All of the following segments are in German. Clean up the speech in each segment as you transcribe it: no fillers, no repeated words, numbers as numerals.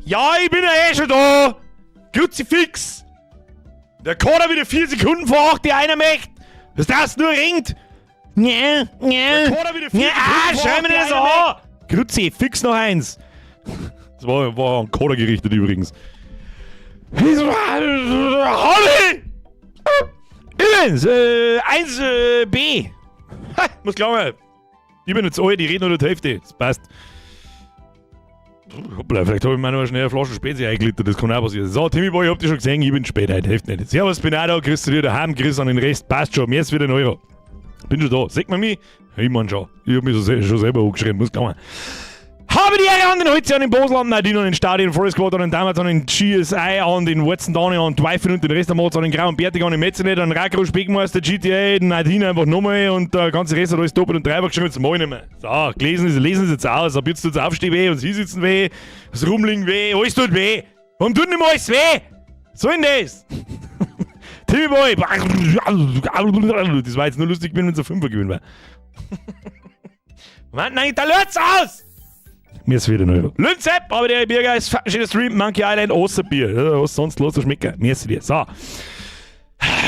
Ja, ich bin ja eh schon da! Kruzifix! Der kann da wieder 4 Sekunden vor 8, die einer möchte! Was das nur ringt! Ja, ja! Der kann da wieder 4 Sekunden vor 8, schau mir das an! Kruzifix noch eins! Das war an Koda gerichtet übrigens. Holly! Übrigens, 1B! Ha, muss klar mal. Ich bin jetzt alt, die reden nur die Hälfte. Das passt. Hoppla, vielleicht habe ich mir noch schnell eine Flasche Spezi eingelitten, das kann auch passieren. So, Timmy Boy, ich hab dich schon gesehen, ich bin spät heute, hilft nicht. Servus, bin auch da, kriegst du dir daheim, kriegst an den Rest, passt schon, mehr ist wieder ein Euro. Bin schon da, sieht man mich? Ich mein schon, ich hab mich schon selber hochgeschrieben, muss klar. Habe die Ehre an den Holz an den Bosland, Nadine an den Stadion, Forest Squad an den Damals an den GSI, an den Watson Downey, an den Dwight und den Rest am Mord, an den Grauen Bärtig, an den Metzenet, an den Rakro, Speckmeister, GTA, den Nadine einfach nochmal und der ganze Rest hat alles doppelt und dreifach geschrieben, jetzt mach ich nicht mehr. So, lesen Sie jetzt aus, ab jetzt tut's Aufstehen weh und Sie sitzen weh, das Rumliegen weh, alles tut weh. Warum tut nicht mehr alles weh? So in das? Timmy Boy, das war jetzt nur lustig, wenn es ein Fünfer gewinnen war. Mann, nein, da löt's aus! Mir ist wieder neu. Lünzepp, aber der Bierger ist schöner Stream, Monkey Island, Osterbier. Was sonst los zu schmecken? Mir ist dir. So.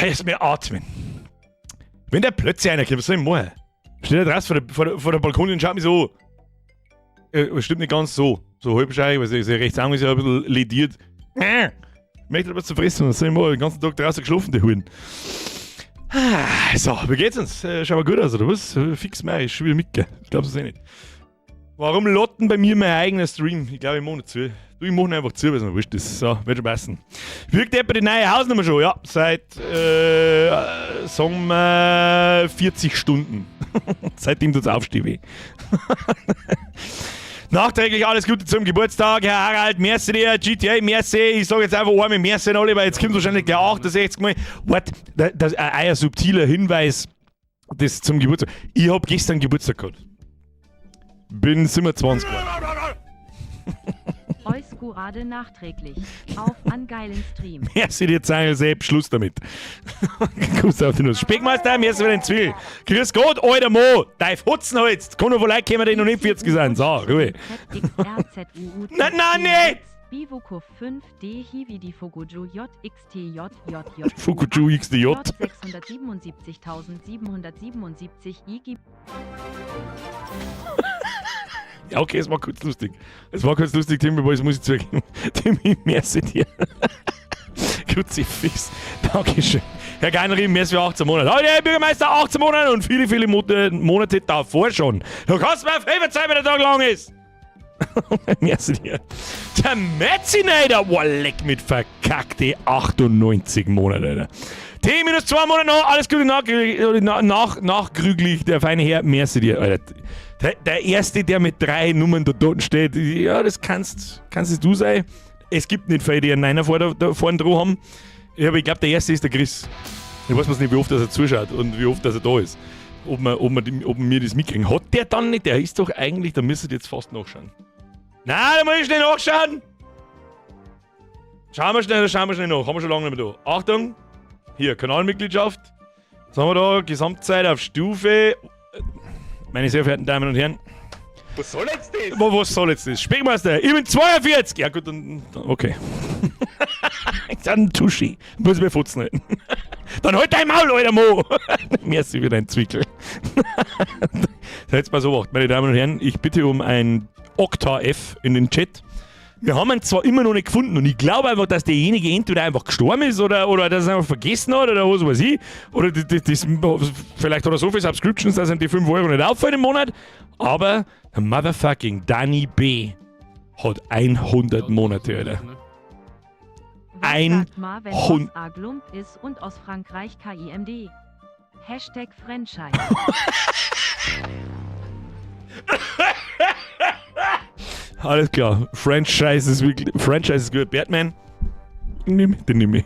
Jetzt mir atmen. Wenn der plötzlich einer kommt, was soll ich machen? Steht da draußen vor der Balkon und schaut mich so stimmt nicht ganz so. So halbscheidig, weil sie rechts an ist ja ein bisschen lediert. Möchte etwas zu fressen, dann soll ich mal den ganzen Tag draußen geschlafen, die Huren. So, wie geht's uns? Schaut mal gut aus, oder was? Fix Mai, ist schon wieder mitgehen. Ich glaub es eh nicht. Warum lotten bei mir mein eigener Stream? Ich glaube, ich mache nicht zu. Ich mache einfach zu, weil es mir wurscht ist. So, wird schon passen. Wirkt etwa die neue Hausnummer schon? Ja, seit, sagen wir, 40 Stunden. Seitdem tut's Aufstehen weh. Nachträglich alles Gute zum Geburtstag, Herr Harald. Merci dir, GTA, merci. Ich sage jetzt einfach einmal merci an alle, weil jetzt kommt wahrscheinlich gleich 68 Mal. What? Das ein subtiler Hinweis das zum Geburtstag. Ich habe gestern Geburtstag gehabt. Bin 27 geworden. Euskurade nachträglich. Auf an geilen Stream. Merci dir, Zangel, selbst. Schluss damit. Kuss auf die Nuss. Speckmeister, merci für den Zwill. Grüß Gott, alter Mo. Dein Hutzenholz. Kann noch wohl Leute kommen, die noch nicht 40 sind. So, Ruhe. Nein, nicht! Bivoco 5D Hividi Fukuju JXTJ Fukuju XTJ 677.777 IG. Ja, okay, es war kurz lustig. Timmy, aber das muss ich zugeben. Timmy, merci dir. Kruzifix. Dankeschön. Herr Geinrich, merci für 18 Monate. Heute, Herr Bürgermeister, 18 Monate und viele, viele Monate davor schon. Du kannst mir auf Hilfe zeigen, wenn der Tag lang ist. Merci dir. Der Metzinator, boah, leck mit verkackte 98 Monate, Alter. T-2 Monate noch, alles Gute nachgrüglich, der feine Herr, merci dir, Alter. Der Erste, der mit 3 Nummern da dort steht, ja, das kannst du sein. Es gibt nicht viele, die einen Neiner vorne dran haben. Aber ich glaube, der Erste ist der Chris. Ich weiß nicht, wie oft er zuschaut und wie oft er da ist. Ob wir das mitkriegen. Hat der dann nicht? Der ist doch eigentlich, da müsstet ihr jetzt fast nachschauen. Nein, da muss ich schnell nachschauen. Schauen wir schnell nach. Haben wir schon lange nicht mehr da. Achtung. Hier, Kanalmitgliedschaft. Was haben wir da? Gesamtzeit auf Stufe. Meine sehr verehrten Damen und Herren. Was soll jetzt das? Was soll jetzt das? Speckmeister, ich bin 42! Ja gut, dann okay. Dann Tuschi. Muss ich mir futzen halten. Dann halt dein Maul, alter Mo! Merci für deinen Zwickel. Jetzt mal so wacht, meine Damen und Herren, ich bitte um ein Okta-F in den Chat. Wir haben ihn zwar immer noch nicht gefunden und ich glaube einfach, dass derjenige entweder einfach gestorben ist oder dass er einfach vergessen hat oder was weiß ich. Oder vielleicht hat er so viele Subscriptions, dass ihm die 5 Euro nicht auffallen im Monat. Aber der motherfucking Danny B. hat 100 Monate, Alter. 100. Glump ist und aus Frankreich KIMD. Hashtag Franchise. Alles klar. Franchise ist gut. Batman? Den nimm ich.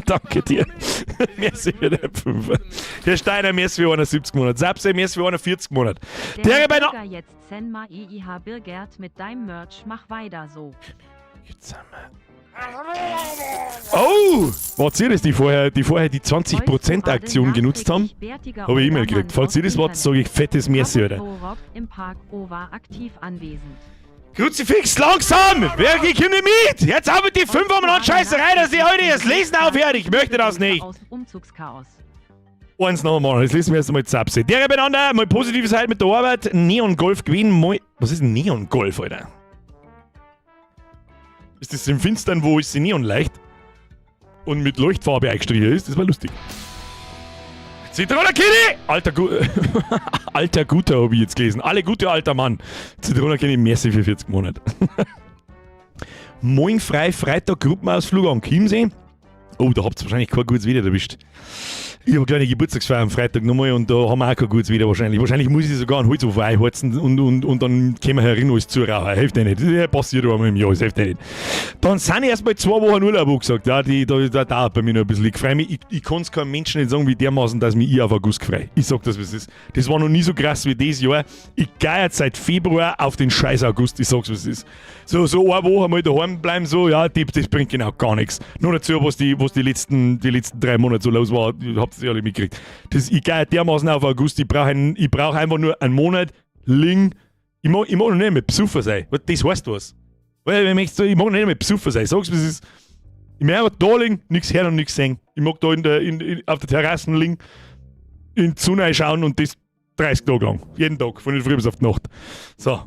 Danke dir. Merci für den 5. Der Steiner, merci für 71 Monate. Sapse, merci für 40 Monate. Der Bürger jetzt Zenma EIH Birgert mit deinem Merch, mach weiter so. Jetzt haben wir... Oh! Falls ihr das, die vorher die 20% Aktion genutzt haben, habe ich E-Mail gekriegt. Falls ihr das wart, sage ich fettes Merci, oder? Im Park war aktiv anwesend. Kruzifix, langsam! Wer geht hier nicht mit? Jetzt haben wir die 5 Uhr Scheißerei, dass ich heute das Lesen aufhört. Ich möchte das nicht. Umzugschaos. Eins noch mal, jetzt lesen wir erst einmal Zapse. Der beieinander, mal positive Seite mit der Arbeit. Neon Golf gewinnen, mal. Was ist ein Neon Golf, Alter? Ist das im Finstern, wo ist die Neon leicht? Und mit Leuchtfarbe eingestrichen ist? Das war lustig. Zitrone Kitty! Alter Guter habe ich jetzt gelesen. Alle gute alter Mann. Zitrone Kitty, merci für 40 Monate. Moin frei, Freitag Gruppenausflug an Chiemsee. Oh, da habt ihr wahrscheinlich kein gutes Wetter erwischt. Ich habe eine kleine Geburtstagsfeier am Freitag nochmal und da haben wir auch kein gutes Wetter wahrscheinlich. Wahrscheinlich muss ich sogar einen Holzhof einheizen und dann können wir herin alles zurauchen. Hilft ja nicht. Das passiert aber einmal im Jahr, das hilft ja nicht. Dann sind erst mal 2 Wochen Urlaub angesagt. Ja, da dauert bei mir noch ein bisschen. Ich freue mich, ich kann es keinem Menschen nicht sagen, wie dermaßen, dass mich auf August freue. Ich sag das, was es ist. Das war noch nie so krass wie dieses Jahr. Ich gehe jetzt seit Februar auf den scheiß August. Ich sag's, was es ist. So eine Woche mal daheim bleiben, so, ja, das bringt genau gar nichts. Nur dazu, was die letzten 3 Monate so los war, habt ihr alle mitgekriegt. Ich gehe dermaßen auf August, ich brauche einfach nur einen Monat liegen. Ich mag noch nicht mehr besoffen sein. Das heißt was. Weil, ich mag noch nicht mehr besoffen sein. Sag's, was es ist. Ich mag einfach da liegen, nichts hören und nichts sehen. Ich mag da auf der Terrasse liegen, in die Sonne schauen und das 30 Tage lang. Jeden Tag, von der Früh bis auf die Nacht. So.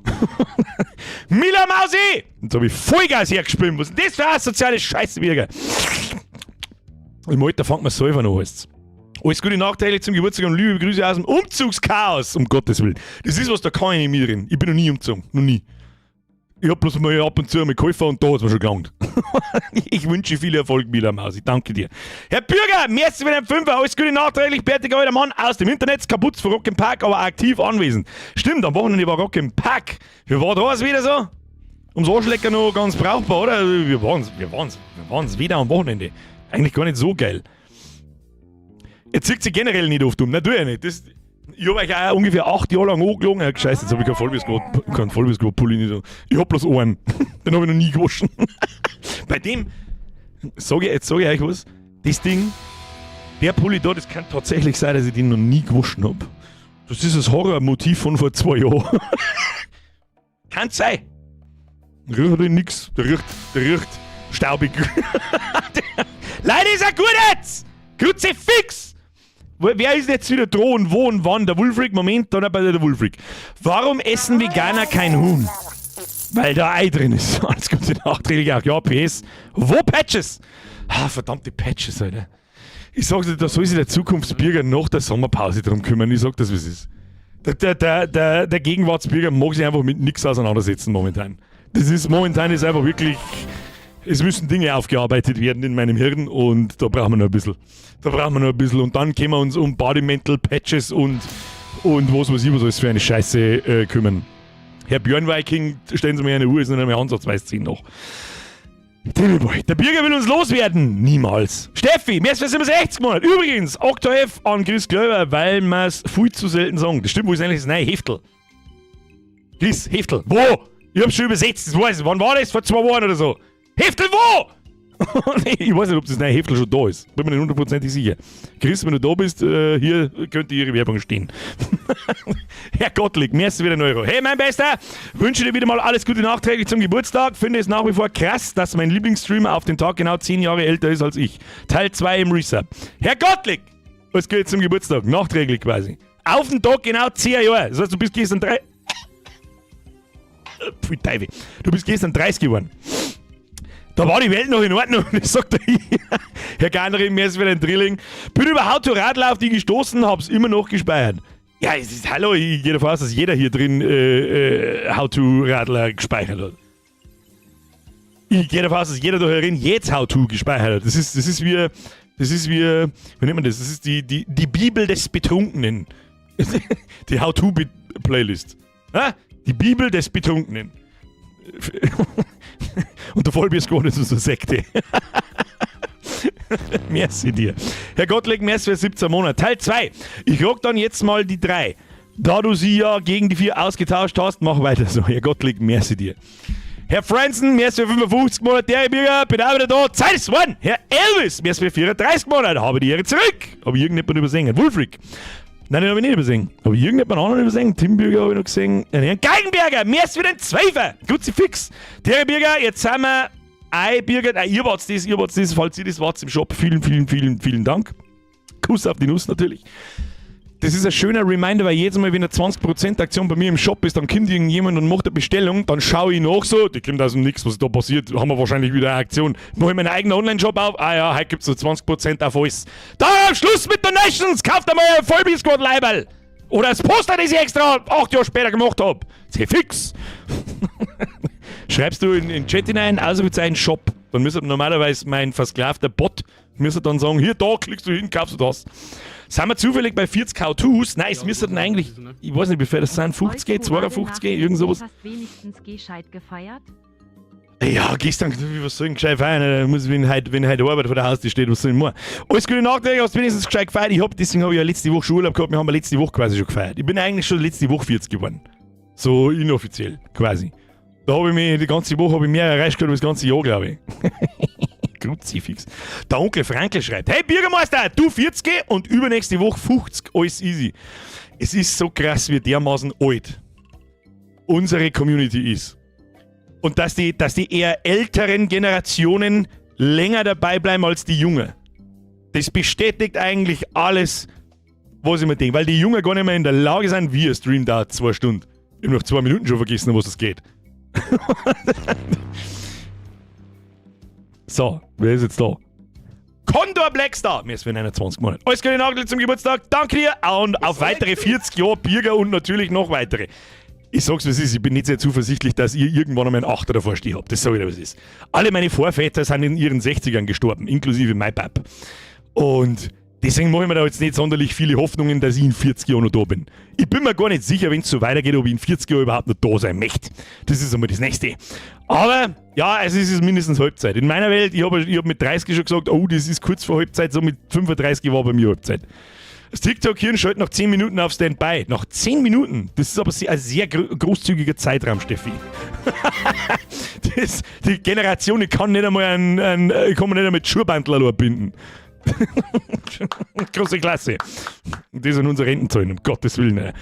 Mila Mausi! Jetzt habe ich Vollgas hergespielt. Was ist das für asoziale Scheiße, Birger? Im Alter fängt man selber noch alles. Alles Gute nachträglich zum Geburtstag und liebe Grüße aus dem Umzugschaos, um Gottes Willen. Das ist was, da kann ich nicht mitreden. Ich bin noch nie umgezogen. Noch nie. Ich hab bloß mal ab und zu einmal geholfen und da hat's mir schon gelangt. Ich wünsche viel Erfolg, Mila Mausi. Danke dir. Herr Bürger, merci für den Fünfer. Alles Gute nachträglich. Bärtiger alter Mann aus dem Internet. Kaputt für Rock im Park, aber aktiv anwesend. Stimmt, am Wochenende war Rock im Park. Wie war das wieder so? Ums Arschlecker noch ganz brauchbar, oder? Wir waren's wieder am Wochenende. Eigentlich gar nicht so geil. Ihr zieht sich generell nicht oft um. Nein, tu ich nicht. Ich habe euch auch ungefähr 8 Jahre lang angelogen. Ja, scheiße, jetzt habe ich keinen Vollbisgrad-Pulli nicht so. Ich habe bloß einen. Den habe ich noch nie gewaschen. Bei dem, jetzt sage ich euch was, das Ding, der Pulli da, das kann tatsächlich sein, dass ich den noch nie gewaschen habe. Das ist das Horrormotiv von vor 2 Jahren. Kann sein. Riecht halt nix. Der riecht staubig. Leute, ist ja gut jetzt! Kruzifix! Wer ist jetzt wieder drohen, wo und wann? Der Wulfric? Moment, dann bei der Wulfric. Warum essen Veganer kein Huhn? Weil da Ei drin ist. Alles Gute nachträglich auch. Ja, PS. Wo Patches? Ah, verdammte Patches, Alter. Ich sag's dir, da soll sich der Zukunftsbürger nach der Sommerpause drum kümmern. Ich sag das, wie es ist. Der Gegenwartsbürger mag sich einfach mit nichts auseinandersetzen momentan. Momentan ist einfach wirklich... Es müssen Dinge aufgearbeitet werden in meinem Hirn und da brauchen wir noch ein bisschen. Und dann können wir uns um Bodymental Patches und was weiß ich, was alles für eine Scheiße kümmern. Herr Björn Viking, stellen Sie mir eine Uhr, ist nicht einmal ansatzweise 10 noch. Boy, der Bürger will uns loswerden. Niemals. Steffi, mehr als 67 Monate. Übrigens, Oktof an Chris Klöber, weil wir es viel zu selten sagen. Das stimmt, wo ist eigentlich das neue Heftel? Chris, Heftel, wo? Ich hab's schon übersetzt, das weiß ich. Wann war das? Vor 2 Wochen oder so. Heftel wo? Ich weiß nicht, ob das neue Heftel schon da ist. Bin mir nicht hundertprozentig sicher. Chris, wenn du da bist, hier könnte Ihre Werbung stehen. Herr Gottlieb, merci wieder €. Hey, mein Bester, wünsche dir wieder mal alles Gute nachträglich zum Geburtstag. Finde es nach wie vor krass, dass mein Lieblingsstreamer auf den Tag genau 10 Jahre älter ist als ich. Teil 2 im Resub. Herr Gottlieb, was geht zum Geburtstag? Nachträglich quasi. Auf den Tag genau 10 Jahre. Das heißt, du bist gestern 3... Pfui Teufel. Du bist gestern 30 geworden. Da war die Welt noch in Ordnung, das sagt er hier. Herr Geinrich, merci für den Drilling. Bin über How to Radler auf die gestoßen, hab's immer noch gespeichert. Ja, es ist, hallo, ich gehe davon aus, dass jeder hier drin How to Radler gespeichert hat. Ich gehe davon aus, dass jeder da herin jetzt How to gespeichert hat. Das ist wie, wie nennt man das? Das ist die Bibel des Betrunkenen. Die How to Playlist. Die Bibel des Betrunkenen. Und der Vollbiersgott ist so eine Sekte. Merci dir. Herr Gottlieb, merci für 17 Monate. Teil 2. Ich rock dann jetzt mal die 3. Da du sie ja gegen die 4 ausgetauscht hast, mach weiter so. Herr Gottlieb, merci dir. Herr Franzen, merci für 55 Monate. Der Bürger, bin auch wieder da. Zeit ist one. Herr Elvis, merci für 34 Monate. Habe die Ehre zurück. Habe ich irgendjemand übersehen. Wulfric. Nein, den habe ich nicht übersehen. Habe ich irgendjemand anderen übersehen? Timbürger habe ich noch gesehen. Geigenberger, mehr ist wieder ein Zweifer. Kruzifix. Bürger, jetzt sind wir Bürger. Ihr wart das, falls ihr das wart im Shop. Vielen Dank. Kuss auf die Nuss natürlich. Das ist ein schöner Reminder, weil jedes Mal, wenn eine 20% Aktion bei mir im Shop ist, dann kommt irgendjemand und macht eine Bestellung, dann schaue ich nach so, die kommt aus dem Nix, was da passiert, haben wir wahrscheinlich wieder eine Aktion. Mache ich meinen eigenen Online-Shop auf, ja, heute gibt es so 20% auf alles. Dann Schluss mit Donations, kauft einmal ein Vollbiscott-Leiberl. Oder das Poster, das ich extra 8 Jahre später gemacht habe. Sehr fix. Schreibst du in den Chat hinein, Ausrufezeichen Shop, dann müsste normalerweise mein versklavter Bot müsste dann sagen, hier, da, klickst du hin, kaufst du das. Sind wir zufällig bei 40 How-Tos? Nein, es müssten eigentlich, ich weiß nicht, wie viel das sind, 50, 52, irgend sowas. Hast wenigstens gescheit gefeiert? Ja, gestern, was soll ich gescheit feiern? Wenn heute Arbeit vor der Haustür steht, was soll ich machen? Alles Gute nachträglich, hast du wenigstens gescheit gefeiert. Deswegen habe ich ja letzte Woche Schulurlaub gehabt, wir haben letzte Woche quasi schon gefeiert. Ich bin eigentlich schon letzte Woche 40 geworden. So inoffiziell, quasi. Da habe ich mich, die ganze Woche mehr erreicht gehabt als das ganze Jahr, glaube ich. Kruzifix. Der Onkel Frankl schreibt, hey Bürgermeister, du 40 und übernächste Woche 50, alles easy. Es ist so krass, wie dermaßen alt unsere Community ist. Und dass die eher älteren Generationen länger dabei bleiben als die Jungen. Das bestätigt eigentlich alles, was ich mir denke. Weil die Jungen gar nicht mehr in der Lage sind, wie ein Stream dauert 2 Stunden. Ich habe nach 2 Minuten schon vergessen, was es geht. So, wer ist jetzt da? Condor Blackstar! Mir ist für 21 Monate. Alles Gute Nachtl zum Geburtstag. Danke dir und auf weitere 40 Jahre Bürger und natürlich noch weitere. Ich sag's, was ist, ich bin nicht sehr zuversichtlich, dass ihr irgendwann einmal einen Achter davor stehen habt. Das sag ich dir, was ist. Alle meine Vorväter sind in ihren 60ern gestorben, inklusive mein Pap. Und deswegen mache ich mir da jetzt nicht sonderlich viele Hoffnungen, dass ich in 40 Jahren noch da bin. Ich bin mir gar nicht sicher, wenn es so weitergeht, ob ich in 40 Jahren überhaupt noch da sein möchte. Das ist einmal das Nächste. Aber, ja, es ist mindestens Halbzeit. In meiner Welt, ich hab mit 30 schon gesagt, oh, das ist kurz vor Halbzeit, so mit 35 war bei mir Halbzeit. Das TikTok-Hirn schaltet nach 10 Minuten auf Standby. Nach 10 Minuten? Das ist aber ein sehr großzügiger Zeitraum, Steffi. Die Generation, ich kann nicht einmal nicht einmal mit Schuhbandler binden. Große Klasse. Das sind unsere Rentenzahlen, um Gottes Willen.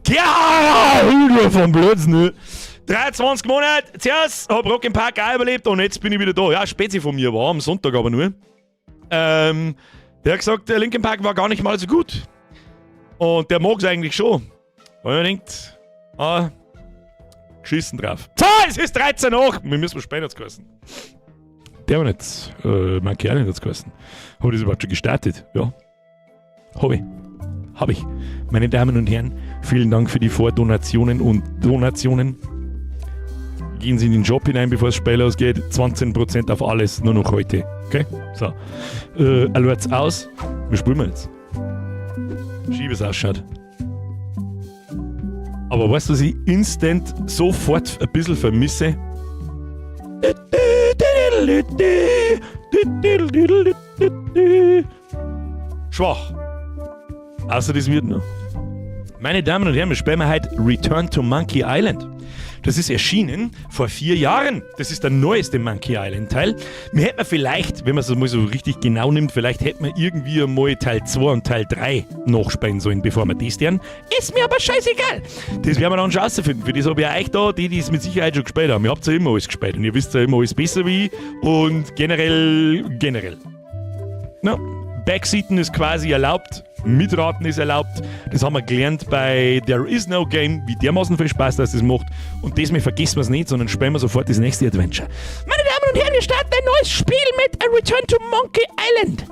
Ja, vom Blödsinn. 23 Monate, zuerst hab Rock im Park auch überlebt und jetzt bin ich wieder da. Ja, Spezi von mir war am Sonntag aber nur. Der hat gesagt, der Linkin Park war gar nicht mal so gut. Und der mag es eigentlich schon. Weil er denkt, geschissen drauf. So, es ist 13 Uhr. Wir müssen später jetzt geheißen. Der war nicht, mein Kerl hat es geheißen. Habe ich das überhaupt schon gestartet? Ja. Hab ich. Meine Damen und Herren, vielen Dank für die Vordonationen und Donationen. Gehen Sie in den Job hinein, bevor es später ausgeht. 20% auf alles, nur noch heute. Okay? So. Alerts aus. Wir spielen wir jetzt. Schiebe es ausschaut. Aber weißt du, was ich instant sofort ein bisschen vermisse? Schwach. Außer das wird noch. Meine Damen und Herren, wir spielen heute Return to Monkey Island. Das ist erschienen vor 4 Jahren. Das ist der neueste Monkey Island Teil. Wir hätten vielleicht, wenn man es mal so richtig genau nimmt, vielleicht hätten wir irgendwie einmal Teil 2 und Teil 3 nachspielen sollen, bevor wir das lernen. Ist mir aber scheißegal. Das werden wir dann schon rausfinden. Für das habe ich euch da, die es mit Sicherheit schon gespielt haben. Ihr habt ja immer alles gespielt und ihr wisst ja immer alles besser wie ich. Und generell. Na, Backseaten ist quasi erlaubt. Mitraten ist erlaubt. Das haben wir gelernt bei There Is No Game, wie dermaßen viel Spaß das macht. Und diesmal vergessen wir es nicht, sondern spielen wir sofort das nächste Adventure. Meine Damen und Herren, wir starten ein neues Spiel mit A Return to Monkey Island.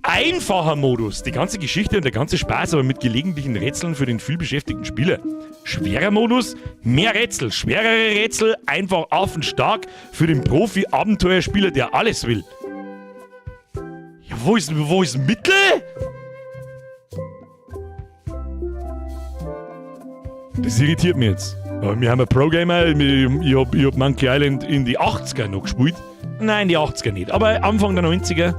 Einfacher Modus. Die ganze Geschichte und der ganze Spaß, aber mit gelegentlichen Rätseln für den vielbeschäftigten Spieler. Schwerer Modus, mehr Rätsel, schwerere Rätsel, einfach auf und stark für den Profi-Abenteuerspieler, der alles will. Ja, wo ist Mittel? Das irritiert mich jetzt. Wir haben einen Pro-Gamer, ich hab Monkey Island in die 80er noch gespielt. Nein, die 80er nicht, aber Anfang der 90er.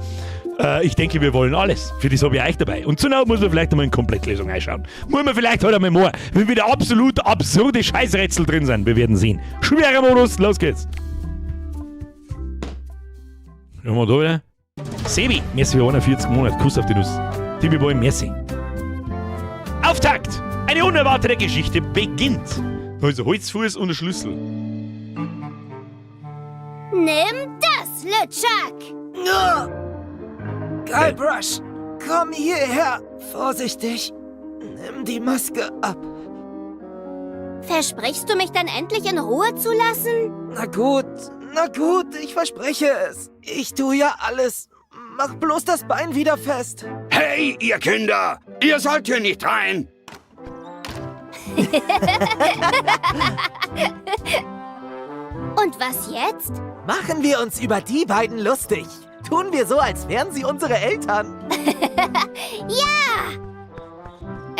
Ich denke, wir wollen alles. Für das habe ich euch dabei. Und zur Not muss man vielleicht einmal in Komplettlösung einschauen. Muss man vielleicht heute einmal mehr, wenn wieder absolut absurde Scheißrätsel drin sind. Wir werden sehen. Schwerer Modus, los geht's. Schauen wir da wieder. Sebi, merci für 41 Monate. Kuss auf die Nuss. Timmy Boy, merci. eine unerwartete Geschichte beginnt. Also Holzfuß und ein Schlüssel. Nimm das, LeChuck! Guybrush, komm hierher. Vorsichtig. Nimm die Maske ab. Versprichst du mich dann endlich in Ruhe zu lassen? Na gut, ich verspreche es. Ich tue ja alles. Mach bloß das Bein wieder fest. Hey, ihr Kinder! Ihr sollt hier nicht rein! Und was jetzt? Machen wir uns über die beiden lustig. Tun wir so, als wären sie unsere Eltern. Ja!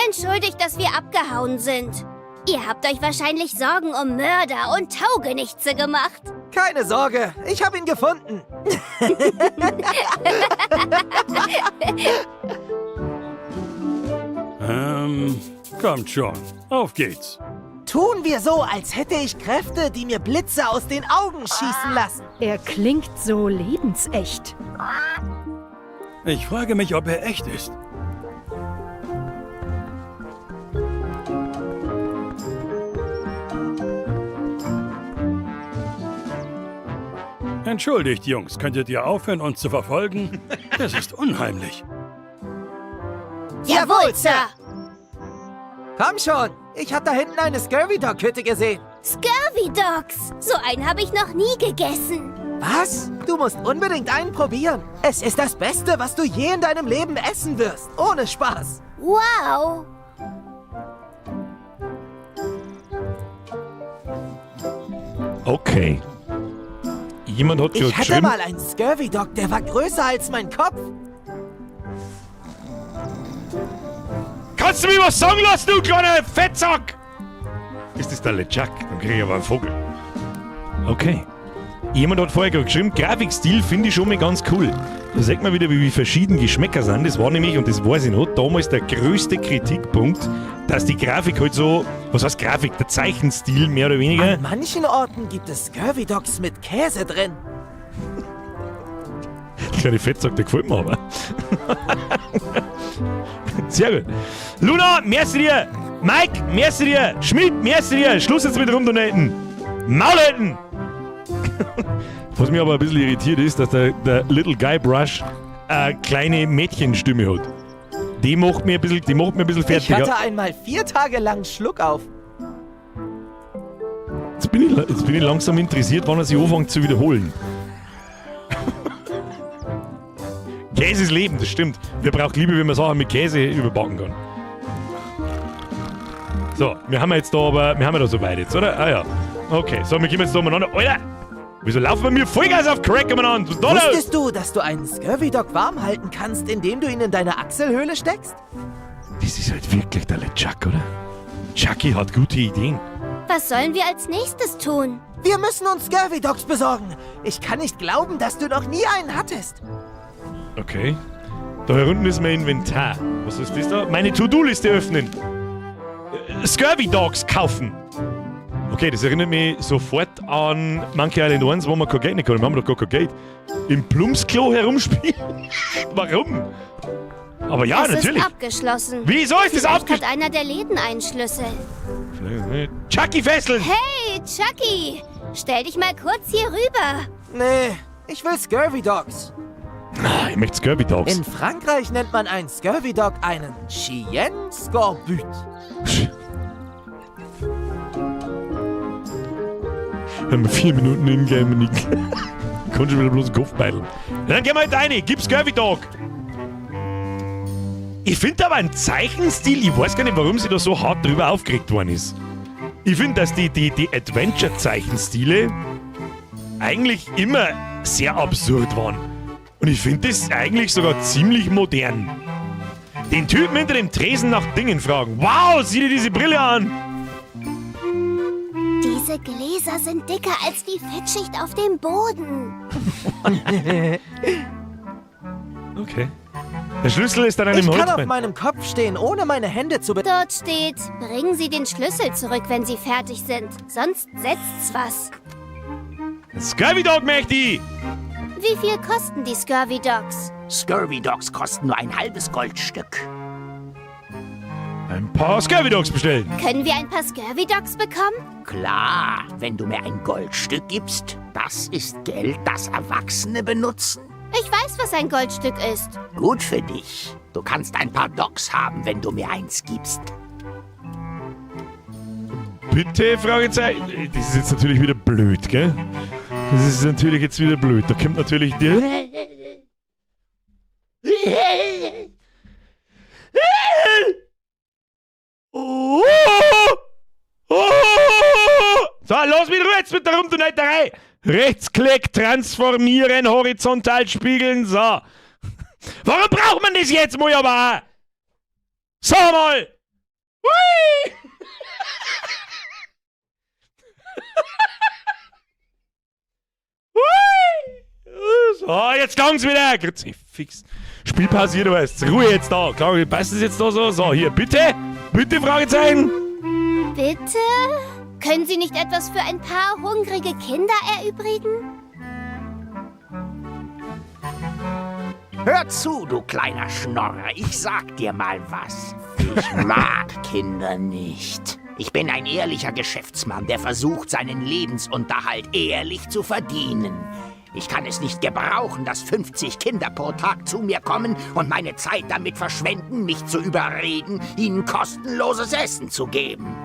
Entschuldigt, dass wir abgehauen sind. Ihr habt euch wahrscheinlich Sorgen um Mörder und Taugenichtse gemacht. Keine Sorge, ich habe ihn gefunden. Kommt schon. Auf geht's. Tun wir so, als hätte ich Kräfte, die mir Blitze aus den Augen schießen lassen. Er klingt so lebensecht. Ich frage mich, ob er echt ist. Entschuldigt, Jungs, könntet ihr aufhören, uns zu verfolgen? Das ist unheimlich. Jawohl, Sir! Komm schon, ich habe da hinten eine Scurvy-Dog-Hütte gesehen. Scurvy Dogs! So einen habe ich noch nie gegessen. Was? Du musst unbedingt einen probieren. Es ist das Beste, was du je in deinem Leben essen wirst. Ohne Spaß. Wow! Okay. Jemand hat schon Ich hatte geschrieben. mal einen Scurvy-Dog, der war größer als mein Kopf. Kannst du mir was sagen lassen, du kleiner Fettsack? Ist das der LeChuck? Dann kriege ich aber einen Vogel. Okay. Jemand hat vorher gerade geschrieben, Grafikstil finde ich schon mal ganz cool. Da sieht man wieder, wie verschieden Geschmäcker sind. Das war nämlich, und das weiß ich noch, damals der größte Kritikpunkt, dass die Grafik halt so, was heißt Grafik, der Zeichenstil mehr oder weniger. An manchen Orten gibt es Scurvy-Dogs mit Käse drin. Der kleine Fettsack, der gefällt mir aber. Sehr gut. Luna, merci dir. Mike, merci dir. Schmidt, merci dir. Schluss jetzt mit rumdonaten. Maul halten. Was mich aber ein bisschen irritiert ist, dass der Little Guybrush eine kleine Mädchenstimme hat. Die macht mir ein bisschen Ich fertig. hatte einmal 4 Tage lang Schluck auf. Jetzt bin ich langsam interessiert, wann er sich anfängt zu wiederholen. Käse ist Leben, das stimmt. Wer braucht Liebe, wenn man Sachen mit Käse überbacken kann? So, wir haben da so weit jetzt, oder? Ah ja. Okay, so, wir gehen jetzt da umeinander. Alter! Wieso laufen wir mir Vollgas auf Crack umeinander? Was ist da los? Wusstest du, dass du einen Scurvy-Dog warm halten kannst, indem du ihn in deine Achselhöhle steckst? Das ist halt wirklich der LeChuck, oder? Chucky hat gute Ideen. Was sollen wir als nächstes tun? Wir müssen uns Scurvy-Dogs besorgen. Ich kann nicht glauben, dass du noch nie einen hattest. Okay. Da unten ist mein Inventar. Was ist das da? Meine To-Do-Liste öffnen. Scurvy Dogs kaufen. Okay, das erinnert mich sofort an Monkey Island 1, wo man kein Geld nicht kann. Wir haben doch gar kein Geld. Im Plumpsklo herumspielen? Warum? Aber ja, Es natürlich. ist abgeschlossen. Wieso ist das Vielleicht abgeschlossen? hat einer der Läden einen Schlüssel. Chucky fesseln! Hey, Chucky! Stell dich mal kurz hier rüber. Nee, ich will Scurvy-Dogs. Ah, ich möchte Scurvy Dogs. In Frankreich nennt man einen Scurvy-Dog einen Chien Scorbut. Haben wir 4 Minuten in-game und ich kann schon wieder bloß den Kopf beideln. Dann gehen wir halt rein. Gib Scurvy Dog. Ich finde aber einen Zeichenstil, ich weiß gar nicht, warum sie da so hart drüber aufgeregt worden ist. Ich finde, dass die Adventure-Zeichenstile eigentlich immer sehr absurd waren. Und ich finde das eigentlich sogar ziemlich modern. Den Typen hinter dem Tresen nach Dingen fragen. Wow, sieh dir diese Brille an! Diese Gläser sind dicker als die Fettschicht auf dem Boden. Okay. Der Schlüssel ist an einem Ich kann auf Holzbein. meinem Kopf stehen, ohne meine Hände zu Dort steht, bringen Sie den Schlüssel zurück, wenn Sie fertig sind. Sonst setzt's was. Scurvy Dog möchte ich! Wie viel kosten die Scurvy Dogs? Scurvy Dogs kosten nur ein halbes Goldstück. Ein paar Scurvy Dogs bestellen. Können wir ein paar Scurvy Dogs bekommen? Klar, wenn du mir ein Goldstück gibst. Das ist Geld, das Erwachsene benutzen. Ich weiß, was ein Goldstück ist. Gut für dich. Du kannst ein paar Dogs haben, wenn du mir eins gibst. Bitte, Fragezeichen. Das ist jetzt natürlich wieder blöd, gell? Das ist natürlich jetzt wieder blöd. Da kommt natürlich die... Oh! Oh! So, los wieder jetzt mit der Rumtuneiterei! Rechtsklick, transformieren, horizontal spiegeln, so. Warum braucht man das jetzt, muss ich aber auch? So mal! Hui! Hui! So, jetzt gang's wieder! Fix. Spiel pausiert, du weißt. Ruhe jetzt da. Klar, passt es jetzt da so? So, hier, bitte? Bitte, Fragezeichen? Bitte? Können Sie nicht etwas für ein paar hungrige Kinder erübrigen? Hör zu, du kleiner Schnorrer. Ich sag dir mal was. Ich mag Kinder nicht. Ich bin ein ehrlicher Geschäftsmann, der versucht, seinen Lebensunterhalt ehrlich zu verdienen. Ich kann es nicht gebrauchen, dass 50 Kinder pro Tag zu mir kommen und meine Zeit damit verschwenden, mich zu überreden, ihnen kostenloses Essen zu geben.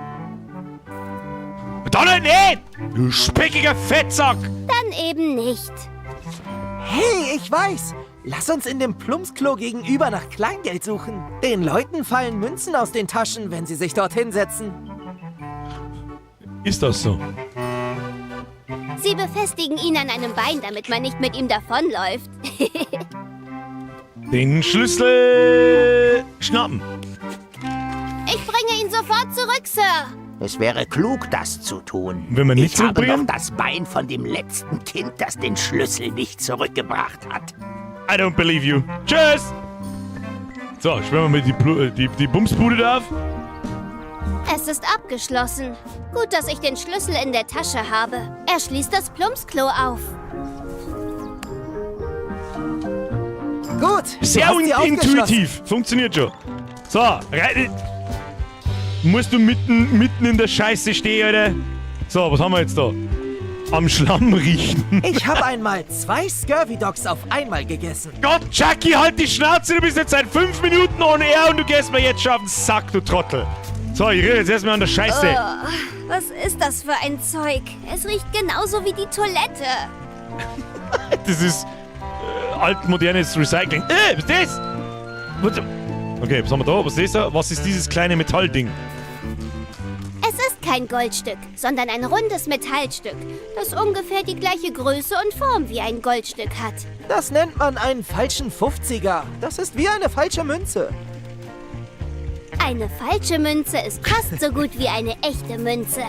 Donner nicht! Du speckiger Fettsack! Dann eben nicht. Hey, ich weiß. Lass uns in dem Plumpsklo gegenüber nach Kleingeld suchen. Den Leuten fallen Münzen aus den Taschen, wenn sie sich dort hinsetzen. Ist das so? Sie befestigen ihn an einem Bein, damit man nicht mit ihm davonläuft. Den Schlüssel schnappen. Ich bringe ihn sofort zurück, Sir. Es wäre klug, das zu tun. Wenn man nicht ich habe zurückbringen? doch das Bein von dem letzten Kind, das den Schlüssel nicht zurückgebracht hat. I don't believe you. Tschüss! So, schwimmen wir mit die Bumsbude da auf. Es ist abgeschlossen. Gut, dass ich den Schlüssel in der Tasche habe. Er schließt das Plumpsklo auf. Gut, Sehr du hast sie aufgeschlossen. intuitiv. Funktioniert schon. So, rein. Musst du mitten in der Scheiße stehen, Alter? So, was haben wir jetzt da? Am Schlamm riechen. Ich habe einmal 2 Scurvy Dogs auf einmal gegessen. Gott, Jackie, halt die Schnauze, du bist jetzt seit 5 Minuten on air und du gehst mir jetzt schon auf den Sack, du Trottel. So, ich rede jetzt erstmal an der Scheiße. Was ist das für ein Zeug? Es riecht genauso wie die Toilette. Das ist altmodernes Recycling. Was ist das? Okay, was haben wir da? Was ist das? Was ist dieses kleine Metallding? Es ist kein Goldstück, sondern ein rundes Metallstück, das ungefähr die gleiche Größe und Form wie ein Goldstück hat. Das nennt man einen falschen 50er. Das ist wie eine falsche Münze. Eine falsche Münze ist fast so gut wie eine echte Münze.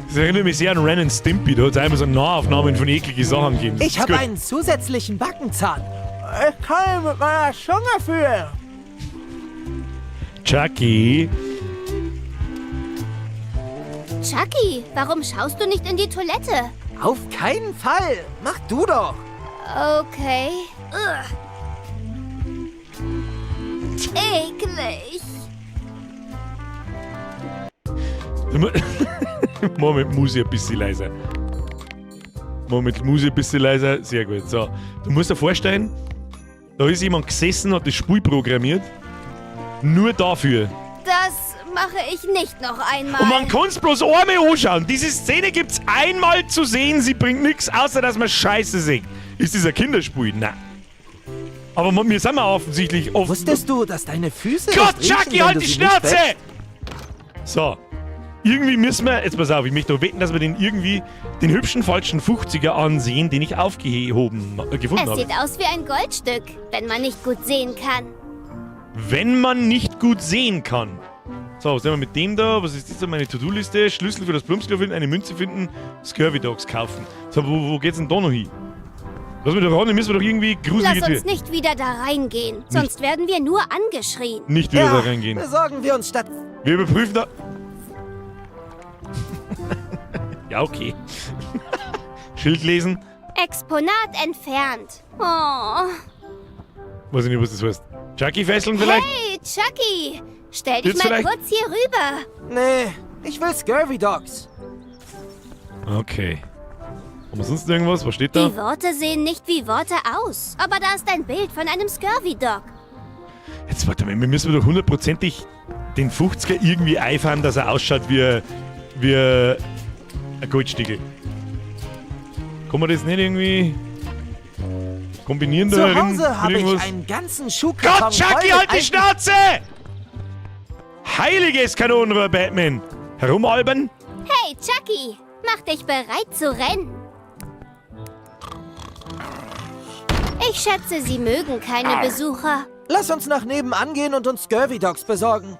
Das erinnert mich sehr an Ren and Stimpy. Da hat es einmal so Nahaufnahmen von ekligen Sachen gegeben. Ich habe einen zusätzlichen Backenzahn. Ich kann ihn mit meiner Zunge fühlen. Chucky. Chucky, warum schaust du nicht in die Toilette? Auf keinen Fall. Mach du doch. Okay. Ugh. Eklig. Moment, Musi ein bisschen leiser. Moment, Musi ein bisschen leiser. Sehr gut. So, du musst dir vorstellen, da ist jemand gesessen, hat das Spiel programmiert. Nur dafür. Das mache ich nicht noch einmal. Und man kann es bloß einmal anschauen. Diese Szene gibt's einmal zu sehen. Sie bringt nichts, außer dass man Scheiße sieht. Ist dieser Kinderspiel? Nein. Aber wir sind ja offensichtlich... Wusstest du, dass deine Füße... Gott, nicht riechen, Chucky, wenn halt du die sie nicht Schnauze! wäschst? So. Irgendwie müssen wir... Jetzt pass auf, ich möchte doch wetten, dass wir den hübschen falschen 50er ansehen, den ich gefunden Es habe. sieht aus wie ein Goldstück, wenn man nicht gut sehen kann. Wenn man nicht gut sehen kann. So, was nehmen wir mit dem da? Was ist das da? Meine To-Do-Liste. Schlüssel für das Plumpsklo finden, eine Münze finden, Scurvy Dogs kaufen. So, wo geht's denn da noch hin? Lass mich doch ran, dann müssen wir doch irgendwie gruselige Lass uns Tür. nicht wieder da reingehen, sonst werden wir nur angeschrien. Nicht wieder Ja, da reingehen. besorgen wir uns statt... Wir überprüfen da... Ja, okay. Schild lesen. Exponat entfernt. Oh. Weiß ich nicht, was das heißt. Chucky fesseln vielleicht? Hey, Chucky, stell dich Jetzt mal vielleicht- kurz hier rüber. Nee, ich will Scurvy Dogs. Okay. Haben wir sonst irgendwas? Was steht da? Die Worte sehen nicht wie Worte aus. Aber da ist ein Bild von einem Scurvy Dog. Jetzt warte mal, wir müssen doch hundertprozentig den 50er irgendwie einfahren, dass er ausschaut wie ein Goldstiegel. Kann man das nicht irgendwie kombinieren da Zu Hause habe ich irgendwas? einen ganzen Schuhkarton Gott, Chucky, voll mit halt die alten- Schnauze! Heiliges Kanonenrohr, Batman! Herumalbern? Hey, Chucky, mach dich bereit zu rennen. Ich schätze, Sie mögen keine Besucher. Lass uns nach nebenan gehen und uns Scurvy Dogs besorgen.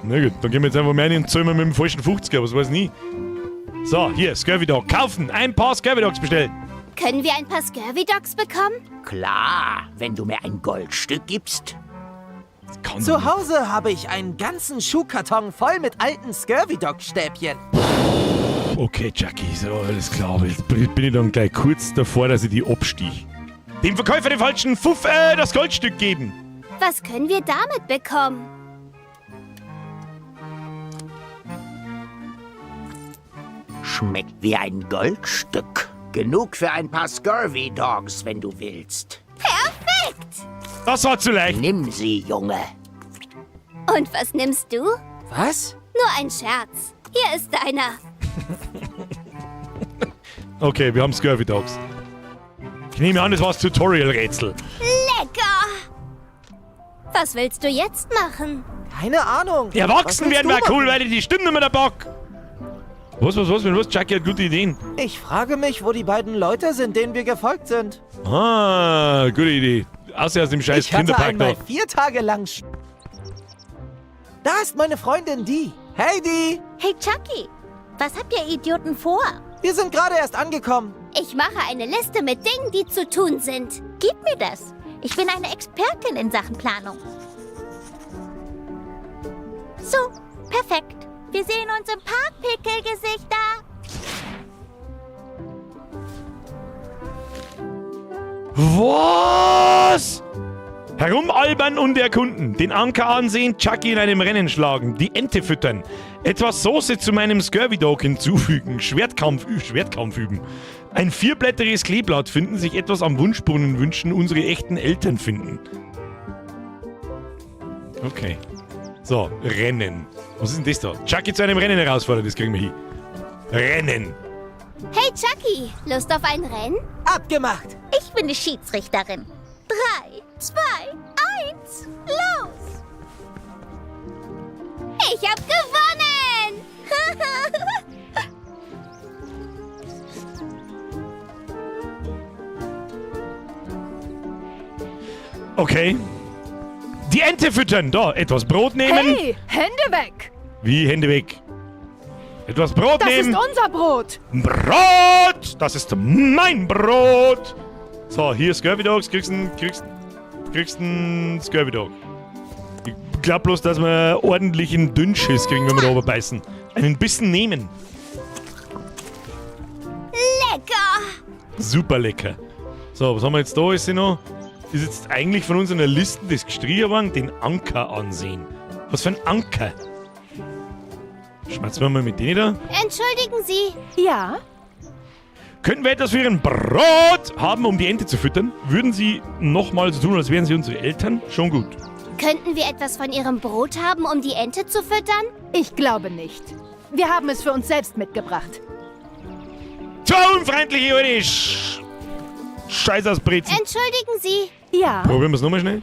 Na gut, dann gehen wir jetzt einfach mal rein und zahlen wir mit dem falschen 50er, was weiß nie. So, hier, Scurvy Dog, kaufen! Ein paar Scurvy Dogs bestellen! Können wir ein paar Scurvy Dogs bekommen? Klar, wenn du mir ein Goldstück gibst. Kann Zu Hause habe ich einen ganzen Schuhkarton voll mit alten Scurvy Dog Stäbchen. Okay, Chucky, so, alles klar. Jetzt bin ich dann gleich kurz davor, dass ich die abstich. Dem Verkäufer den falschen das Goldstück geben. Was können wir damit bekommen? Schmeckt wie ein Goldstück. Genug für ein paar Scurvy Dogs, wenn du willst. Perfekt! Das war zu leicht. Nimm sie, Junge. Und was nimmst du? Was? Nur ein Scherz. Hier ist deiner. Okay, wir haben Scurvy Dogs. Ich nehme an, das war das Tutorial-Rätsel. Lecker! Was willst du jetzt machen? Keine Ahnung. Die Erwachsenen Was werden willst mal du cool, machen? weil die stimmen nicht mehr der Bock. Was? Chucky hat gute Ideen. Ich frage mich, wo die beiden Leute sind, denen wir gefolgt sind. Ah, gute Idee. Außer aus dem scheiß Ich hatte Kinderpark da. einmal 4 Tage lang... Da ist meine Freundin Dee. Hey Dee, Hey Chucky, was habt ihr Idioten vor? wir sind gerade erst angekommen. Ich mache eine Liste mit Dingen, die zu tun sind. Gib mir das. Ich bin eine Expertin in Sachen Planung. So, perfekt. Wir sehen uns im Park, Pickelgesichter. Was? Herumalbern und erkunden, den Anker ansehen, Chucky in einem Rennen schlagen, die Ente füttern, etwas Soße zu meinem Scurvy Dog hinzufügen, Schwertkampf üben, ein 4-blätteriges Kleeblatt finden, sich etwas am Wunschbrunnen wünschen, unsere echten Eltern finden. Okay. So, Rennen. Was ist denn das da? Chucky zu einem Rennen herausfordern, das kriegen wir hin. Rennen. Hey Chucky, Lust auf ein Rennen? Abgemacht. Ich bin die Schiedsrichterin. 3, 2, 1, los! Ich hab gewonnen! Okay. Die Ente füttern. Da, etwas Brot nehmen. Hey, Hände weg! Wie, Hände weg? Etwas Brot Das nehmen. ist unser Brot! Brot! Das ist mein Brot! So, hier Scurvy Dogs, kriegst einen Scurvy Dog. Ich glaub bloß, dass wir ordentlichen Dünnschiss kriegen, wenn wir da oben beißen. Einen Bissen nehmen. Lecker! Super lecker. So, was haben wir jetzt da? Ist noch? Ist jetzt eigentlich von uns in der Liste das gestrichen worden? Den Anker ansehen. Was für ein Anker? Schmerzen wir mal mit denen da. Entschuldigen Sie, Ja? Könnten wir etwas für Ihren Brot haben, um die Ente zu füttern? Würden Sie nochmal so tun, als wären Sie unsere Eltern? Schon gut. könnten wir etwas von Ihrem Brot haben, um die Ente zu füttern? Ich glaube nicht. Wir haben es für uns selbst mitgebracht. So unfreundlich, Uli! Scheiß aus Brezen. Entschuldigen Sie, Ja? Probieren wir es nochmal schnell.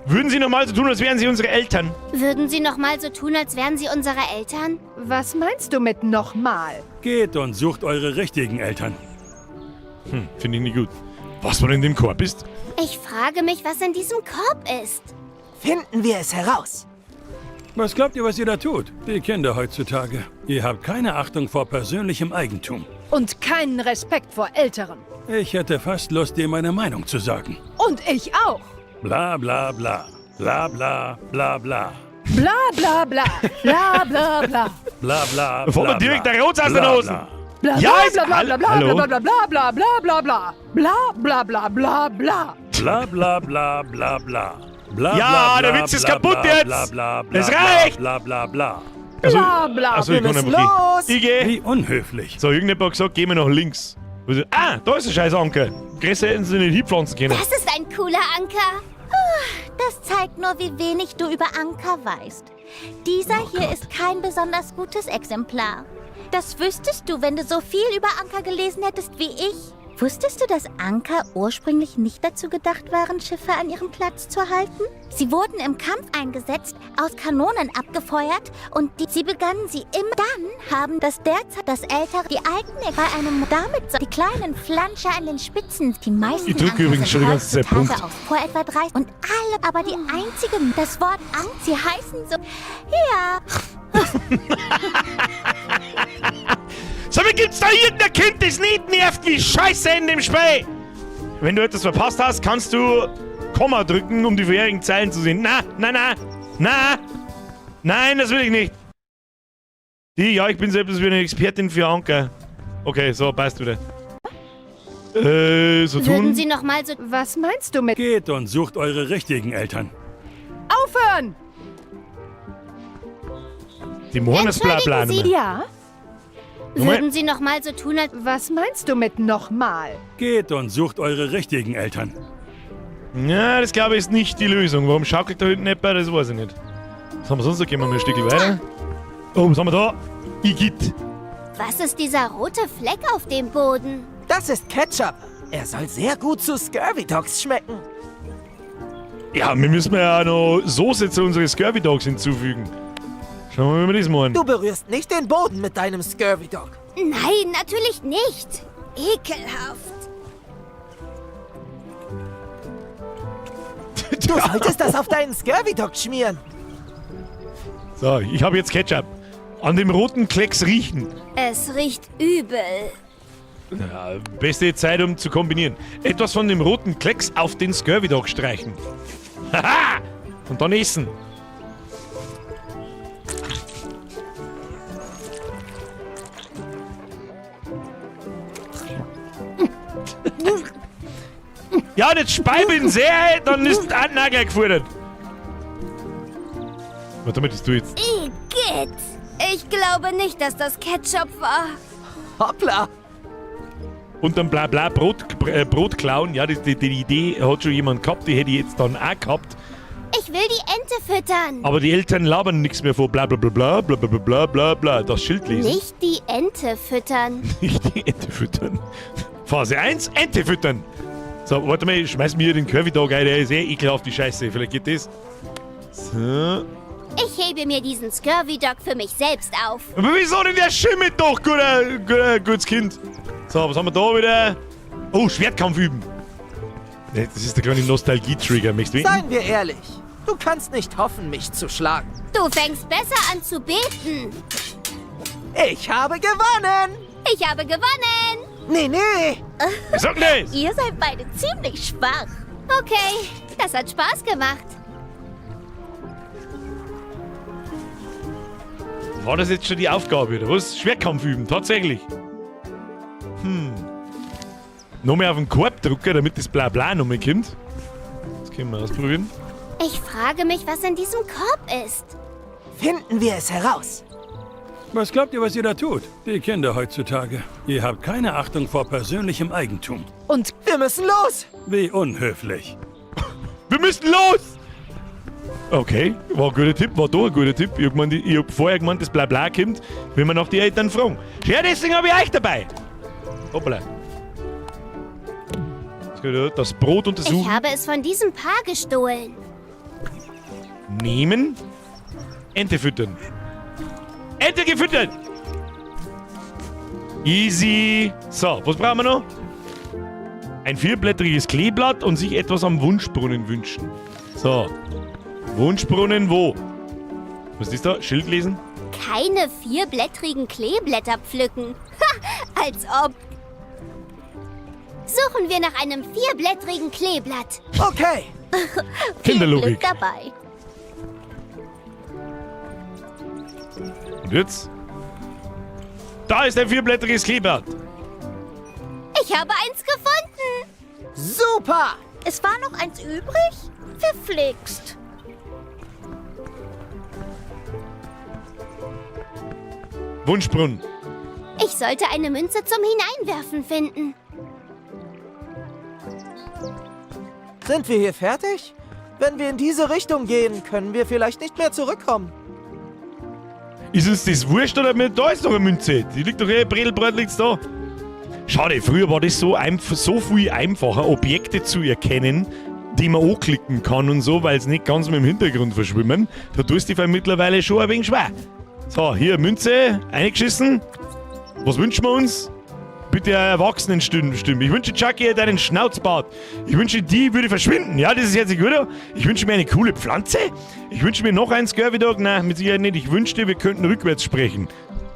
Würden Sie nochmal so tun, als wären Sie unsere Eltern? würden Sie noch mal so tun, als wären Sie unsere Eltern? Was meinst du mit nochmal? Geht und sucht eure richtigen Eltern. Finde ich nicht gut. Was wohl in dem Korb ist? Ich frage mich, was in diesem Korb ist. Finden wir es heraus. Was glaubt ihr, was ihr da tut? Die Kinder heutzutage. Ihr habt keine Achtung vor persönlichem Eigentum. Und keinen Respekt vor Älteren. Ich hätte fast Lust, dir meine Meinung zu sagen. Und ich auch. Bla bla bla. Bla bla bla bla. Bla bla bla. Bla bla bla. Bla bla Bevor bla, wir direkt bla. der Rot aus den Bla, Hosen. bla. Bla Ja, bla ist- bla bla bla Hallo? bla bla bla bla bla bla bla bla bla bla bla bla bla bla. Bla bla bla bla bla. Bla, Ja, bla, der bla, Witz ist bla, kaputt bla, jetzt. Bla, bla, bla, Es bla, reicht. Bla, bla, bla. Bla, bla, Also, wir ich kann müssen einfach los. gehen. Ich geh. Wie unhöflich. So, irgendjemand hat gesagt, gehen wir nach links. Also, da ist der scheiß Anker. Größer hätten sie nicht hinpflanzen können. Das ist ein cooler Anker. Das zeigt nur, wie wenig du über Anker weißt. Dieser hier ist kein besonders gutes Exemplar. Das wüsstest du, wenn du so viel über Anker gelesen hättest wie ich. Wusstest du, dass Anker ursprünglich nicht dazu gedacht waren, Schiffe an ihrem Platz zu halten? Sie wurden im Kampf eingesetzt, aus Kanonen abgefeuert und sie begannen sie immer. Dann haben das derzeit das ältere, die alten bei einem damit so die kleinen Flansche an den Spitzen. Die meisten Ich drücke Anker übrigens sind schon die ganze Zeit heutzutage Punkt. aus vor etwa 30 und alle, aber die einzigen, das Wort Anker, sie heißen so, ja. So, wie gibt's da irgendein Kind, das nicht nervt wie Scheiße in dem Spiel? Wenn du etwas verpasst hast, kannst du Komma drücken, um die vorherigen Zeilen zu sehen. Nein, das will ich nicht. Ja, ich bin selbst wie eine Expertin für Anker. Okay, so, passt wieder. So Würden tun. Sie noch mal so... Was meinst du mit Geht und sucht eure richtigen Eltern. aufhören? Die Mohanes Blabla. Entschuldigen Sie. Ja? Würden Sie noch mal so tun, als... Was meinst du mit nochmal? Geht und sucht eure richtigen Eltern. Ja, das glaube ich ist nicht die Lösung. Warum schaukelt da hinten etwas? Das weiß ich nicht. Was haben wir sonst noch? Gehen wir mal ein Stückchen weiter. Oh, was haben wir da? Igitt. Was ist dieser rote Fleck auf dem Boden? Das ist Ketchup. Er soll sehr gut zu Scurvy Dogs schmecken. Ja, wir müssen ja auch noch Soße zu unseren Scurvy Dogs hinzufügen. Schauen wir mal, wie wir das machen. Du berührst nicht den Boden mit deinem Scurvy Dog. Nein, natürlich nicht. Ekelhaft. Du solltest das auf deinen Scurvy Dog schmieren. So, ich habe jetzt Ketchup. An dem roten Klecks riechen. Es riecht übel. Ja, beste Zeit, um zu kombinieren. Etwas von dem roten Klecks auf den Scurvy Dog streichen. Haha! Und dann essen. Ja, das Speibeln sehr, dann ist ein Nagel gefordert. Warte mal, das du jetzt. Igitt. Ich glaube nicht, dass das Ketchup war. Hoppla. Und dann Blabla Brot klauen. Ja, die Idee hat schon jemand gehabt, die hätte ich jetzt dann auch gehabt. Ich will die Ente füttern. Aber die Eltern labern nichts mehr vor bla bla bla bla bla bla bla bla bla. Das Schild lesen. Nicht die Ente füttern. Nicht die Ente füttern. Phase 1, Ente füttern. So, warte mal, ich schmeiß mir hier den Curvy Dog ein, der ist eh ekelhaft, die Scheiße. Vielleicht geht das. So. Ich hebe mir diesen Scurvy Dog für mich selbst auf. Aber wieso denn der schimmelt doch, gutes Kind? So, was haben wir da wieder? Oh, Schwertkampf üben. Nee, das ist der kleine Nostalgie-Trigger. Möchtest du wissen? Seien wir ehrlich. Du kannst nicht hoffen, mich zu schlagen. Du fängst besser an zu beten. Ich habe gewonnen. Ich habe gewonnen. Nee. Wer sagt denn das? Ihr seid beide ziemlich schwach. Okay, das hat Spaß gemacht. War das jetzt schon die Aufgabe, oder was? Schwertkampf üben, tatsächlich. Nochmal auf den Korb drücken, damit das Blabla nochmal kommt. Das können wir ausprobieren. Ich frage mich, was in diesem Korb ist. Finden wir es heraus. Was glaubt ihr, was ihr da tut? Die Kinder heutzutage. Ihr habt keine Achtung vor persönlichem Eigentum. Und Wir müssen los. Wie unhöflich. Wir müssen los! Okay, war ein guter Tipp, war da ein guter Tipp. Ich hab vorher gemeint, das Blabla kommt, wenn wir nach die Eltern fragen. Ja, deswegen habe ich euch dabei. Hoppala. Jetzt geht er das Brot Ich untersuchen. habe es von diesem Paar gestohlen. Nehmen. Ente füttern. Ente gefüttert! Easy. So, was brauchen wir noch? Ein 4-blättriges Kleeblatt und sich etwas am Wunschbrunnen wünschen. So. Wunschbrunnen wo? Was ist da? Schild lesen? Keine 4-blättrigen Kleeblätter pflücken. Ha, als ob. Suchen wir nach einem 4-blättrigen Kleeblatt. Okay. Viel Kinderlogik. Glück dabei. Und jetzt? Da ist ein 4-blättriges Kleeblatt. Ich habe eins gefunden. Super. Es war noch eins übrig? Verflixt. Wunschbrunnen. Ich sollte eine Münze zum Hineinwerfen finden. Sind wir hier fertig? Wenn wir in diese Richtung gehen, können wir vielleicht nicht mehr zurückkommen. Ist uns das wurscht oder mit? Da ist doch eine Münze. Die liegt doch Bredelbrot liegt's da. Schade, früher war das so viel einfacher, Objekte zu erkennen, die man anklicken kann und so, weil es nicht ganz mit dem Hintergrund verschwimmen. Da tust du dich mittlerweile schon ein wenig schwer. So, hier Münze, eingeschissen. Was wünschen wir uns? Bitte Erwachsenenstimme. Ich wünsche Chucky deinen Schnauzbart. Ich wünsche, die würde verschwinden. Ja, das ist jetzt gut. Ich wünsche mir eine coole Pflanze. Ich wünsche mir noch ein Scurvy-Dog. Nein, mit Sicherheit nicht. Ich wünschte, wir könnten rückwärts sprechen.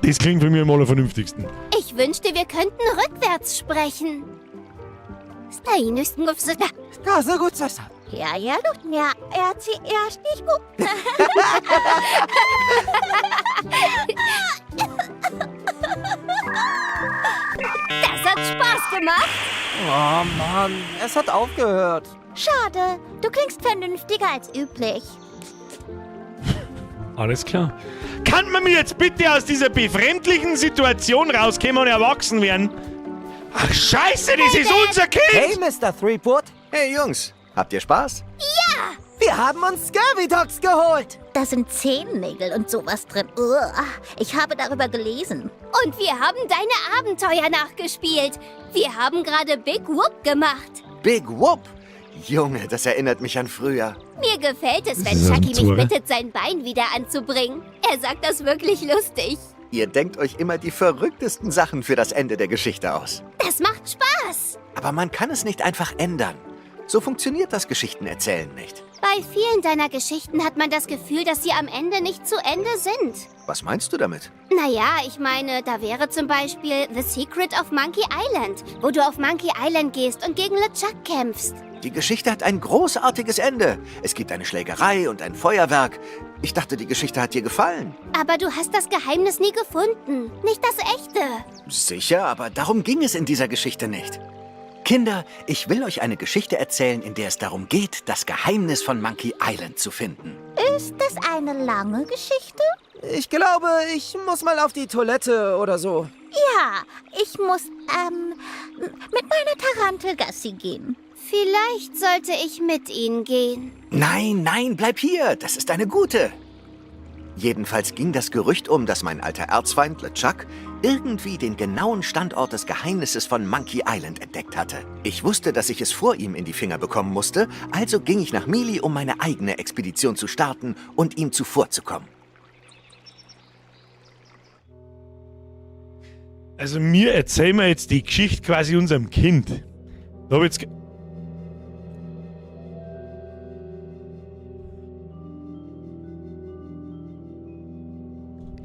Das klingt für mich mal am vernünftigsten. Ich wünschte, wir könnten rückwärts sprechen. Ja, so gut, Sasa. Ja, er zieht erst nicht gut. Das hat Spaß gemacht. Oh Mann, es hat aufgehört. Schade, du klingst vernünftiger als üblich. Alles klar. Kann man mir jetzt bitte aus dieser befremdlichen Situation rauskommen und erwachsen werden? Ach scheiße, das ist unser Kind! Hey, Mr. Threepwood. Hey Jungs, habt ihr Spaß? Wir haben uns Scurvy Dogs geholt. Da sind Zehennägel und sowas drin. Ich habe darüber gelesen. Und wir haben deine Abenteuer nachgespielt. Wir haben gerade Big Whoop gemacht. Big Whoop! Junge, das erinnert mich an früher. Mir gefällt es, wenn Das ist ein Chucky mich Zure. bittet, sein Bein wieder anzubringen. Er sagt das wirklich lustig. Ihr denkt euch immer die verrücktesten Sachen für das Ende der Geschichte aus. Das macht Spaß. Aber man kann es nicht einfach ändern. So funktioniert das Geschichtenerzählen nicht. Bei vielen deiner Geschichten hat man das Gefühl, dass sie am Ende nicht zu Ende sind. Was meinst du damit? Naja, ich meine, da wäre zum Beispiel The Secret of Monkey Island, wo du auf Monkey Island gehst und gegen LeChuck kämpfst. Die Geschichte hat ein großartiges Ende. Es gibt eine Schlägerei und ein Feuerwerk. Ich dachte, die Geschichte hat dir gefallen. Aber du hast das Geheimnis nie gefunden. Nicht das echte. Sicher, aber darum ging es in dieser Geschichte nicht. Kinder, ich will euch eine Geschichte erzählen, in der es darum geht, das Geheimnis von Monkey Island zu finden. Ist das eine lange Geschichte? Ich glaube, ich muss mal auf die Toilette oder so. Ja, ich muss, mit meiner Tarantel Gassi gehen. Vielleicht sollte ich mit ihnen gehen. Nein, nein, bleib hier. Das ist eine gute. Jedenfalls ging das Gerücht um, dass mein alter Erzfeind LeChuck irgendwie den genauen Standort des Geheimnisses von Monkey Island entdeckt hatte. Ich wusste, dass ich es vor ihm in die Finger bekommen musste, also ging ich nach Mealy, um meine eigene Expedition zu starten und ihm zuvorzukommen. Also mir erzählen wir jetzt die Geschichte quasi unserem Kind. Da hab ich jetzt...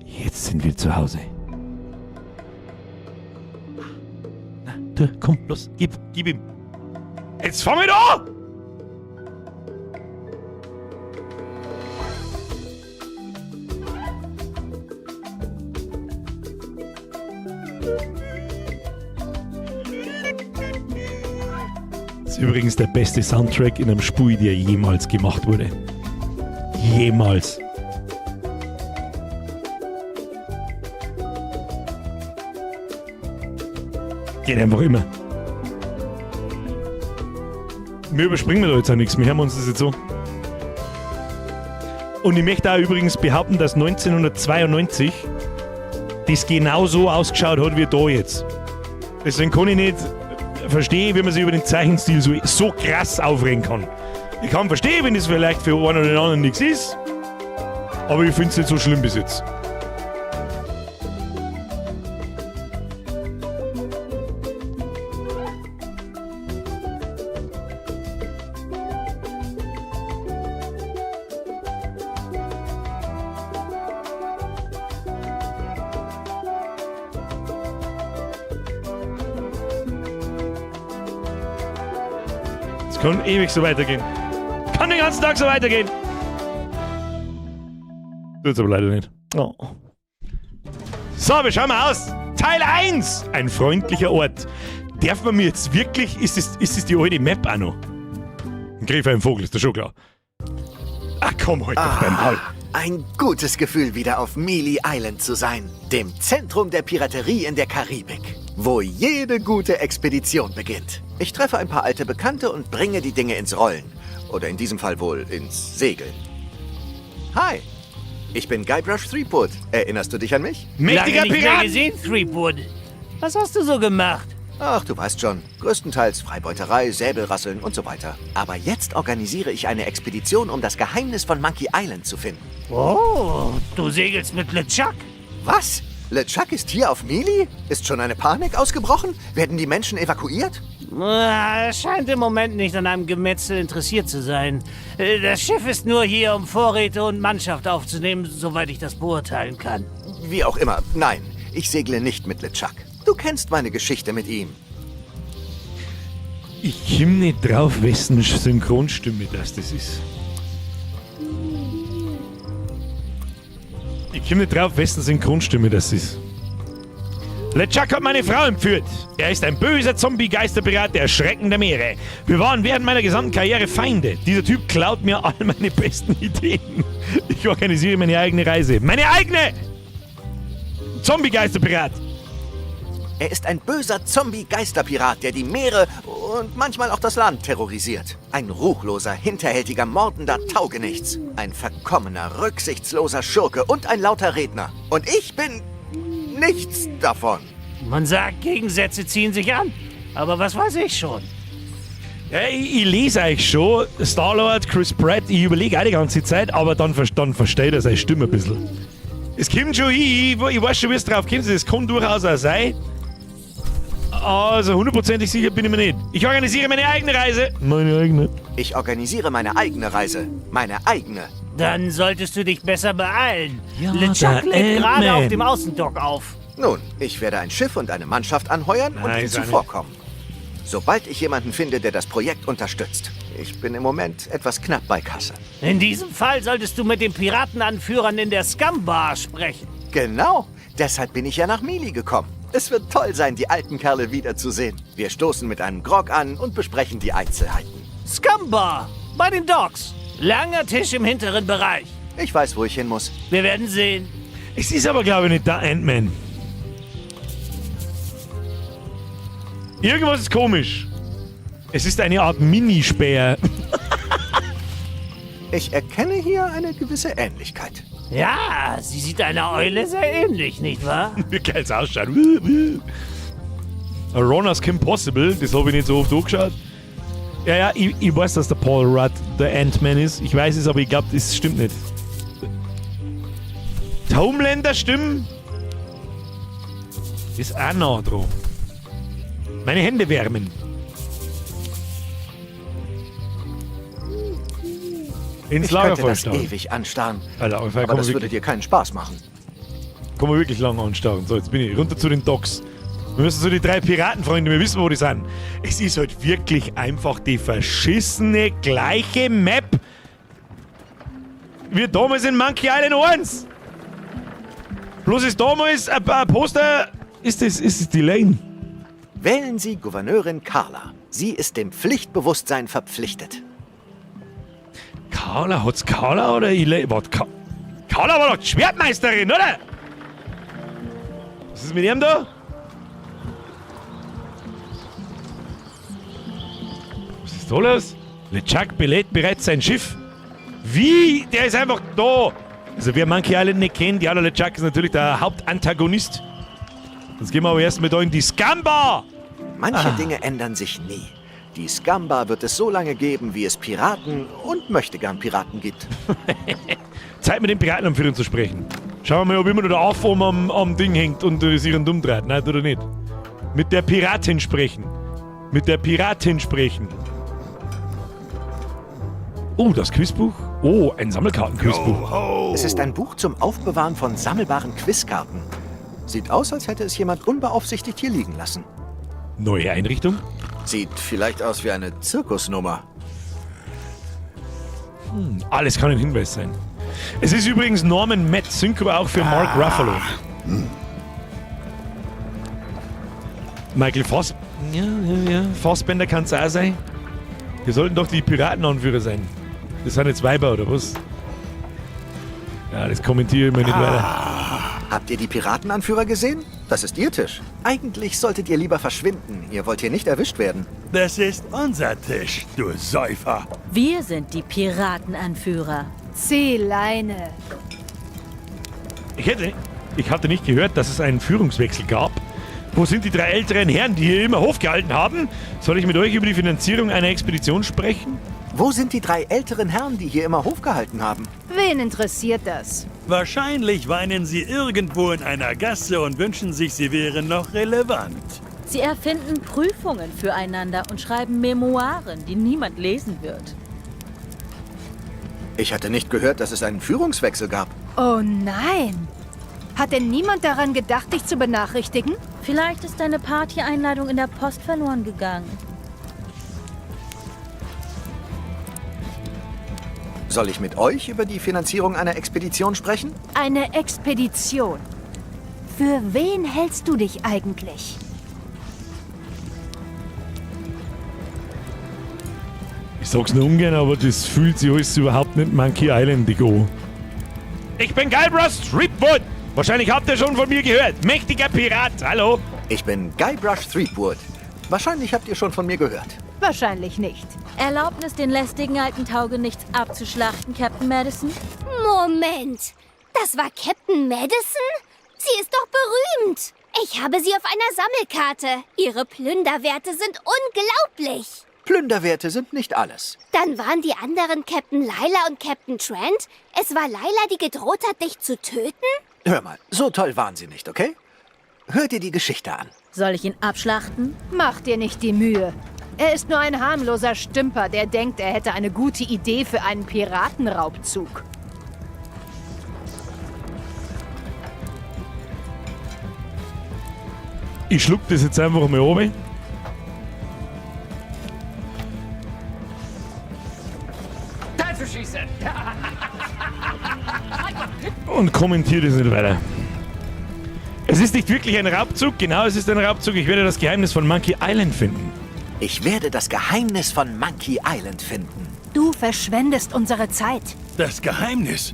Jetzt sind wir zu Hause. Na, du, komm, los, gib ihm. Jetzt fang mit an! Das ist übrigens der beste Soundtrack in einem Spiel, der jemals gemacht wurde. Jemals. Geht einfach immer. Wir überspringen da jetzt auch nichts, wir hören uns das jetzt so. Und ich möchte auch übrigens behaupten, dass 1992 das genau so ausgeschaut hat wie da jetzt. Deswegen kann ich nicht verstehen, wie man sich über den Zeichenstil so krass aufregen kann. Ich kann verstehen, wenn das vielleicht für einen oder den anderen nichts ist, aber ich finde es nicht so schlimm bis jetzt. Es kann ewig so weitergehen. Kann den ganzen Tag so weitergehen. Tut's aber leider nicht. Oh. So, wir schauen mal aus. Teil 1. Ein freundlicher Ort. Darf man mir jetzt wirklich... Ist es die alte Map auch noch? Angreifer im Vogel, ist das schon klar. Ach komm, heute doch beim Maul. Ein gutes Gefühl, wieder auf Mealy Island zu sein, dem Zentrum der Piraterie in der Karibik, wo jede gute Expedition beginnt. Ich treffe ein paar alte Bekannte und bringe die Dinge ins Rollen. Oder in diesem Fall wohl ins Segeln. Hi, ich bin Guybrush Threepwood. Erinnerst du dich an mich? Mächtiger Pirat! gesehen, Threepwood. Was hast du so gemacht? Ach, du weißt schon. Größtenteils Freibeuterei, Säbelrasseln und so weiter. Aber jetzt organisiere ich eine Expedition, um das Geheimnis von Monkey Island zu finden. Oh, du segelst mit LeChuck. Was? LeChuck ist hier auf Mealy? Ist schon eine Panik ausgebrochen? Werden die Menschen evakuiert? Er scheint im Moment nicht an einem Gemetzel interessiert zu sein. Das Schiff ist nur hier, um Vorräte und Mannschaft aufzunehmen, soweit ich das beurteilen kann. Wie auch immer. Nein, ich segle nicht mit LeChuck. Du kennst meine Geschichte mit ihm. Ich komm nicht drauf, wessen Synchronstimme das ist. Ich komm nicht drauf, wessen Synchronstimme das ist. LeChuck hat meine Frau entführt. Er ist ein böser Zombie-Geisterpirat der Schrecken der Meere. Wir waren während meiner gesamten Karriere Feinde. Dieser Typ klaut mir all meine besten Ideen. Ich organisiere meine eigene Reise. Meine eigene! Zombie-Geisterpirat! Er ist ein böser Zombie-Geisterpirat, der die Meere und manchmal auch das Land terrorisiert. Ein ruchloser, hinterhältiger, mordender Taugenichts. Ein verkommener, rücksichtsloser Schurke und ein lauter Redner. Und ich bin nichts davon. Man sagt, Gegensätze ziehen sich an. Aber was weiß ich schon? Ja, ich lese euch schon, Star-Lord, Chris Pratt, ich überlege auch die ganze Zeit, aber dann versteht er seine Stimme ein bisschen. Es kommt schon, ich weiß schon, wie es drauf kommt, das kann durchaus auch sein. Also hundertprozentig sicher bin ich mir nicht. Ich organisiere meine eigene Reise. Meine eigene. Ich organisiere meine eigene Reise. Meine eigene. Dann solltest du dich besser beeilen. Ja, LeChuck der legt gerade Ant-Man. auf dem Außendock auf. Nun, ich werde ein Schiff und eine Mannschaft anheuern und Nein, ihm sei zuvorkommen. Sobald ich jemanden finde, der das Projekt unterstützt. Ich bin im Moment etwas knapp bei Kasse. In diesem Fall solltest du mit den Piratenanführern in der Scumbar sprechen. Genau, deshalb bin ich ja nach Mealy gekommen. Es wird toll sein, die alten Kerle wiederzusehen. Wir stoßen mit einem Grog an und besprechen die Einzelheiten. Scumbar, bei den Docks. Langer Tisch im hinteren Bereich. Ich weiß, wo ich hin muss. Wir werden sehen. Es ist aber, glaube ich, nicht der Ant-Man. Irgendwas ist komisch. Es ist eine Art Minispäher. Ich erkenne hier eine gewisse Ähnlichkeit. Ja, sie sieht einer Eule sehr ähnlich, nicht wahr? Wie geil es ausschaut. Ronas Kim Possible, das habe ich nicht so oft angeschaut. Ja, ich weiß, dass der Paul Rudd der Ant-Man ist. Ich weiß es, aber ich glaube, das stimmt nicht. Die Homelander stimmen. Ist auch nah dran. Meine Hände wärmen. Ins Ich könnte Lagerfeuer das starren. ewig anstarren, Alter, aber das würde dir keinen Spaß machen. Kann man wirklich lange anstarren. So, jetzt bin ich runter zu den Docks. Wir müssen zu den 3 Piratenfreunde, wir wissen, wo die sind. Es ist halt wirklich einfach die verschissene gleiche Map wie damals in Monkey Island 1. Bloß ist damals ein Poster. Ist es die Lane? Wählen Sie Gouverneurin Carla. Sie ist dem Pflichtbewusstsein verpflichtet. Carla, hat's Carla oder Elaine? Warte, Carla war doch die Schwertmeisterin, oder? Was ist mit ihm da? Was ist da los? LeChuck belädt bereits sein Schiff. Wie? Der ist einfach da. Also wer Monkey Island nicht kennt, ja, der LeChuck ist natürlich der Hauptantagonist. Jetzt gehen wir aber erstmal da in die Scumbar. Manche Dinge ändern sich nie. Die Scumbar wird es so lange geben, wie es Piraten und Möchtegern-Piraten gibt. Zeit mit den Piratenanführern zu sprechen. Schauen wir mal, ob immer noch der Aufform am Ding hängt und sich ihren dumm dreht. Nein, oder nicht? Mit der Piratin sprechen. Mit der Piratin sprechen. Oh, das Quizbuch. Oh, ein Sammelkarten-Quizbuch. Es ist ein Buch zum Aufbewahren von sammelbaren Quizkarten. Sieht aus, als hätte es jemand unbeaufsichtigt hier liegen lassen. Neue Einrichtung? Sieht vielleicht aus wie eine Zirkusnummer. Alles kann ein Hinweis sein. Es ist übrigens Norman Matt, Synchro auch für Mark Ruffalo. Michael Fassbender kann es auch sein. Wir sollten doch die Piratenanführer sein. Das sind jetzt Weiber, oder was? Ja, das kommentiere ich mir nicht weiter. Habt ihr die Piratenanführer gesehen? Das ist ihr Tisch. Eigentlich solltet ihr lieber verschwinden. Ihr wollt hier nicht erwischt werden. Das ist unser Tisch, du Säufer. Wir sind die Piratenanführer. Zieh Leine. Ich hatte nicht gehört, dass es einen Führungswechsel gab. Wo sind die 3 älteren Herren, die hier immer Hof gehalten haben? Soll ich mit euch über die Finanzierung einer Expedition sprechen? Wo sind die 3 älteren Herren, die hier immer Hof gehalten haben? Wen interessiert das? Wahrscheinlich weinen sie irgendwo in einer Gasse und wünschen sich, sie wären noch relevant. Sie erfinden Prüfungen füreinander und schreiben Memoiren, die niemand lesen wird. Ich hatte nicht gehört, dass es einen Führungswechsel gab. Oh nein! Hat denn niemand daran gedacht, dich zu benachrichtigen? Vielleicht ist deine Party-Einladung in der Post verloren gegangen. Soll ich mit euch über die Finanzierung einer Expedition sprechen? Eine Expedition. Für wen hältst du dich eigentlich? Ich sag's nur ungern, aber das fühlt sich alles überhaupt nicht Monkey Islandig an. Ich bin Guybrush Threepwood! Wahrscheinlich habt ihr schon von mir gehört. Mächtiger Pirat, hallo? Ich bin Guybrush Threepwood. Wahrscheinlich habt ihr schon von mir gehört. Wahrscheinlich nicht. Erlaubnis, den lästigen alten Taugenichts abzuschlachten, Captain Madison? Moment, das war Captain Madison? Sie ist doch berühmt. Ich habe sie auf einer Sammelkarte. Ihre Plünderwerte sind unglaublich. Plünderwerte sind nicht alles. Dann waren die anderen Captain Lila und Captain Trent. Es war Lila, die gedroht hat, dich zu töten? Hör mal, so toll waren sie nicht, okay? Hör dir die Geschichte an. Soll ich ihn abschlachten? Mach dir nicht die Mühe. Er ist nur ein harmloser Stümper, der denkt, er hätte eine gute Idee für einen Piratenraubzug. Ich schluck das jetzt einfach mal oben. Und kommentiere das nicht weiter. Es ist nicht wirklich ein Raubzug, genau, es ist ein Raubzug. Ich werde das Geheimnis von Monkey Island finden. Ich werde das Geheimnis von Monkey Island finden. Du verschwendest unsere Zeit. Das Geheimnis?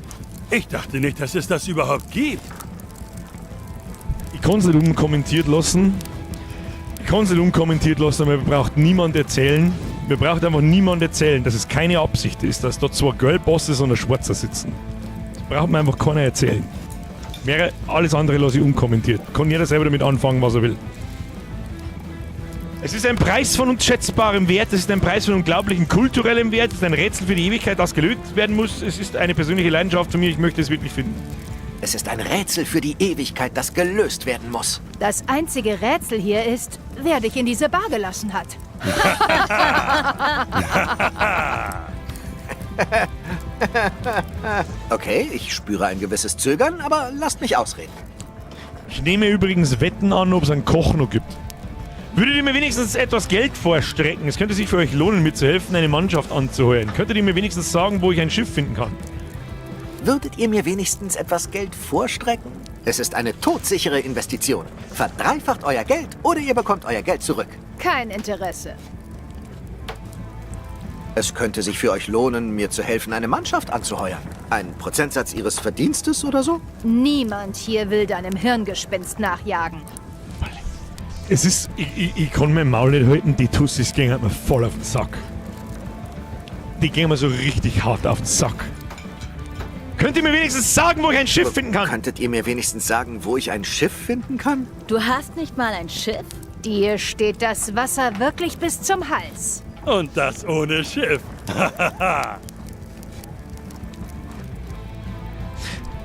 Ich dachte nicht, dass es das überhaupt gibt. Ich kann es nicht unkommentiert lassen. Mir braucht niemand erzählen. Mir braucht einfach niemand erzählen, dass es keine Absicht ist, dass dort 2 Gelbbosses und ein Schwarzer sitzen. Das braucht mir einfach keiner erzählen. Alles andere lasse ich unkommentiert. Kann jeder selber damit anfangen, was er will. Es ist ein Preis von unschätzbarem Wert, es ist ein Preis von unglaublichem kulturellem Wert, es ist ein Rätsel für die Ewigkeit, das gelöst werden muss. Es ist eine persönliche Leidenschaft von mir, ich möchte es wirklich finden. Es ist ein Rätsel für die Ewigkeit, das gelöst werden muss. Das einzige Rätsel hier ist, wer dich in diese Bar gelassen hat. Okay, ich spüre ein gewisses Zögern, aber lasst mich ausreden. Ich nehme übrigens Wetten an, ob es einen Koch noch gibt. Würdet ihr mir wenigstens etwas Geld vorstrecken? Es könnte sich für euch lohnen, mitzuhelfen, eine Mannschaft anzuheuern. Könntet ihr mir wenigstens sagen, wo ich ein Schiff finden kann? Würdet ihr mir wenigstens etwas Geld vorstrecken? Es ist eine todsichere Investition. Verdreifacht euer Geld oder ihr bekommt euer Geld zurück. Kein Interesse. Es könnte sich für euch lohnen, mir zu helfen, eine Mannschaft anzuheuern. Ein Prozentsatz ihres Verdienstes oder so? Niemand hier will deinem Hirngespinst nachjagen. Es ist... Ich kann mein Maul nicht halten, die Tussis gehen mir voll auf den Sack. Die gehen mir so richtig hart auf den Sack. Könnt ihr mir wenigstens sagen, wo ich ein Schiff finden kann? Könntet ihr mir wenigstens sagen, wo ich ein Schiff finden kann? Du hast nicht mal ein Schiff? Dir steht das Wasser wirklich bis zum Hals. Und das ohne Schiff.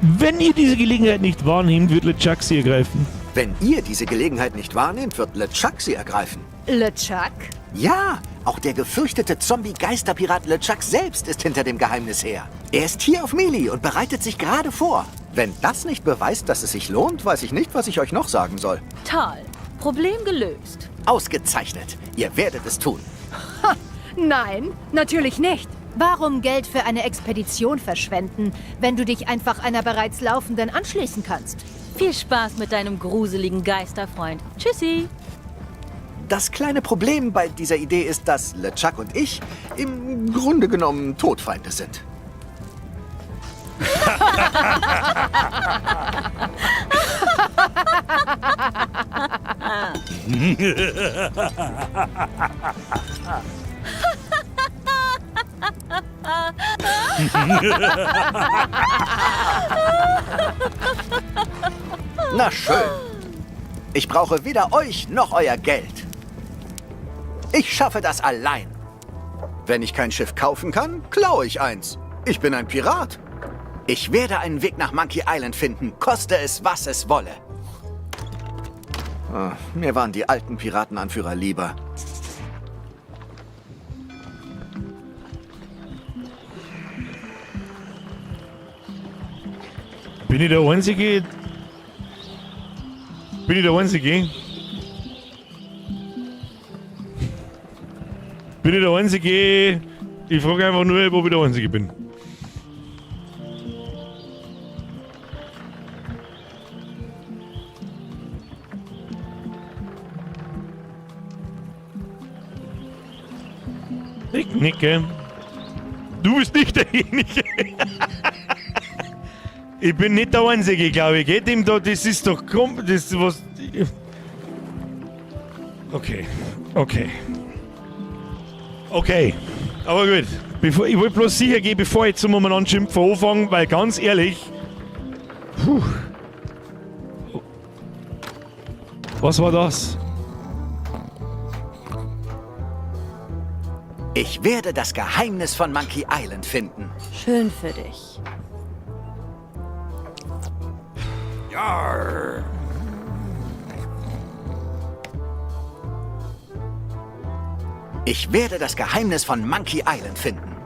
Wenn ihr diese Gelegenheit nicht wahrnehmt, wird LeChuck sie ergreifen. Wenn ihr diese Gelegenheit nicht wahrnehmt, wird LeChuck sie ergreifen. LeChuck? Ja, auch der gefürchtete Zombie-Geisterpirat LeChuck selbst ist hinter dem Geheimnis her. Er ist hier auf Melee und bereitet sich gerade vor. Wenn das nicht beweist, dass es sich lohnt, weiß ich nicht, was ich euch noch sagen soll. Toll. Problem gelöst. Ausgezeichnet. Ihr werdet es tun. Ha, nein, natürlich nicht. Warum Geld für eine Expedition verschwenden, wenn du dich einfach einer bereits laufenden anschließen kannst? Viel Spaß mit deinem gruseligen Geisterfreund. Tschüssi. Das kleine Problem bei dieser Idee ist, dass LeChuck und ich im Grunde genommen Todfeinde sind. Na schön. Ich brauche weder euch noch euer Geld. Ich schaffe das allein. Wenn ich kein Schiff kaufen kann, klaue ich eins. Ich bin ein Pirat. Ich werde einen Weg nach Monkey Island finden, koste es, was es wolle. Oh, mir waren die alten Piratenanführer lieber. Bin ich der Einzige? Bin ich der Einzige? Bin ich der Einzige? Ich frage einfach nur, ob ich der Einzige bin. Ich nicke. Du bist nicht derjenige. Ich bin nicht der Einzige, glaube ich. Geht ihm da, das ist doch das was. Okay. Aber gut. Ich wollte bloß sicher gehen, bevor ich zum umeinander schimpfen anfange, weil ganz ehrlich. Was war das? Ich werde das Geheimnis von Monkey Island finden. Schön für dich. Yarr. Ich werde das Geheimnis von Monkey Island finden.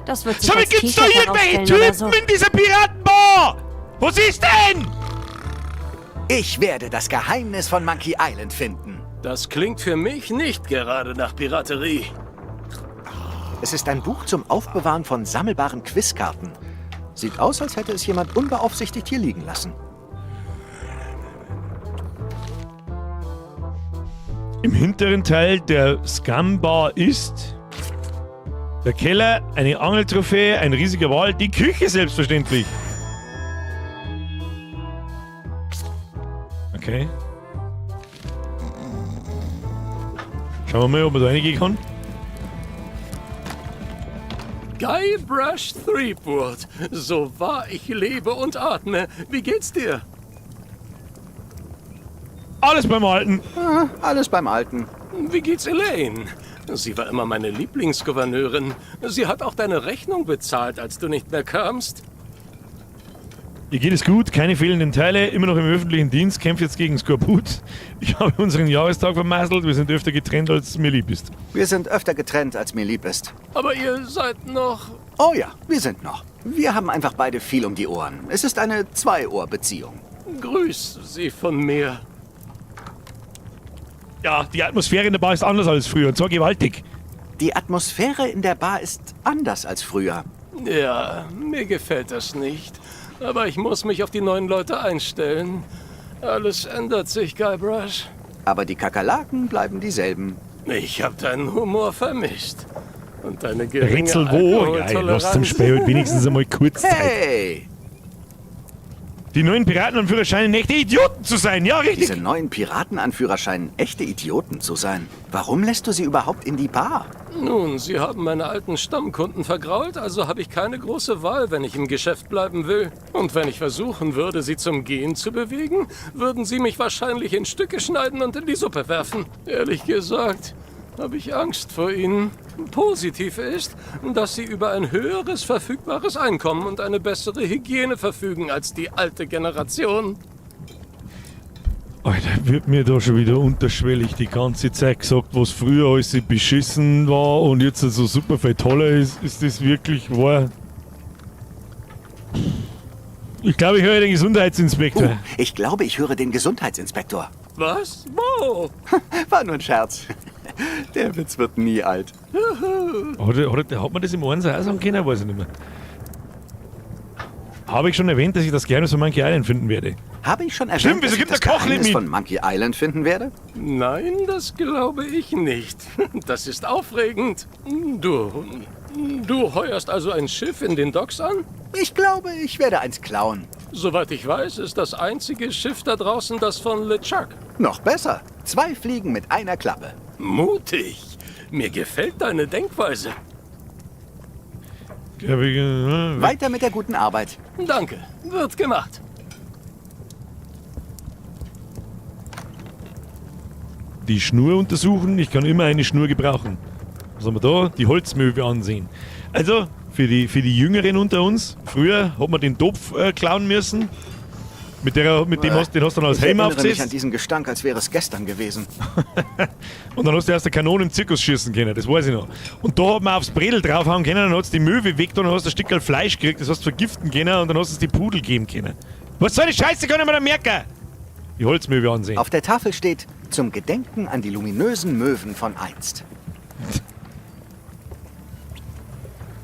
Das wird sich So, als gibt's da T-Shirt irgendwelche herausstellen oder Typen so. in dieser Piratenbar? Was ist denn? Ich werde das Geheimnis von Monkey Island finden. Das klingt für mich nicht gerade nach Piraterie. Es ist ein Buch zum Aufbewahren von sammelbaren Quizkarten. Sieht aus, als hätte es jemand unbeaufsichtigt hier liegen lassen. Im hinteren Teil der Scum-Bar ist der Keller, eine Angeltrophäe, ein riesiger Wal, die Küche selbstverständlich. Okay. Schauen wir mal, ob man da reingehen kann. Guybrush Threepwood, so wahr ich lebe und atme. Wie geht's dir? Alles beim Alten. Alles beim Alten. Wie geht's Elaine? Sie war immer meine Lieblingsgouverneurin. Sie hat auch deine Rechnung bezahlt, als du nicht mehr kamst. Ihr geht es gut, keine fehlenden Teile, immer noch im öffentlichen Dienst, kämpft jetzt gegen Skorbut. Ich habe unseren Jahrestag vermasselt, wir sind öfter getrennt, als mir lieb ist. Wir sind öfter getrennt, als mir lieb ist. Aber ihr seid noch... Oh ja, wir sind noch. Wir haben einfach beide viel um die Ohren. Es ist eine Zwei-Ohr-Beziehung. Grüß sie von mir. Ja, die Atmosphäre in der Bar ist anders als früher, und zwar gewaltig. Die Atmosphäre in der Bar ist anders als früher. Ja, mir gefällt das nicht. Aber ich muss mich auf die neuen Leute einstellen. Alles ändert sich, Guybrush. Aber die Kakerlaken bleiben dieselben. Ich habe deinen Humor vermisst. Und deine geringe Rätsel wo? Ja, lass zum Spiel wenigstens einmal kurz Zeit. Hey! Die neuen Piratenanführer scheinen echte Idioten zu sein, ja richtig. Diese neuen Piratenanführer scheinen echte Idioten zu sein. Warum lässt du sie überhaupt in die Bar? Nun, sie haben meine alten Stammkunden vergrault, also habe ich keine große Wahl, wenn ich im Geschäft bleiben will. Und wenn ich versuchen würde, sie zum Gehen zu bewegen, würden sie mich wahrscheinlich in Stücke schneiden und in die Suppe werfen. Ehrlich gesagt, habe ich Angst vor ihnen. Positiv ist, dass sie über ein höheres verfügbares Einkommen und eine bessere Hygiene verfügen als die alte Generation. Alter, wird mir da schon wieder unterschwellig die ganze Zeit gesagt, was früher alles beschissen war und jetzt so super viel toller ist. Ist das wirklich wahr? Ich glaube, ich höre den Gesundheitsinspektor. Ich glaube, ich höre den Gesundheitsinspektor. Was? Wo? War nur ein Scherz. Der Witz wird nie alt. Hat man das im Ohren sagen können? Weiß ich nicht mehr. Habe ich schon erwähnt, dass ich das gerne so Monkey Island finden werde? Habe ich schon erwähnt, Stimmt, wieso dass ich gibt das der Koch Geheimnis nicht von Monkey Island finden werde? Nein, das glaube ich nicht. Das ist aufregend. Du heuerst also ein Schiff in den Docks an? Ich glaube, ich werde eins klauen. Soweit ich weiß, ist das einzige Schiff da draußen das von LeChuck. Noch besser. 2 Fliegen mit einer Klappe. Mutig. Mir gefällt deine Denkweise. Weiter mit der guten Arbeit. Danke. Wird gemacht. Die Schnur untersuchen. Ich kann immer eine Schnur gebrauchen. Was haben wir da? Die Holzmöwe ansehen. Also, für die Jüngeren unter uns, früher hat man den Topf klauen müssen. Den hast du dann als Helm Ich erinnere mich an aufgesetzt. diesen Gestank, als wäre es gestern gewesen. Und dann hast du erst der Kanone im Zirkus schießen können, das weiß ich noch. Und da hat man aufs Bredel draufhauen können, dann hat es die Möwe weg, dann hast du ein Stück Fleisch gekriegt, das hast du vergiften können und dann hast du es die Pudel geben können. Was soll die Scheiße, kann ich mir da merken? Die Holzmöwe ansehen. Auf der Tafel steht, zum Gedenken an die luminösen Möwen von einst.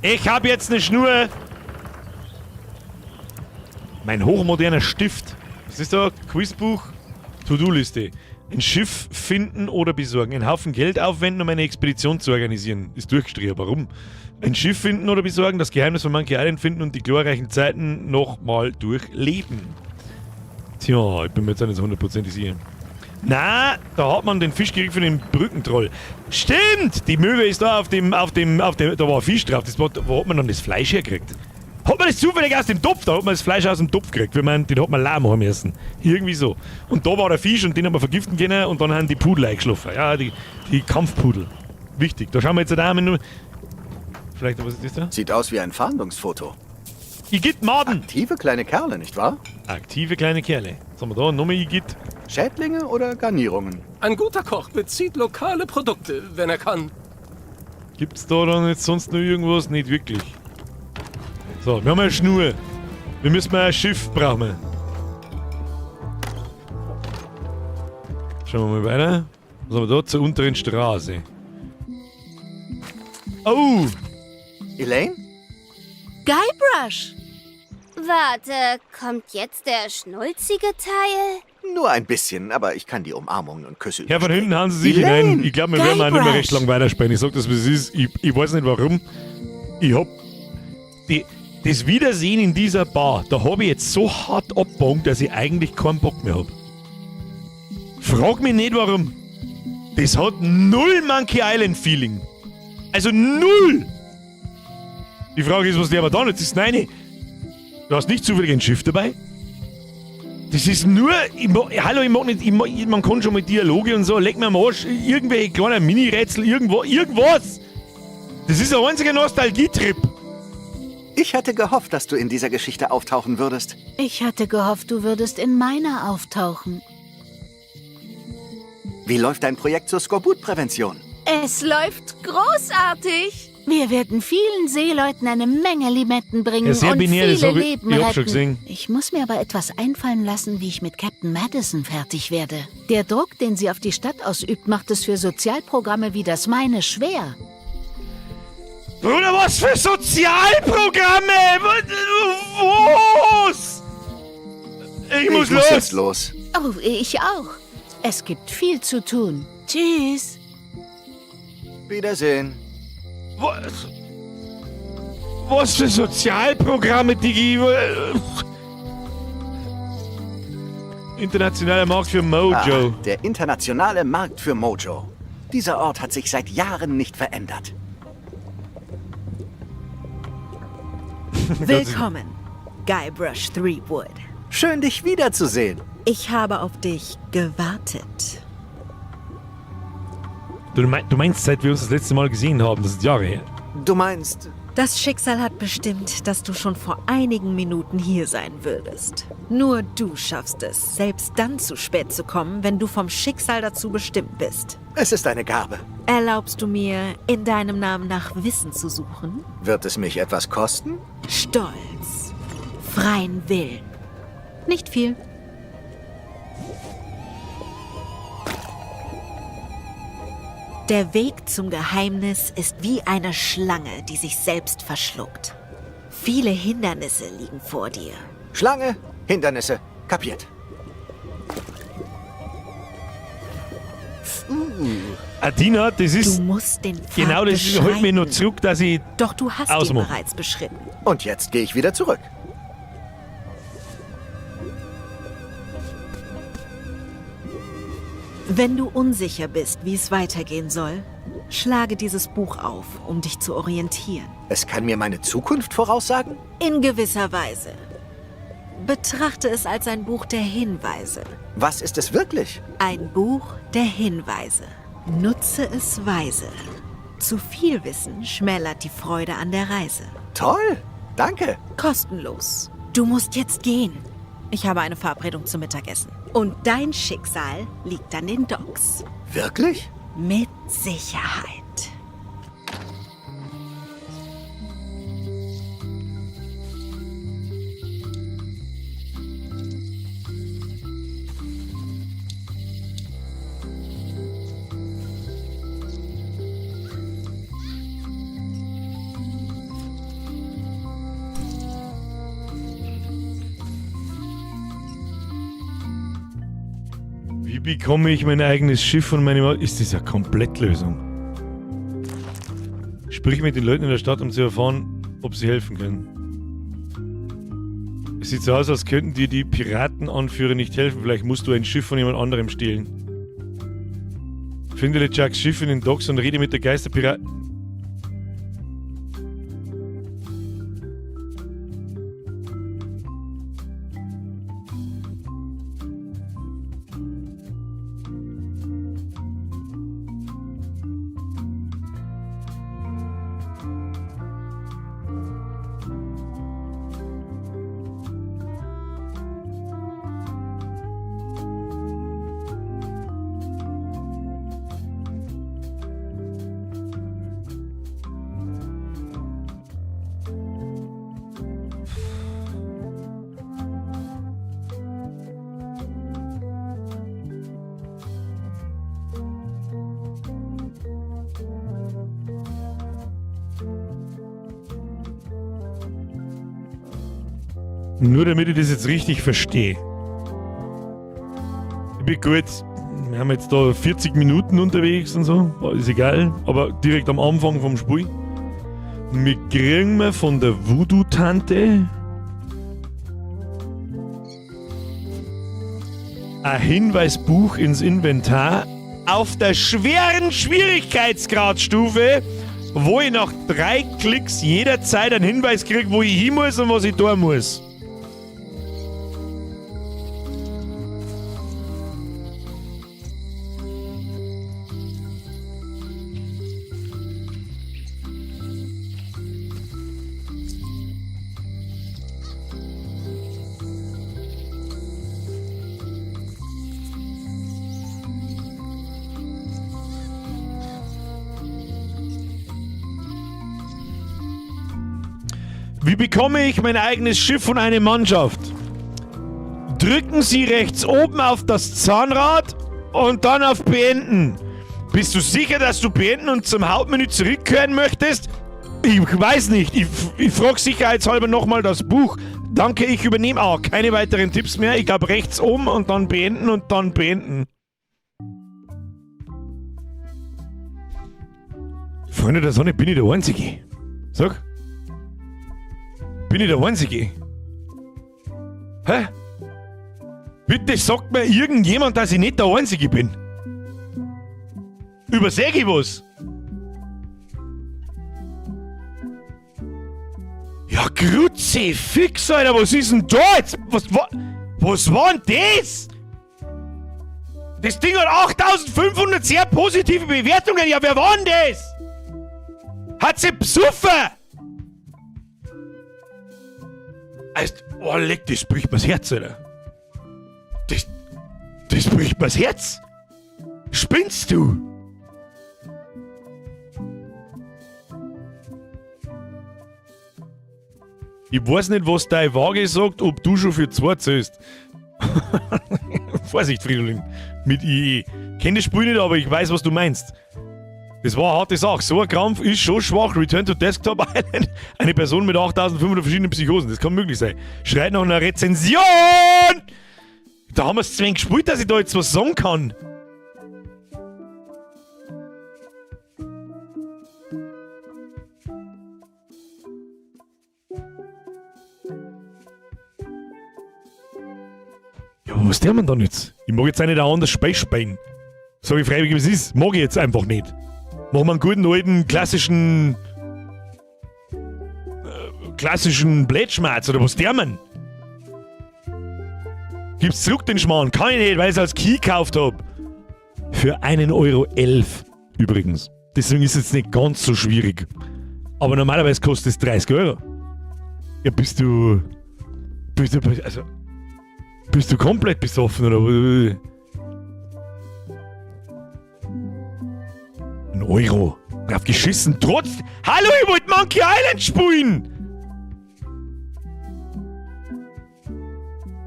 Ich habe jetzt eine Schnur. Mein hochmoderner Stift. Was ist da? Quizbuch? To-Do-Liste. Ein Schiff finden oder besorgen. Einen Haufen Geld aufwenden, um eine Expedition zu organisieren. Ist durchgestrichen. Warum? Ein Schiff finden oder besorgen, das Geheimnis von Monkey Island finden und die glorreichen Zeiten nochmal durchleben. Tja, ich bin mir jetzt auch nicht so 100% sicher. Na, da hat man den Fisch gekriegt für den Brückentroll. Stimmt! Die Möwe ist da auf dem, da war Fisch drauf. Wo hat man dann das Fleisch hergekriegt? Hat man das zufällig aus dem Topf? Da hat man das Fleisch aus dem Topf gekriegt. Den hat man lahm haben müssen. Irgendwie so. Und da war der Fisch und den haben wir vergiften können und dann haben die Pudel eingeschlafen. Ja, die Kampfpudel. Wichtig. Da schauen wir jetzt da einmal nur. Vielleicht, was ist das da? Sieht aus wie ein Fahndungsfoto. Igitt Maden! Aktive kleine Kerle, nicht wahr? Aktive kleine Kerle. Was haben wir da? Nochmal Igitt. Schädlinge oder Garnierungen? Ein guter Koch bezieht lokale Produkte, wenn er kann. Gibt's da dann jetzt sonst noch irgendwas? Nicht wirklich. So, wir haben eine Schnur. Wir müssen mal ein Schiff brauchen. Schauen wir mal weiter. Was haben wir da? Zur unteren Straße. Oh! Elaine? Guybrush! Warte, kommt jetzt der schnulzige Teil? Nur ein bisschen, aber ich kann die Umarmungen und Küsse Ja, von hinten haben sie sich Elaine! hinein. Ich glaube, wir werden auch nicht mehr recht lang weitersprechen. Ich sag das, wie es ist. Ich weiß nicht warum. Ich hab. Das Wiedersehen in dieser Bar, da habe ich jetzt so hart abgebankt, dass ich eigentlich keinen Bock mehr hab. Frag mich nicht warum. Das hat null Monkey Island Feeling. Also null! Die Frage ist, was der aber da nicht ist. Nein, du hast nicht zufällig ein Schiff dabei? Das ist nur. Hallo, ich mag nicht. Man kann schon mal Dialoge und so. Leck mir am Arsch. Irgendwelche kleinen Mini-Rätsel, irgendwas. Das ist ein einziger Nostalgietrip. Ich hatte gehofft, dass du in dieser Geschichte auftauchen würdest. Ich hatte gehofft, du würdest in meiner auftauchen. Wie läuft dein Projekt zur Skorbutprävention? Es läuft großartig. Wir werden vielen Seeleuten eine Menge Limetten bringen Ja, sehr und binär, das viele hab ich- Leben ich hab schon retten. gesehen. Ich muss mir aber etwas einfallen lassen, wie ich mit Captain Madison fertig werde. Der Druck, den sie auf die Stadt ausübt, macht es für Sozialprogramme wie das meine schwer. Bruder, was für Sozialprogramme? Was? Ich muss los. jetzt los. Oh, ich auch. Es gibt viel zu tun. Tschüss. Wiedersehen. Was für Sozialprogramme, Digi? Internationaler Markt für Mojo. Der internationale Markt für Mojo. Dieser Ort hat sich seit Jahren nicht verändert. Willkommen, Guybrush Threepwood. Schön, dich wiederzusehen. Ich habe auf dich gewartet. Du meinst, seit wir uns das letzte Mal gesehen haben, das ist Jahre her. Du meinst... Das Schicksal hat bestimmt, dass du schon vor einigen Minuten hier sein würdest. Nur du schaffst es, selbst dann zu spät zu kommen, wenn du vom Schicksal dazu bestimmt bist. Es ist eine Gabe. Erlaubst du mir, in deinem Namen nach Wissen zu suchen? Wird es mich etwas kosten? Stolz. Freien Willen. Nicht viel. Der Weg zum Geheimnis ist wie eine Schlange, die sich selbst verschluckt. Viele Hindernisse liegen vor dir. Schlange, Hindernisse, kapiert. Adina, das ist... Du musst den Pfad Genau, das holt mich noch beschreiten. zurück, dass ich... Doch du hast ihn ausmache. bereits beschritten. Und jetzt gehe ich wieder zurück. Wenn du unsicher bist, wie es weitergehen soll, schlage dieses Buch auf, um dich zu orientieren. Es kann mir meine Zukunft voraussagen? In gewisser Weise. Betrachte es als ein Buch der Hinweise. Was ist es wirklich? Ein Buch der Hinweise. Nutze es weise. Zu viel Wissen schmälert die Freude an der Reise. Toll, danke. Kostenlos. Du musst jetzt gehen. Ich habe eine Verabredung zum Mittagessen. Und dein Schicksal liegt an den Docks. Wirklich? Mit Sicherheit. Wie bekomme ich mein eigenes Schiff und meine... Ist das eine Komplettlösung? Sprich mit den Leuten in der Stadt, um zu erfahren, ob sie helfen können. Es sieht so aus, als könnten dir die Piratenanführer nicht helfen. Vielleicht musst du ein Schiff von jemand anderem stehlen. Finde LeChucks Schiff in den Docks und rede mit der Geisterpiraten... Nur damit ich das jetzt richtig verstehe. Ich bin gut. Wir haben jetzt da 40 Minuten unterwegs und so. Ist egal. Aber direkt am Anfang vom Spiel. Wir kriegen von der Voodoo-Tante ein Hinweisbuch ins Inventar auf der schweren Schwierigkeitsgradstufe, wo ich nach 3 Klicks jederzeit einen Hinweis kriege, wo ich hin muss und was ich tun muss. Wie bekomme ich mein eigenes Schiff und eine Mannschaft? Drücken Sie rechts oben auf das Zahnrad und dann auf Beenden. Bist du sicher, dass du beenden und zum Hauptmenü zurückkehren möchtest? Ich weiß nicht. Ich frage sicherheitshalber nochmal das Buch. Danke, ich übernehme auch. Keine weiteren Tipps mehr. Ich glaube rechts oben und dann beenden und dann beenden. Freunde der Sonne, bin ich der Einzige? Sag. Bin ich der Einzige? Hä? Bitte sagt mir irgendjemand, dass ich nicht der Einzige bin. Übersehe ich was? Ja, Grütze, fix, Alter, was ist denn da jetzt? Was war denn das? Das Ding hat 8500 sehr positive Bewertungen. Ja, wer war denn das? Hat sie besoffen? Oh, leck, das bricht mir's Herz, Alter. Das bricht mir's Herz. Spinnst du? Ich weiß nicht, was deine Waage sagt, ob du schon für 2 zählst. Vorsicht, Fridolin. Mit IE. Kenn das Spiel nicht, aber ich weiß, was du meinst. Das war eine harte Sache. So ein Krampf ist schon schwach. Return to Desktop Island. Eine Person mit 8500 verschiedenen Psychosen. Das kann möglich sein. Schreit nach einer Rezension! Da haben wir es zwingend gespielt, dass ich da jetzt was sagen kann. Was der man dann jetzt? Ich mag jetzt auch nicht ein anderes Space spielen. Sag ich freiwillig, wie es ist. Mag ich jetzt einfach nicht. Machen wir einen guten alten klassischen Blätschmerz oder was der man? Gib's zurück den Schmarrn. Kann ich nicht, weil ich es als Key gekauft habe. Für 1,11 Euro übrigens. Deswegen ist es jetzt nicht ganz so schwierig. Aber normalerweise kostet es 30 Euro. Ja, bist du komplett besoffen oder? 1 Euro. Drauf geschissen. Trotzdem. Hallo, ich wollte Monkey Island spielen!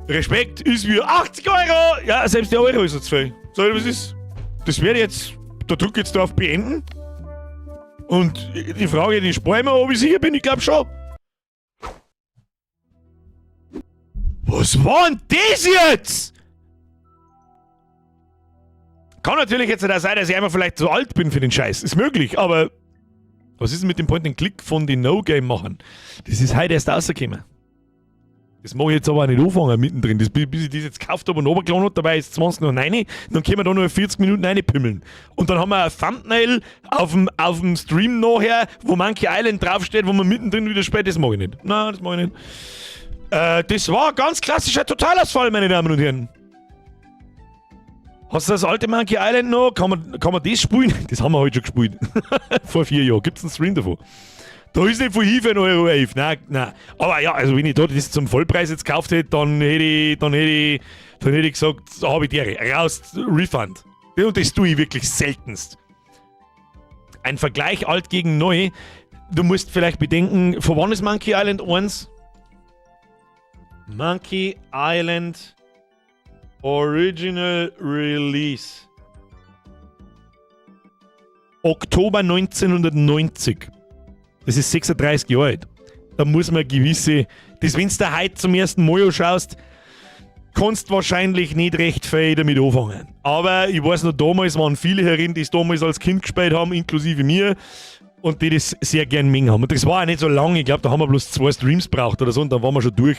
Respekt ist wie 80 Euro! Ja, selbst der Euro ist jetzt viel. Sag ich, was ist? Das werde jetzt. Da drücke ich jetzt auf Beenden. Und die Frage, die sparen wir, ob ich sicher bin, ich glaube schon. Was war denn das jetzt? Kann natürlich jetzt auch sein, dass ich einfach vielleicht zu alt bin für den Scheiß. Ist möglich, aber was ist denn mit dem Point-and-Click von den No-Game-Machern? Das ist heute erst rausgekommen. Das mag ich jetzt aber auch nicht anfangen mittendrin. Das, bis ich das jetzt gekauft habe und runtergeladen habe, dabei ist 20 noch rein. Dann können wir da noch 40 Minuten reinpimmeln. Und dann haben wir ein Thumbnail auf dem Stream nachher, wo Monkey Island draufsteht, wo man mittendrin wieder spielt. Das mag ich nicht. Nein, das mag ich nicht. Das war ein ganz klassischer Totalausfall, meine Damen und Herren. Hast du das alte Monkey Island noch? Kann man das spielen? Das haben wir heute schon gespielt. Vor 4 Jahren. Gibt es einen Stream davon? Da ist nicht von hier für 1,11 Euro. Nein. Aber ja, also wenn ich da das zum Vollpreis jetzt gekauft hätte, dann hätte ich gesagt, da habe ich die raus, Refund. Und das tue ich wirklich seltenst. Ein Vergleich alt gegen neu. Du musst vielleicht bedenken, von wann ist Monkey Island 1? Monkey Island Original Release. Oktober 1990. Das ist 36 Jahre alt. Da muss man gewisse... Das, wenn du da heute zum ersten Mal anschaust, kannst du wahrscheinlich nicht recht viel damit anfangen. Aber ich weiß noch, damals waren viele herin, die es damals als Kind gespielt haben, inklusive mir, und die das sehr gern mengen haben. Und das war auch nicht so lange. Ich glaube, da haben wir bloß 2 Streams braucht oder so, und dann waren wir schon durch.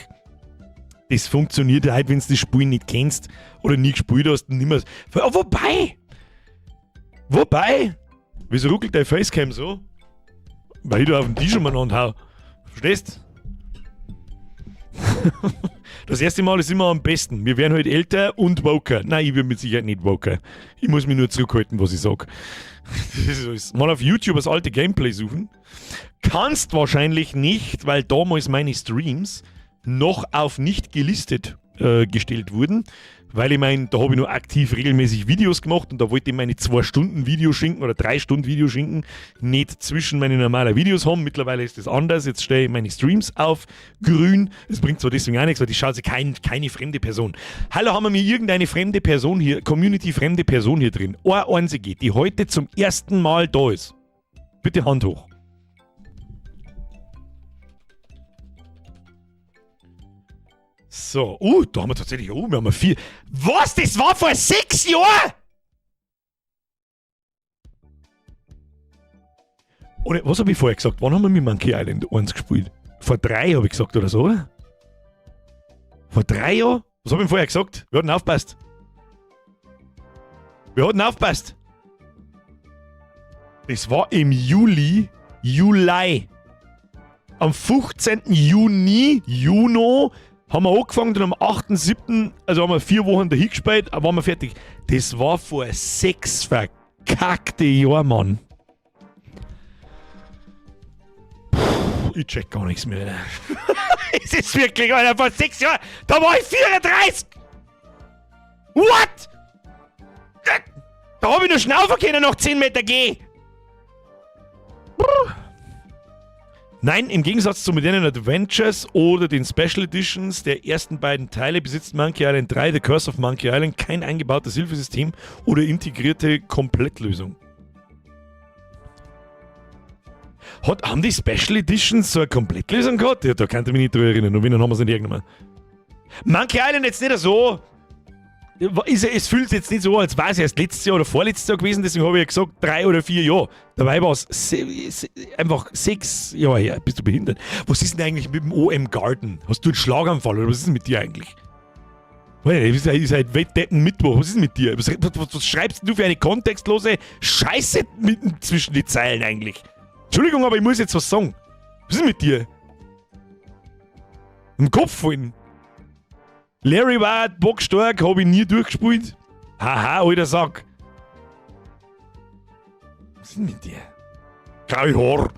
Das funktioniert halt, wenn du das Spiel nicht kennst oder nie gespielt hast und nicht mehr... Oh, wobei? Wieso ruckelt dein Facecam so? Weil ich da auf den Tisch umeinander hau. Verstehst? Das erste Mal ist immer am besten. Wir werden halt älter und woker. Nein, ich bin mit Sicherheit nicht woker. Ich muss mich nur zurückhalten, was ich sag. Das ist alles. Mal auf YouTube das alte Gameplay suchen. Kannst wahrscheinlich nicht, weil damals meine Streams noch auf nicht gelistet gestellt wurden, weil ich meine, da habe ich nur aktiv regelmäßig Videos gemacht und da wollte ich meine 2 Stunden Videoschinken oder 3 Stunden Videoschinken nicht zwischen meine normalen Videos haben. Mittlerweile ist das anders. Jetzt stelle ich meine Streams auf grün. Das bringt zwar deswegen auch nichts, weil die schaut sich keine fremde Person. Hallo, haben wir mir irgendeine fremde Person hier, Community-fremde Person hier drin? Eine einzige, die heute zum ersten Mal da ist. Bitte Hand hoch. So, da haben wir tatsächlich, wir haben 4. Was? Das war vor 6 Jahren? Oder was habe ich vorher gesagt? Wann haben wir mit Monkey Island 1 gespielt? Vor 3 habe ich gesagt oder so, oder? Vor 3 Jahren? Was habe ich vorher gesagt? Wir hatten aufgepasst. Das war im Juli. Am 15. Juni haben wir angefangen und am 8.7., also haben wir 4 Wochen dahin gespielt, aber waren wir fertig. Das war vor 6 verkackte Jahren, Mann. Ich check gar nichts mehr. Es ist wirklich, Alter, vor 6 Jahren, da war ich 34! What? Da habe ich nur schnaufen können, noch 10 Meter gehen. Nein, im Gegensatz zu modernen Adventures oder den Special Editions der ersten beiden Teile besitzt Monkey Island 3, The Curse of Monkey Island, kein eingebautes Hilfesystem oder integrierte Komplettlösung. Haben die Special Editions so eine Komplettlösung gehabt? Ja, da kann ich mich nicht drüber erinnern, und wenn, dann haben wir es nicht irgendwann. Monkey Island jetzt nicht so... Es fühlt sich jetzt nicht so an, als war es erst letztes Jahr oder vorletztes Jahr gewesen, deswegen habe ich ja gesagt 3 oder 4 Jahre. Dabei war es einfach 6 Jahre her. Bist du behindert? Was ist denn eigentlich mit dem OM Garden? Hast du einen Schlaganfall oder was ist denn mit dir eigentlich? Ist halt Wettdecken Mittwoch. Was ist mit dir? Was schreibst du für eine kontextlose Scheiße mitten zwischen die Zeilen eigentlich? Entschuldigung, aber ich muss jetzt was sagen. Was ist mit dir? Im Kopf fallen. Larry war bockstark, habe ich nie durchgespielt. Haha, alter Sack. Was ist mit dir? Graue Haar.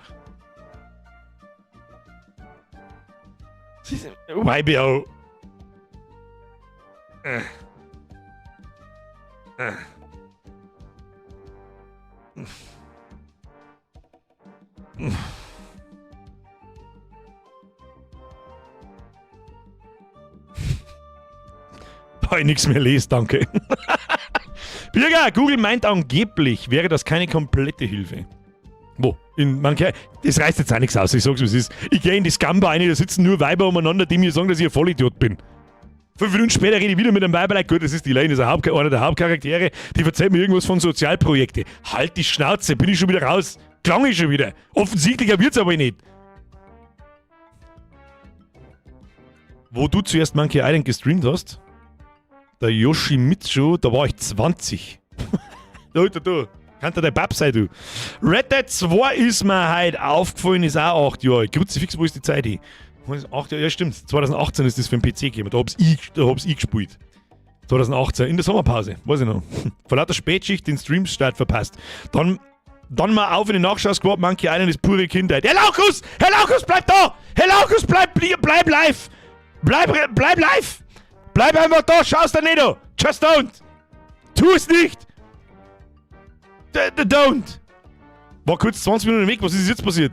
Weibiau. Da ich nichts mehr lese, danke. Birger, Google meint angeblich, wäre das keine komplette Hilfe. Wo? Das reißt jetzt auch nichts aus, ich sag's wie es ist. Ich gehe in die Scamba rein, da sitzen nur Weiber umeinander, die mir sagen, dass ich ein Vollidiot bin. 5 Minuten später rede ich wieder mit einem Weiber, gut, das ist die Lane, das ist einer der Hauptcharaktere, die erzählt mir irgendwas von Sozialprojekte. Halt die Schnauze, bin ich schon wieder raus. Klang ich schon wieder. Offensichtlicher wird's aber nicht. Wo du zuerst Monkey Island gestreamt hast, der Yoshimitsu, da war ich 20. Da. Kann der Bab sein, du. Red Dead 2 ist mir heute aufgefallen, ist auch 8 Jahre. Kruzifix, wo ist die Zeit hin? 8 Jahre, ja stimmt. 2018 ist das für den PC gegeben. Da hab's ich gespielt. 2018, in der Sommerpause, weiß ich noch. Vor lauter Spätschicht den Streamstart verpasst. Dann mal auf in den Nachschaus gewartet, Monkey Island ist pure Kindheit. Herr Laukus, bleib da! Herr Laukus, bleib live! Bleib live! Bleib einfach da, schau's da nicht an! Just don't! Tu es nicht! Don't! War kurz 20 Minuten weg, was ist jetzt passiert?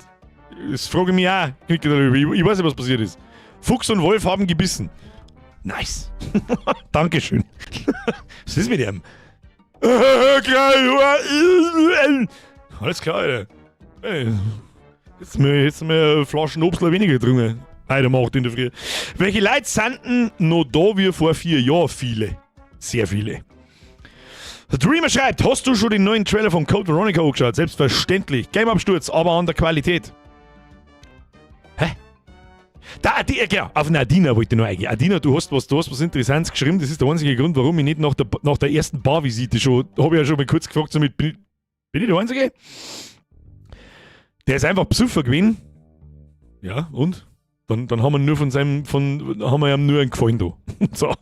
Das frage ich mich auch. Ich weiß nicht, was passiert ist. Fuchs und Wolf haben gebissen. Nice. Dankeschön. Was ist mit ihm? Alles klar, Alter. Hey. Jetzt haben wir Flaschen Obstler weniger getrunken. Heute Nacht in der Früh. Welche Leute sind noch da wie vor 4 Jahren? Viele. Sehr viele. Der Dreamer schreibt, hast du schon den neuen Trailer von Code Veronica angeschaut? Selbstverständlich. Game-Absturz, aber an der Qualität. Hä? Genau, auf eine Adina wollte ich noch eingehen. Adina, du hast was Interessantes geschrieben. Das ist der einzige Grund, warum ich nicht nach der ersten Barvisite schon, habe ich ja schon mal kurz gefragt, somit bin ich der Einzige? Der ist einfach besoffen gewesen. Ja, und? Dann haben wir nur haben wir ihm nur einen Gefallen da. So.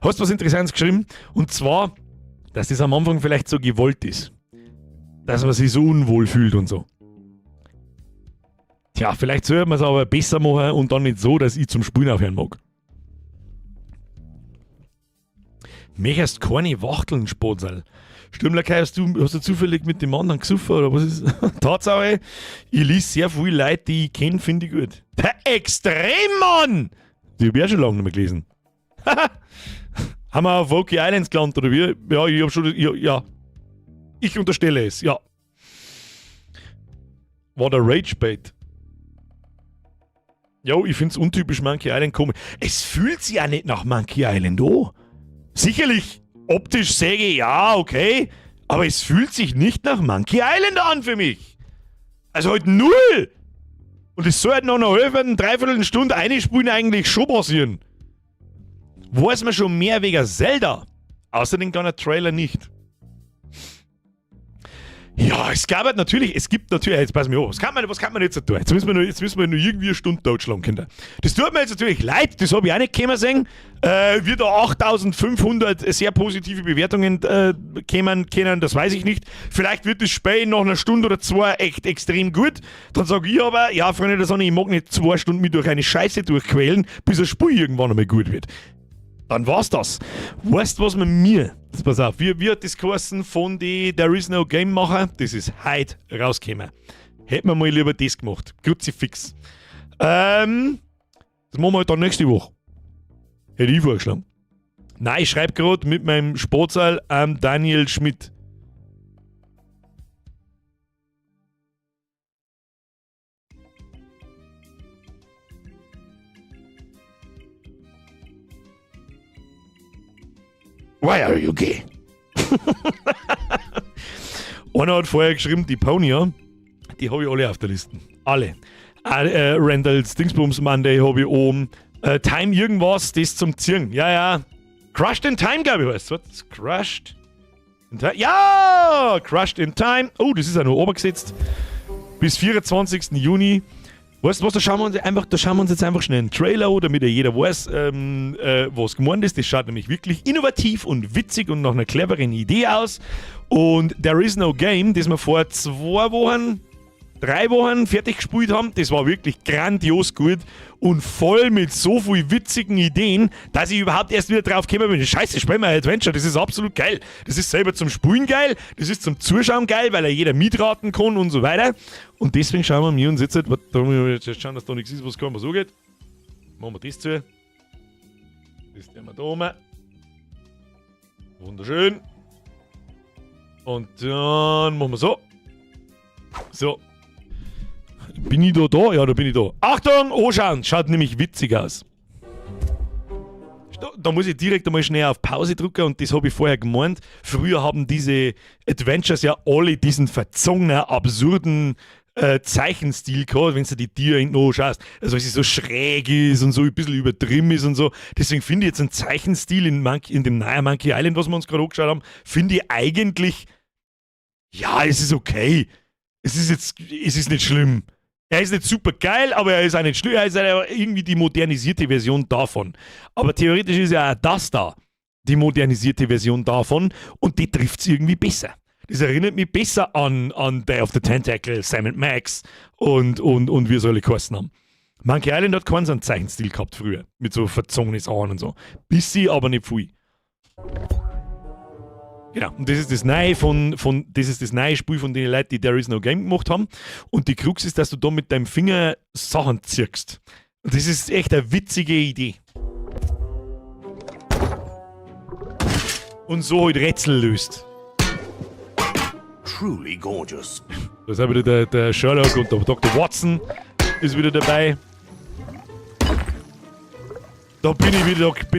Hast was Interessantes geschrieben? Und zwar, dass das am Anfang vielleicht so gewollt ist. Dass man sich so unwohl fühlt und so. Tja, vielleicht sollte man es aber besser machen und dann nicht so, dass ich zum Spielen aufhören mag. Möchtest keine Wachteln, Spotsal? Stürmlerkai, hast du zufällig mit dem anderen gesoffen oder was ist? Tatsache, ich lese sehr viele Leute, die ich kenne, finde ich gut. Der Extremmann! Die habe ich auch schon lange nicht mehr gelesen. Haben wir auf Oki Islands gelandet oder wie? Ja, ich habe schon. Ja. Ich unterstelle es, ja. War der Ragebait. Ja, ich finde es untypisch Monkey Island komisch. Es fühlt sich ja nicht nach Monkey Island an. Sicherlich, optisch säge ich, ja, okay. Aber es fühlt sich nicht nach Monkey Island an für mich. Also halt null. Und es soll halt noch eine halbe, dreiviertel Stunde einspielen eigentlich schon passieren. Weiß man schon mehr wegen Zelda. Außer den kleinen Trailer nicht. Ja, es gibt natürlich, jetzt pass mir auf, was kann man jetzt tun? Jetzt müssen wir nur irgendwie eine Stunde totschlagen können. Das tut mir jetzt natürlich leid, das habe ich auch nicht kommen sehen. Wie da 8500 sehr positive Bewertungen kommen können, das weiß ich nicht. Vielleicht wird das Spiel nach einer Stunde oder 2 echt extrem gut. Dann sage ich aber, ja Freunde der Sonne, ich mag nicht 2 Stunden mit durch eine Scheiße durchquälen, bis das Spiel irgendwann einmal gut wird. Dann war's das. Weißt du, was mit mir? Pass auf, wie hat das geheißen von die There Is No Game Macher? Das ist heute rausgekommen. Hätten wir mal lieber das gemacht. Kruzifix. Das machen wir halt dann nächste Woche. Hätte ich vorgeschlagen. Nein, ich schreibe gerade mit meinem Sportsaal Daniel Schmidt. Why are you gay? Einer hat vorher geschrieben, die Ponier, die habe ich alle auf der Liste. Alle. Randalls Dingsbums Monday habe ich oben. Time irgendwas, das zum Ziehen. Ja. Crushed in Time, glaube ich, heißt es. Crushed in Time. Ja! Crushed in Time. Oh, das ist ja noch obergesetzt. Bis 24. Juni. Weißt du was, da schauen wir uns jetzt einfach schnell einen Trailer an, damit ja jeder weiß, was gemeint ist. Das schaut nämlich wirklich innovativ und witzig und nach einer cleveren Idee aus. Und There Is No Game, das wir vor 3 Wochen fertig gespielt haben, das war wirklich grandios gut und voll mit so viel witzigen Ideen, dass ich überhaupt erst wieder drauf gekommen bin. Scheiße, spielen wir ein Adventure, das ist absolut geil. Das ist selber zum Spielen geil, das ist zum Zuschauen geil, weil ja jeder mitraten kann und so weiter. Und deswegen schauen wir uns jetzt, da müssen wir jetzt schauen, dass da nichts ist, was kann man so geht. Machen wir das zu. Das tun wir da oben. Wunderschön. Und dann machen wir so. So. Bin ich da? Ja, da bin ich da. Achtung, anschauen! Schaut nämlich witzig aus. Da muss ich direkt einmal schnell auf Pause drücken und das habe ich vorher gemeint. Früher haben diese Adventures ja alle diesen verzogenen, absurden Zeichenstil gehabt, wenn du die Tiere hinten anschaust. Also, weil sie so schräg ist und so ein bisschen übertrieben ist und so. Deswegen finde ich jetzt einen Zeichenstil in dem neuen Monkey Island, was wir uns gerade angeschaut haben, finde ich eigentlich, ja, es ist okay. Es ist nicht schlimm. Er ist nicht super geil, aber er ist auch nicht schlimm. Er ist irgendwie die modernisierte Version davon. Aber theoretisch ist ja auch das da die modernisierte Version davon und die trifft es irgendwie besser. Das erinnert mich besser an Day of the Tentacle, Sam & Max und wie es alle geheißen haben. Monkey Island hat keinen so einen Zeichenstil gehabt früher, mit so verzogenes Ohren und so. Bisschen, aber nicht viel. Genau, und das ist das neue das ist das neue Spiel von den Leuten, die There Is No Game gemacht haben. Und die Krux ist, dass du da mit deinem Finger Sachen ziehst. Und das ist echt eine witzige Idee. Und so halt Rätsel löst. Truly gorgeous. Da ist auch wieder der Sherlock und der Dr. Watson ist wieder dabei. Da bin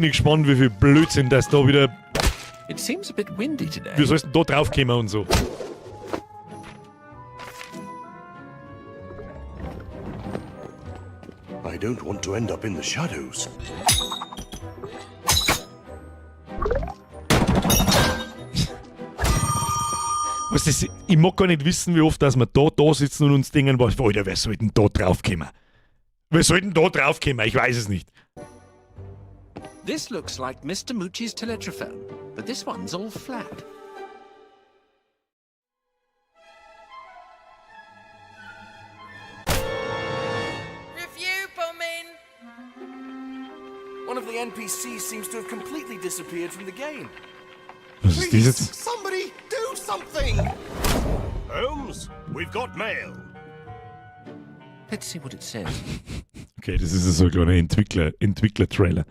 ich gespannt, wie viel Blödsinn das da wieder. It seems a bit windy today. Wie sollst du da draufkommen und so? I don't want to end up in the shadows. Was das, ich mag gar nicht wissen, wie oft dass wir da sitzen und uns denken, Alter, wer soll denn da draufkommen? Wer soll denn da draufkommen? Ich weiß es nicht. This looks like Mr. Moochie's teletrophone, but this one's all flat. Review bombing! One of the NPCs seems to have completely disappeared from the game. Was ist das jetzt? Somebody do something! Holmes, we've got mail. Let's see what it says. Okay, das ist so ein kleiner Entwickler-Trailer.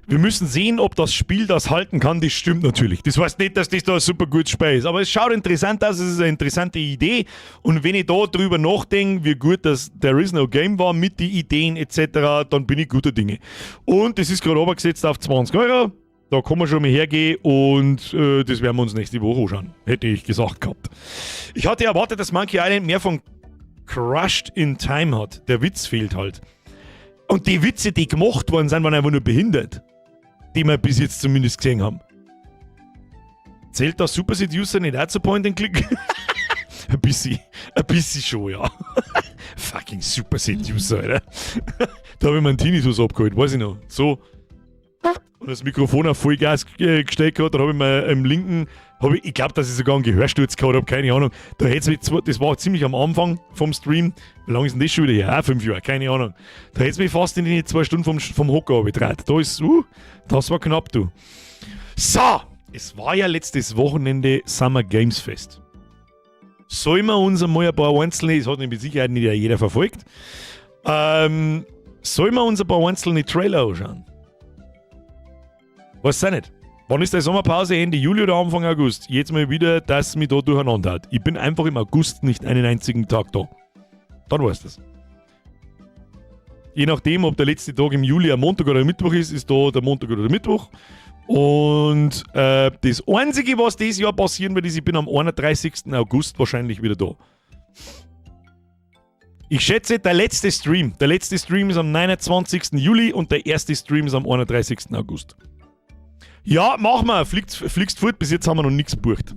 Wir müssen sehen, ob das Spiel das halten kann. Das stimmt natürlich. Das heißt nicht, dass das da ein super gutes Spiel ist. Aber es schaut interessant aus. Es ist eine interessante Idee. Und wenn ich da drüber nachdenke, wie gut das There Is No Game war mit den Ideen etc., dann bin ich guter Dinge. Und das ist gerade runtergesetzt auf 20 €. Da kann man schon mal hergehen und das werden wir uns nächste Woche anschauen. Hätte ich gesagt gehabt. Ich hatte erwartet, dass Monkey Island mehr von Crushed in Time hat. Der Witz fehlt halt. Und die Witze, die gemacht worden sind, waren einfach nur behindert. Die wir bis jetzt zumindest gesehen haben. Zählt das Super Seducer nicht auch zu Point and Click? Ein bisschen schon, ja. Fucking Super Seducer, Alter. Da habe ich meinen Tinnitus abgeholt, weiß ich noch. So. Und das Mikrofon auf Vollgas gestellt gehabt, dann habe ich mir im linken, ich glaube, dass ich sogar einen Gehörsturz gehabt habe, keine Ahnung. Da hätte mich das war ziemlich am Anfang vom Stream. Wie lange ist denn das schon wieder her? Auch 5 Jahre, keine Ahnung. Da hätte es mich fast in die 2 Stunden vom Hocker abgedreht. Das war knapp, du. So, es war ja letztes Wochenende Summer Games Fest. Sollen wir uns einmal ein paar einzelne, das hat mit Sicherheit nicht jeder verfolgt, sollen wir uns ein paar einzelne Trailer anschauen? Weiß ich nicht. Wann ist die Sommerpause? Ende Juli oder Anfang August? Jetzt mal wieder, dass es mich da durcheinander hat. Ich bin einfach im August nicht einen einzigen Tag da. Dann weißt du das. Je nachdem, ob der letzte Tag im Juli ein Montag oder ein Mittwoch ist, ist da der Montag oder der Mittwoch. Und das Einzige, was dieses Jahr passieren wird, ist, ich bin am 31. August wahrscheinlich wieder da. Ich schätze, der letzte Stream ist am 29. Juli und der erste Stream ist am 31. August. Ja, machen wir. Fliegst fort, bis jetzt haben wir noch nichts gebucht.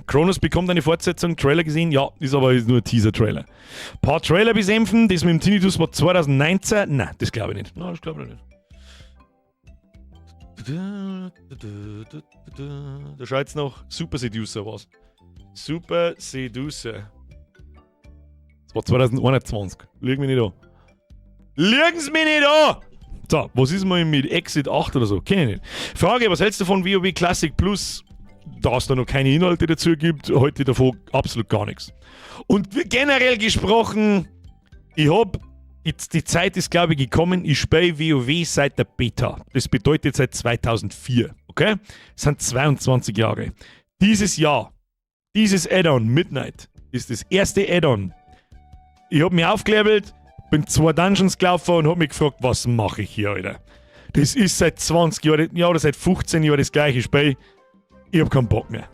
Kronos bekommt eine Fortsetzung, Trailer gesehen? Ja, ist aber nur ein Teaser-Trailer. Paar Trailer besänfen, das mit dem Tinnitus war 2019. Nein, das glaube ich nicht. Nein, das glaube ich nicht. Da schaut jetzt noch Super Seducer was. Super Seducer. Das war 2021. Liegen wir nicht an. Liegen Sie mich nicht an! So, was ist mal mit Exit 8 oder so? Kenn ich nicht. Frage, was hältst du von WoW Classic Plus? Da es da noch keine Inhalte dazu gibt, heute davon absolut gar nichts. Und generell gesprochen, die Zeit ist, glaube ich, gekommen, ich spiele WoW seit der Beta. Das bedeutet seit 2004, okay? Das sind 22 Jahre. Dieses Jahr, dieses Add-on, Midnight, ist das erste Add-on. Ich habe mich aufgelevelt, bin 2 Dungeons gelaufen und habe mich gefragt, was mache ich hier, Alter? Das ist seit 20 Jahren, ja, oder seit 15 Jahren das gleiche Spiel. Ich habe keinen Bock mehr.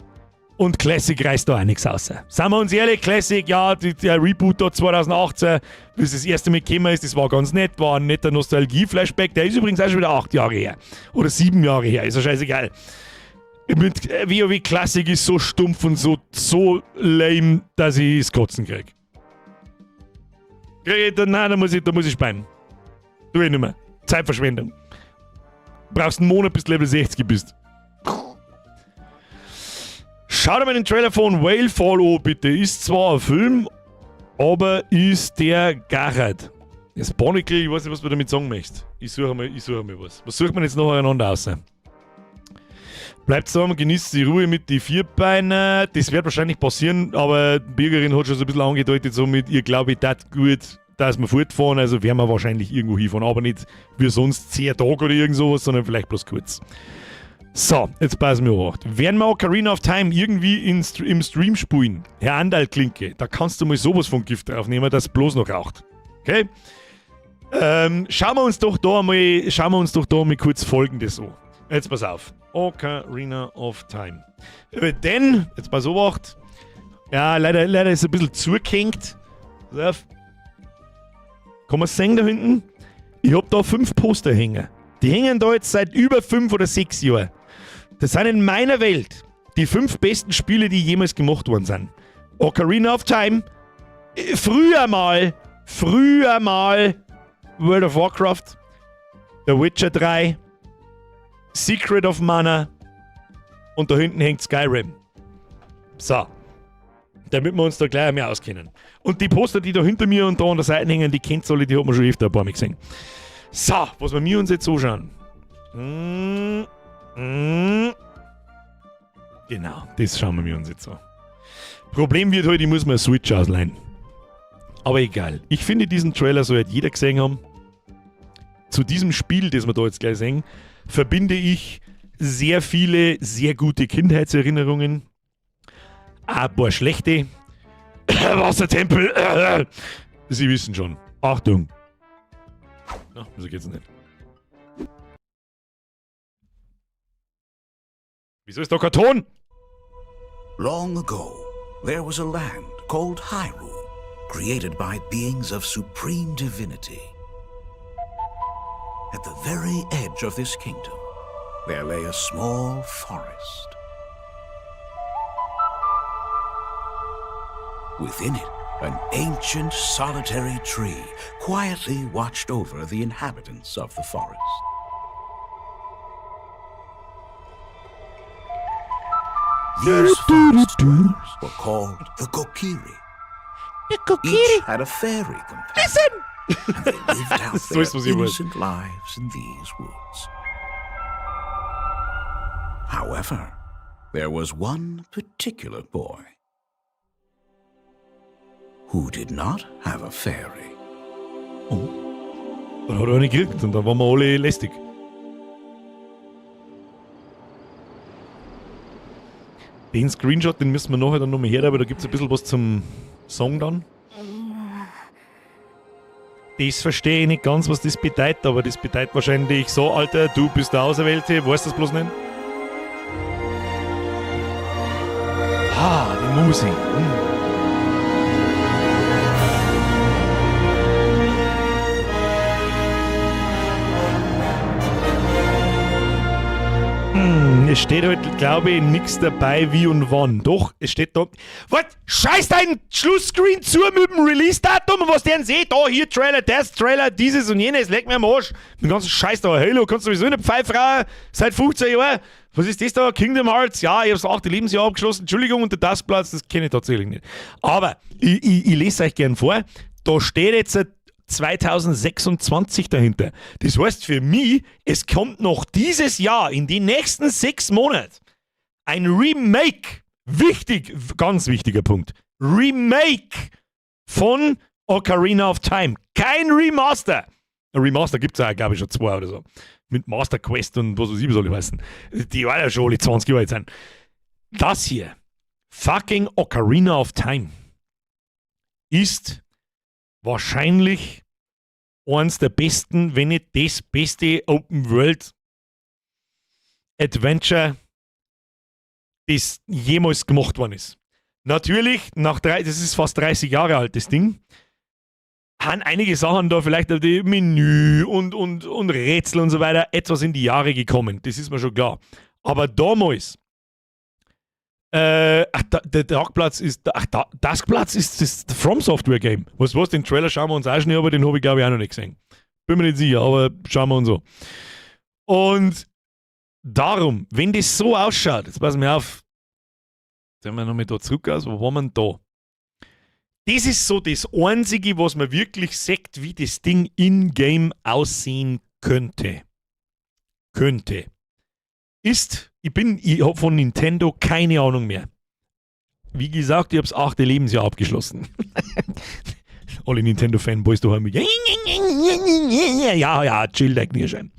Und Classic reißt da auch nichts raus. Seien wir uns ehrlich, Classic, ja, der Reboot da 2018, wie es das erste Mal gekommen ist, das war ganz nett, war ein netter Nostalgie-Flashback. Der ist übrigens auch schon wieder 8 Jahre her. Oder 7 Jahre her, ist ja scheißegal. Mit WoW Classic ist so stumpf und so lame, dass ich das Kotzen kriege. Nein, da muss ich speien. Tu ich nicht mehr. Zeitverschwendung. Brauchst einen Monat, bis du Level 60 bist. Schau dir mal den Trailer von Whalefall an, bitte. Ist zwar ein Film, aber ist der Garrett. Das Barnacle, ich weiß nicht, was du damit sagen möchtest. Ich suche mal was. Was sucht man jetzt nacheinander aus? Bleibt zusammen, genießt die Ruhe mit den Vierbeinen. Das wird wahrscheinlich passieren, aber die Bürgerin hat schon so ein bisschen angedeutet, so mit ihr glaube ich, das gut, dass wir fortfahren. Also werden wir wahrscheinlich irgendwo hinfahren, aber nicht wie sonst 10 Tage oder irgend sowas, sondern vielleicht bloß kurz. So, jetzt passen wir auf. Werden wir Ocarina of Time irgendwie im Stream spielen, Herr Andal-Klinke, da kannst du mal sowas von Gift draufnehmen, das bloß noch raucht. Okay? Schauen wir uns doch da mal kurz Folgendes an. Jetzt pass auf. Ocarina of Time. Denn, jetzt pass auf, ja, leider ist es ein bisschen zugehängt. Pass auf. Kann man es sehen da hinten? Ich hab da 5 Poster hängen. Die hängen da jetzt seit über 5 oder 6 Jahren. Das sind in meiner Welt die 5 besten Spiele, die jemals gemacht worden sind. Ocarina of Time, früher mal World of Warcraft, The Witcher 3, Secret of Mana und da hinten hängt Skyrim. So, damit wir uns da gleich mehr auskennen. Und die Poster, die da hinter mir und da an der Seite hängen, die kennt alle, die hat man schon öfter ein paar Mal gesehen. So, was wir uns jetzt anschauen. Genau, das schauen wir uns jetzt an. Problem wird halt, ich muss mir eine Switch ausleihen. Aber egal. Ich finde, diesen Trailer soll halt jeder gesehen haben. Zu diesem Spiel, das wir da jetzt gleich sehen, verbinde ich sehr viele, sehr gute Kindheitserinnerungen. Ein paar schlechte. Wassertempel. Sie wissen schon. Achtung. Na, so geht's nicht. Wieso ist da kein Ton? Long ago, there was a land called Hyrule, created by beings of supreme divinity. At the very edge of this kingdom, there lay a small forest. Within it, an ancient solitary tree quietly watched over the inhabitants of the forest. These forest dwellers were called the Kokiri. Each had a fairy companion. Listen! And they lived out their innocent lives in these woods. However, there was one particular boy who did not have a fairy. Oh. Dann hat er eine gekriegt und dann waren wir alle lästig. Den Screenshot, den müssen wir nachher dann nochmal her, aber da gibt es ein bisschen was zum Song dann. Das verstehe ich nicht ganz, was das bedeutet, aber das bedeutet wahrscheinlich so, Alter, du bist der Auserwählte, weißt du das bloß nicht? Ah, die Musik. es steht halt, glaube ich, nichts dabei, wie und wann. Doch, es steht da. Was? Scheiß dein Schlussscreen zu mit dem Release-Datum und was der sieht. Da, hier Trailer, das Trailer, dieses und jenes. Leck mir am Arsch. Den ganzen Scheiß da. Halo, kannst du sowieso nicht pfeifen, seit 15 Jahren. Was ist das da? Kingdom Hearts? Ja, ich habe das 8. Lebensjahr abgeschlossen. Entschuldigung, und der Taskplatz, das kenne ich tatsächlich nicht. Aber ich lese euch gern vor. Da steht jetzt 2026 dahinter. Das heißt für mich, es kommt noch dieses Jahr, in den nächsten 6 Monaten, ein Remake. Wichtig, ganz wichtiger Punkt. Remake von Ocarina of Time. Kein Remaster. Ein Remaster gibt es ja, glaube ich, schon 2 oder so. Mit Master Quest und was weiß ich, soll ich wissen. Die waren ja schon alle 20 Jahre alt sein. Das hier, fucking Ocarina of Time, ist wahrscheinlich eines der besten, wenn nicht das beste Open World Adventure, das jemals gemacht worden ist. Natürlich, das ist fast 30 Jahre alt, das Ding, haben einige Sachen da vielleicht auf die Menü und Rätsel und so weiter etwas in die Jahre gekommen. Das ist mir schon klar. Aber damals, der Taskplatz ist das From Software Game. Was, den Trailer schauen wir uns auch schon, aber den habe ich glaube ich auch noch nicht gesehen. Bin mir nicht sicher, aber schauen wir uns so. Und darum, wenn das so ausschaut, jetzt passen wir auf, sehen wir nochmal da zurück aus, wo waren wir da? Das ist so das Einzige, was man wirklich sagt, wie das Ding in-game aussehen könnte. Ich habe von Nintendo keine Ahnung mehr. Wie gesagt, ich habe das 8. Lebensjahr abgeschlossen. Alle Nintendo-Fanboys da haben mich. Ja, chill, der Knirschein.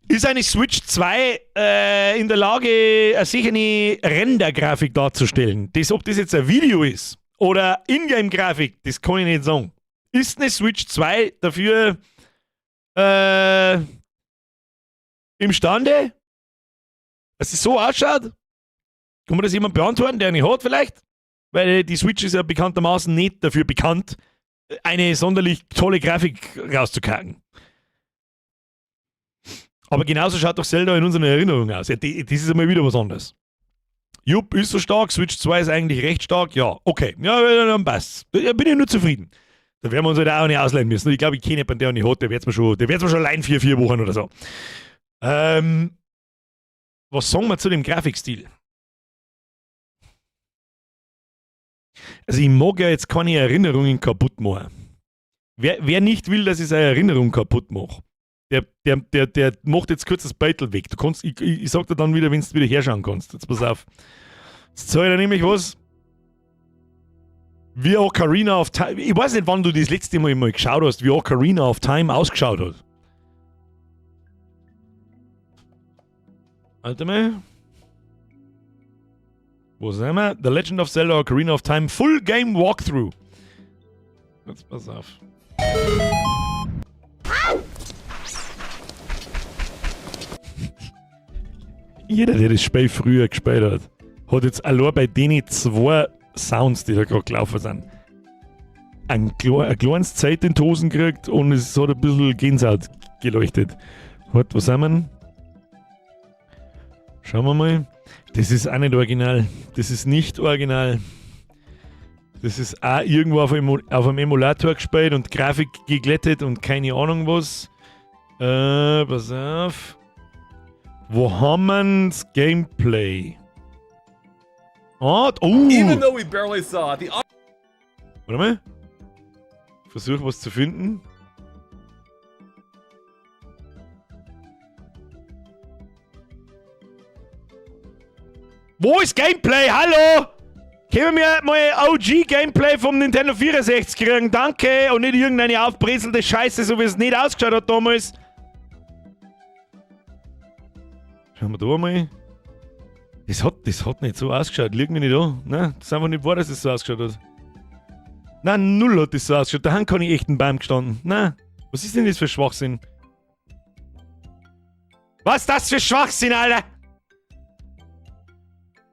Ist eine Switch 2 in der Lage, eine sichere Rendergrafik darzustellen? Ob das jetzt ein Video ist oder Ingame-Grafik, das kann ich nicht sagen. Ist eine Switch 2 dafür imstande, dass es so ausschaut? Kann man das jemand beantworten, der nicht hat vielleicht? Weil die Switch ist ja bekanntermaßen nicht dafür bekannt, eine sonderlich tolle Grafik rauszukacken. Aber genauso schaut doch Zelda in unseren Erinnerungen aus. Ja, das ist einmal wieder was anderes. Jupp, ist so stark, Switch 2 ist eigentlich recht stark, ja, okay. Ja, dann passt's. Da bin ich nur zufrieden. Da werden wir uns halt auch nicht ausleihen müssen. Ich glaube, ich kenne jemanden, der nicht hat, der wird's mir schon leihen für 4 Wochen oder so. Was sagen wir zu dem Grafikstil? Also ich mag ja jetzt keine Erinnerungen kaputt machen. Wer nicht will, dass ich seine Erinnerung kaputt mache, der macht jetzt kurz das Beutel weg. Ich sag dir dann wieder, wenn du wieder herschauen kannst. Jetzt pass auf. Jetzt zeige ich dir nämlich was. Wie Ocarina of Time. Ich weiß nicht, wann du das letzte Mal geschaut hast, wie Ocarina of Time ausgeschaut hat. Warte mal. Wo sind wir? The Legend of Zelda Ocarina of Time Full Game Walkthrough. Jetzt pass auf. Jeder, der das Spiel früher gespielt hat jetzt allein bei den 2 Sounds, die da gerade gelaufen sind, ein kleines Zeit in die Hosen gekriegt und es hat ein bisschen Gänsehaut geleuchtet. Warte, was haben wir? Schauen wir mal. Das ist auch nicht original. Das ist nicht original. Das ist auch irgendwo auf einem Emulator gespielt und Grafik geglättet und keine Ahnung was. Pass auf. Wo haben wir das Gameplay? Even though we barely saw the... Warte mal. Versuch was zu finden. Wo ist Gameplay? Hallo? Können wir mal OG-Gameplay vom Nintendo 64 kriegen? Danke. Und nicht irgendeine aufbrezelte Scheiße, so wie es nicht ausgeschaut hat damals. Schauen wir da mal. Das hat nicht so ausgeschaut. Liegt mir nicht an. Nein, das ist einfach nicht wahr, dass es so ausgeschaut hat. Nein, null hat das so ausgeschaut. Da kann ich echt einen Baum gestanden. Nein. Was ist denn das für Schwachsinn? Was ist das für Schwachsinn, Alter?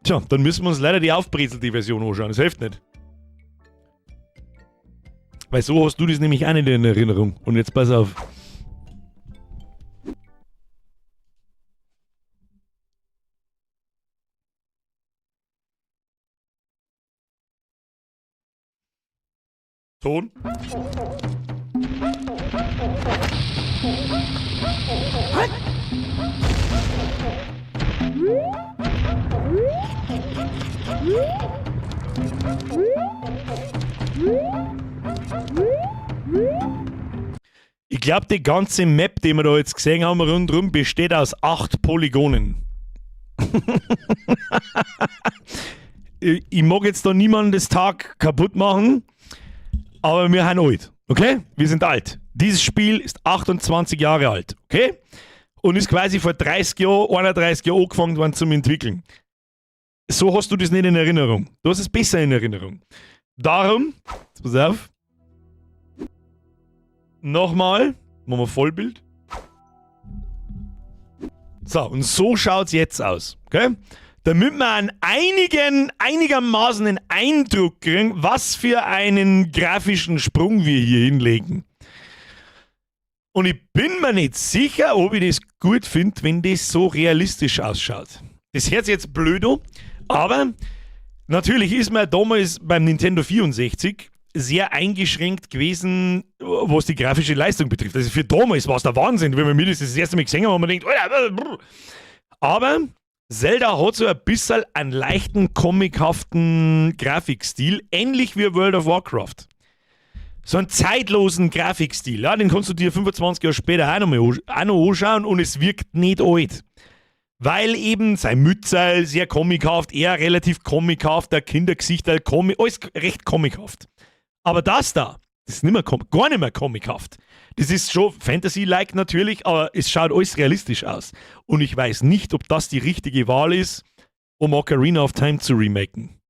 Tja, dann müssen wir uns leider die aufbrezelte Version anschauen. Das hilft nicht. Weil so hast du das nämlich auch nicht in Erinnerung. Und jetzt pass auf. Ton. Ich glaube, die ganze Map, die wir da jetzt gesehen haben, rundherum, besteht aus 8 Polygonen. Ich mag jetzt da niemanden das Tag kaputt machen, aber wir sind alt, okay? Wir sind alt. Dieses Spiel ist 28 Jahre alt, okay? Und ist quasi vor 30 Jahren, 31 Jahren angefangen worden zum Entwickeln. So hast du das nicht in Erinnerung. Du hast es besser in Erinnerung. Darum, pass auf, nochmal, machen wir Vollbild. So, und so schaut es jetzt aus, okay? Damit wir einigermaßen einen Eindruck kriegen, was für einen grafischen Sprung wir hier hinlegen. Und ich bin mir nicht sicher, ob ich das gut finde, wenn das so realistisch ausschaut. Das hört sich jetzt blöd an, aber natürlich ist man damals beim Nintendo 64 sehr eingeschränkt gewesen, was die grafische Leistung betrifft. Also für damals war es der Wahnsinn, wenn man mir das erste Mal gesehen haben und man denkt, Alter, aber Zelda hat so ein bisschen einen leichten, comichaften Grafikstil, ähnlich wie World of Warcraft. So einen zeitlosen Grafikstil, ja, den kannst du dir 25 Jahre später auch noch anschauen und es wirkt nicht alt. Weil eben sein Mütze sehr comichaft, eher relativ comichaft, der Kindergesicht, alles recht comichaft. Aber das da, das ist nicht mehr gar nicht mehr comichaft. Das ist schon Fantasy-like natürlich, aber es schaut alles realistisch aus. Und ich weiß nicht, ob das die richtige Wahl ist, um Ocarina of Time zu remaken.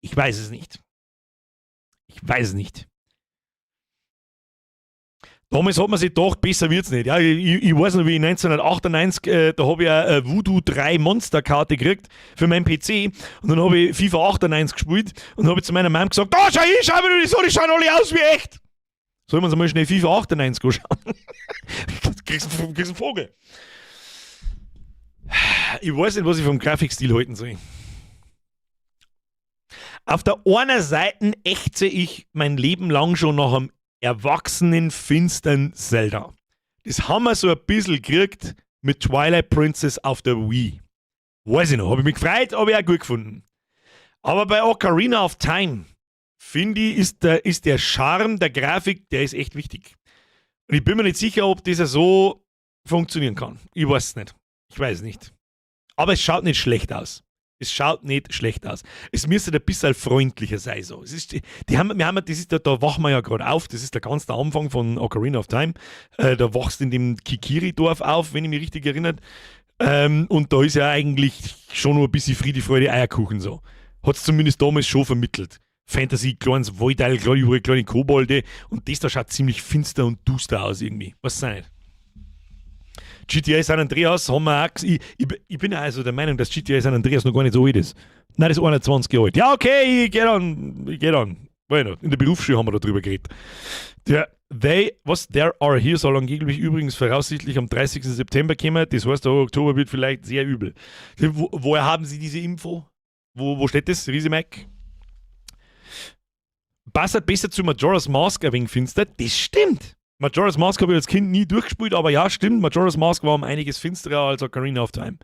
Ich weiß es nicht. Ich weiß es nicht. Damals hat man sich gedacht, besser wird's nicht. Ja, ich weiß noch, wie 1998, da habe ich eine Voodoo 3 Monster-Karte gekriegt für meinen PC und dann habe ich FIFA 98 gespielt und habe zu meiner Mom gesagt, da schau mir das so, die schauen alle aus wie echt. Sollen wir uns mal schnell FIFA 98 anschauen? kriegst einen Vogel. Ich weiß nicht, was ich vom Grafikstil halten soll. Auf der einen Seite ächze ich mein Leben lang schon nach einem erwachsenen, finstern Zelda. Das haben wir so ein bisschen gekriegt mit Twilight Princess auf der Wii. Weiß ich noch, habe ich mich gefreut, habe ich auch gut gefunden. Aber bei Ocarina of Time, finde ich, ist der Charme der Grafik, der ist echt wichtig. Und ich bin mir nicht sicher, ob das so funktionieren kann. Ich weiß es nicht. Ich weiß es nicht. Aber es schaut nicht schlecht aus. Es schaut nicht schlecht aus. Es müsste ein bisschen freundlicher sein. So. Es ist, da wachen wir ja gerade auf. Das ist der ganze Anfang von Ocarina of Time. Da wachst du in dem Kikiri-Dorf auf, wenn ich mich richtig erinnere. Und da ist ja eigentlich schon nur ein bisschen Friede, Freude, Eierkuchen so. Hat es zumindest damals schon vermittelt. Fantasy, kleines Waldteil, überall kleine Kobolde. Und das da schaut ziemlich finster und duster aus irgendwie. Was sei nicht. GTA San Andreas haben wir auch ich bin also der Meinung, dass GTA San Andreas noch gar nicht so alt ist. Nein, das ist 21 Jahre alt. Ja, okay, ich geh dann. Bueno, in der Berufsschule haben wir darüber geredet. There Are Here soll angeblich übrigens voraussichtlich am 30. September kommen. Das heißt, der Oktober wird vielleicht sehr übel. Woher haben Sie diese Info? Wo steht das? Riese Mac? Passt besser zu Majora's Mask ein wenig finster. Das stimmt. Majora's Mask habe ich als Kind nie durchgespielt, aber ja, stimmt, Majora's Mask war um einiges finsterer als Ocarina of Time.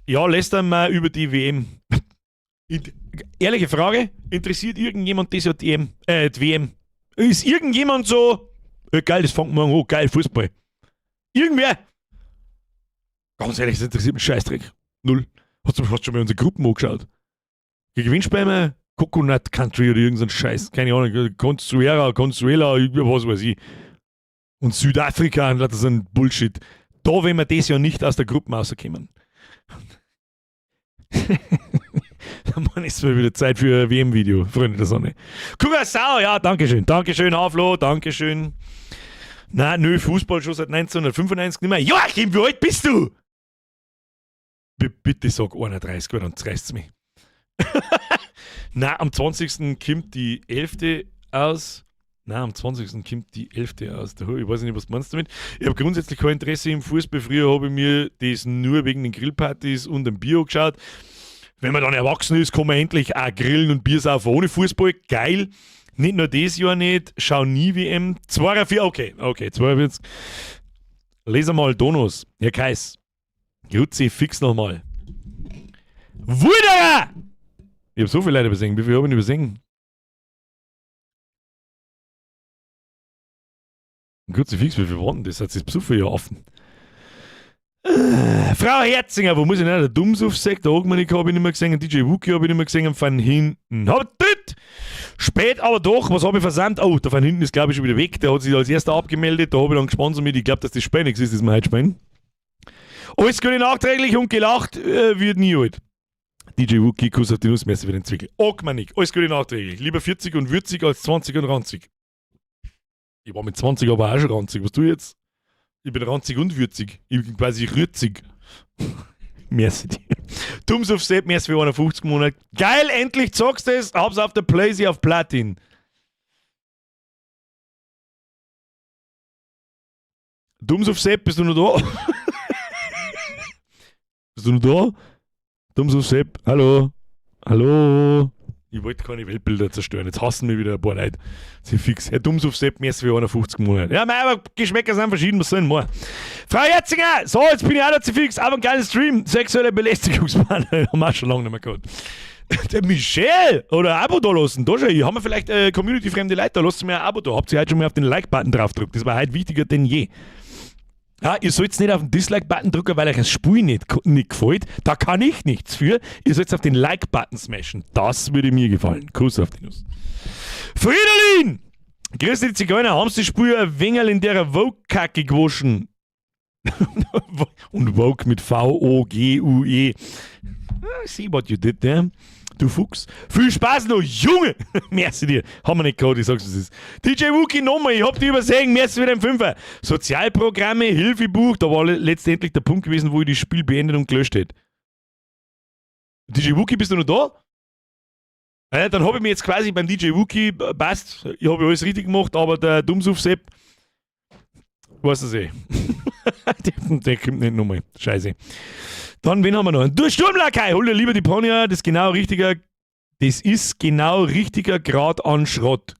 Ja, lässt einmal über die WM. Ehrliche Frage, interessiert irgendjemand das die WM? Ist irgendjemand so, geil, das fängt morgen an, geil, Fußball. Irgendwer? Ganz ehrlich, das interessiert mich Scheißdreck. Null. Hast du schon mal unsere Gruppen angeschaut? Gewinnst bei mir Coconut Country oder irgendein Scheiß. Keine Ahnung, Consuela, was weiß ich. Und Südafrika, das ist ein Bullshit. Da wollen wir das ja nicht aus der Gruppe rauskommen. Dann ist mal wieder Zeit für ein WM-Video, Freunde der Sonne. Sau, ja, dankeschön. Dankeschön, Haflo, dankeschön. Nein, Fußball schon seit 1995 nicht mehr. Joachim, wie alt bist du? Bitte sag 31, weil dann reißt es mich. Nein, am 20. kommt die 11. aus. Nein, am 20. kommt die 11. aus. Ich weiß nicht, was du meinst damit. Ich habe grundsätzlich kein Interesse im Fußball. Früher habe ich mir das nur wegen den Grillpartys und dem Bier geschaut. Wenn man dann erwachsen ist, kann man endlich auch grillen und Bier saufen ohne Fußball. Geil. Nicht nur dieses Jahr nicht. Schau nie WM. 42, okay, 42. Lesen mal Donos. Herr Kais. Grüezi, fix nochmal. Wuderer! Ich hab so viele Leute übersehen. Wie viele habe ich übersehen? Grüezi, fix, wie viel waren das? Hat sich das Psuffer ja offen. Frau Herzinger, wo muss ich denn? Der Dummsuff-Sekt, der Ogmanik habe ich nicht mehr gesehen, DJ Wookie habe ich nicht mehr gesehen, von hinten. Hab dritt! Spät, aber doch, was habe ich versandt? Oh, der von hinten ist, glaube ich, schon wieder weg. Der hat sich als erster abgemeldet, da habe ich dann gespannt mit. Ich glaube, dass das Spiel nichts ist, das wir heute spielen. Alles Gute nachträglich und gelacht wird nie alt. DJ Wookie, Kuss auf die Nussmesse für den Zwickel. Ogmanik, alles Gute nachträglich. Lieber 40 und würzig als 20 und ranzig. Ich war mit 20 aber auch schon ranzig. Was tue ich jetzt? Ich bin ranzig und würzig. Ich bin quasi rützig. Merci dir. Tums auf Sepp, merci für 51 Monate. Geil, endlich zockst du es. Hab's auf der Playsee auf Platin. Tums auf Sepp, bist du noch da? Bist du noch da? Tums auf Sepp, hallo? Hallo? Ich wollte keine Weltbilder zerstören. Jetzt hassen mich wieder ein paar Leute. Sie fix. Herr Dummsuff Sepp, merci für 51 Monate. Ja, aber Geschmäcker sind verschieden, was soll denn mehr? Frau Jetzinger, so, jetzt bin ich auch noch zu fix. Aber ein geiler Stream. Sexuelle Belästigungsmann. Haben wir auch schon lange nicht mehr gehabt. Der Michel, oder ein Abo da lassen. Da schon. Haben wir vielleicht community-fremde Leute, da lasst mir ein Abo da. Habt ihr heute schon mal auf den Like-Button draufgedrückt. Das war heute wichtiger denn je. Ja, ihr sollt nicht auf den Dislike-Button drücken, weil euch das Spiel nicht gefällt. Da kann ich nichts für. Ihr sollt auf den Like-Button smashen. Das würde mir gefallen. Kuss auf die Nuss. Friedolin! Grüß die Zigeuner. Haben sie das Spiel ein wenig in der Vogue-Kacke gewaschen? Und Vogue mit V-O-G-U-E. See what you did there. Du Fuchs. Viel Spaß noch, Junge! Merci dir. Haben wir nicht gehabt, ich sag's, was ist. DJ Wookie nochmal, ich hab die übersehen, merci für den Fünfer. Sozialprogramme, Hilfebuch, da war letztendlich der Punkt gewesen, wo ich das Spiel beendet und gelöscht hätte. DJ Wookie, bist du noch da? Ja, dann habe ich mir jetzt quasi beim DJ Wookie, passt, ich habe alles richtig gemacht, aber der Dummsuff-Sepp, weiß es eh. Der kommt nicht nochmal. Scheiße. Dann, wen haben wir noch? Du Sturmlakai, hol dir lieber die Ponja, das ist genau richtiger Grad an Schrott.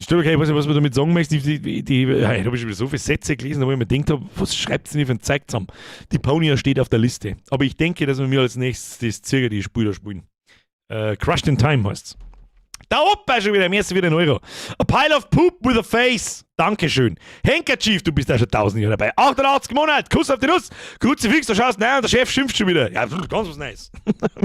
Sturmlakai, ich weiß nicht, was man damit sagen möchte. Ich habe schon wieder so viele Sätze gelesen, wo ich mir gedacht habe, was schreibt es denn für ein Zeug zusammen? Die Ponja steht auf der Liste. Aber ich denke, dass wir mir als nächstes das circa die Spieler spielen. Crushed in Time heißt's. Da Opa schon wieder, merci wieder €1. A pile of poop with a face. Dankeschön. Henkerchief, du bist ja schon 1000 Jahre dabei. 88 Monate, Kuss auf die Nuss. Kruzifix, da schaust du rein und der Chef schimpft schon wieder. Ja, ganz was Neues.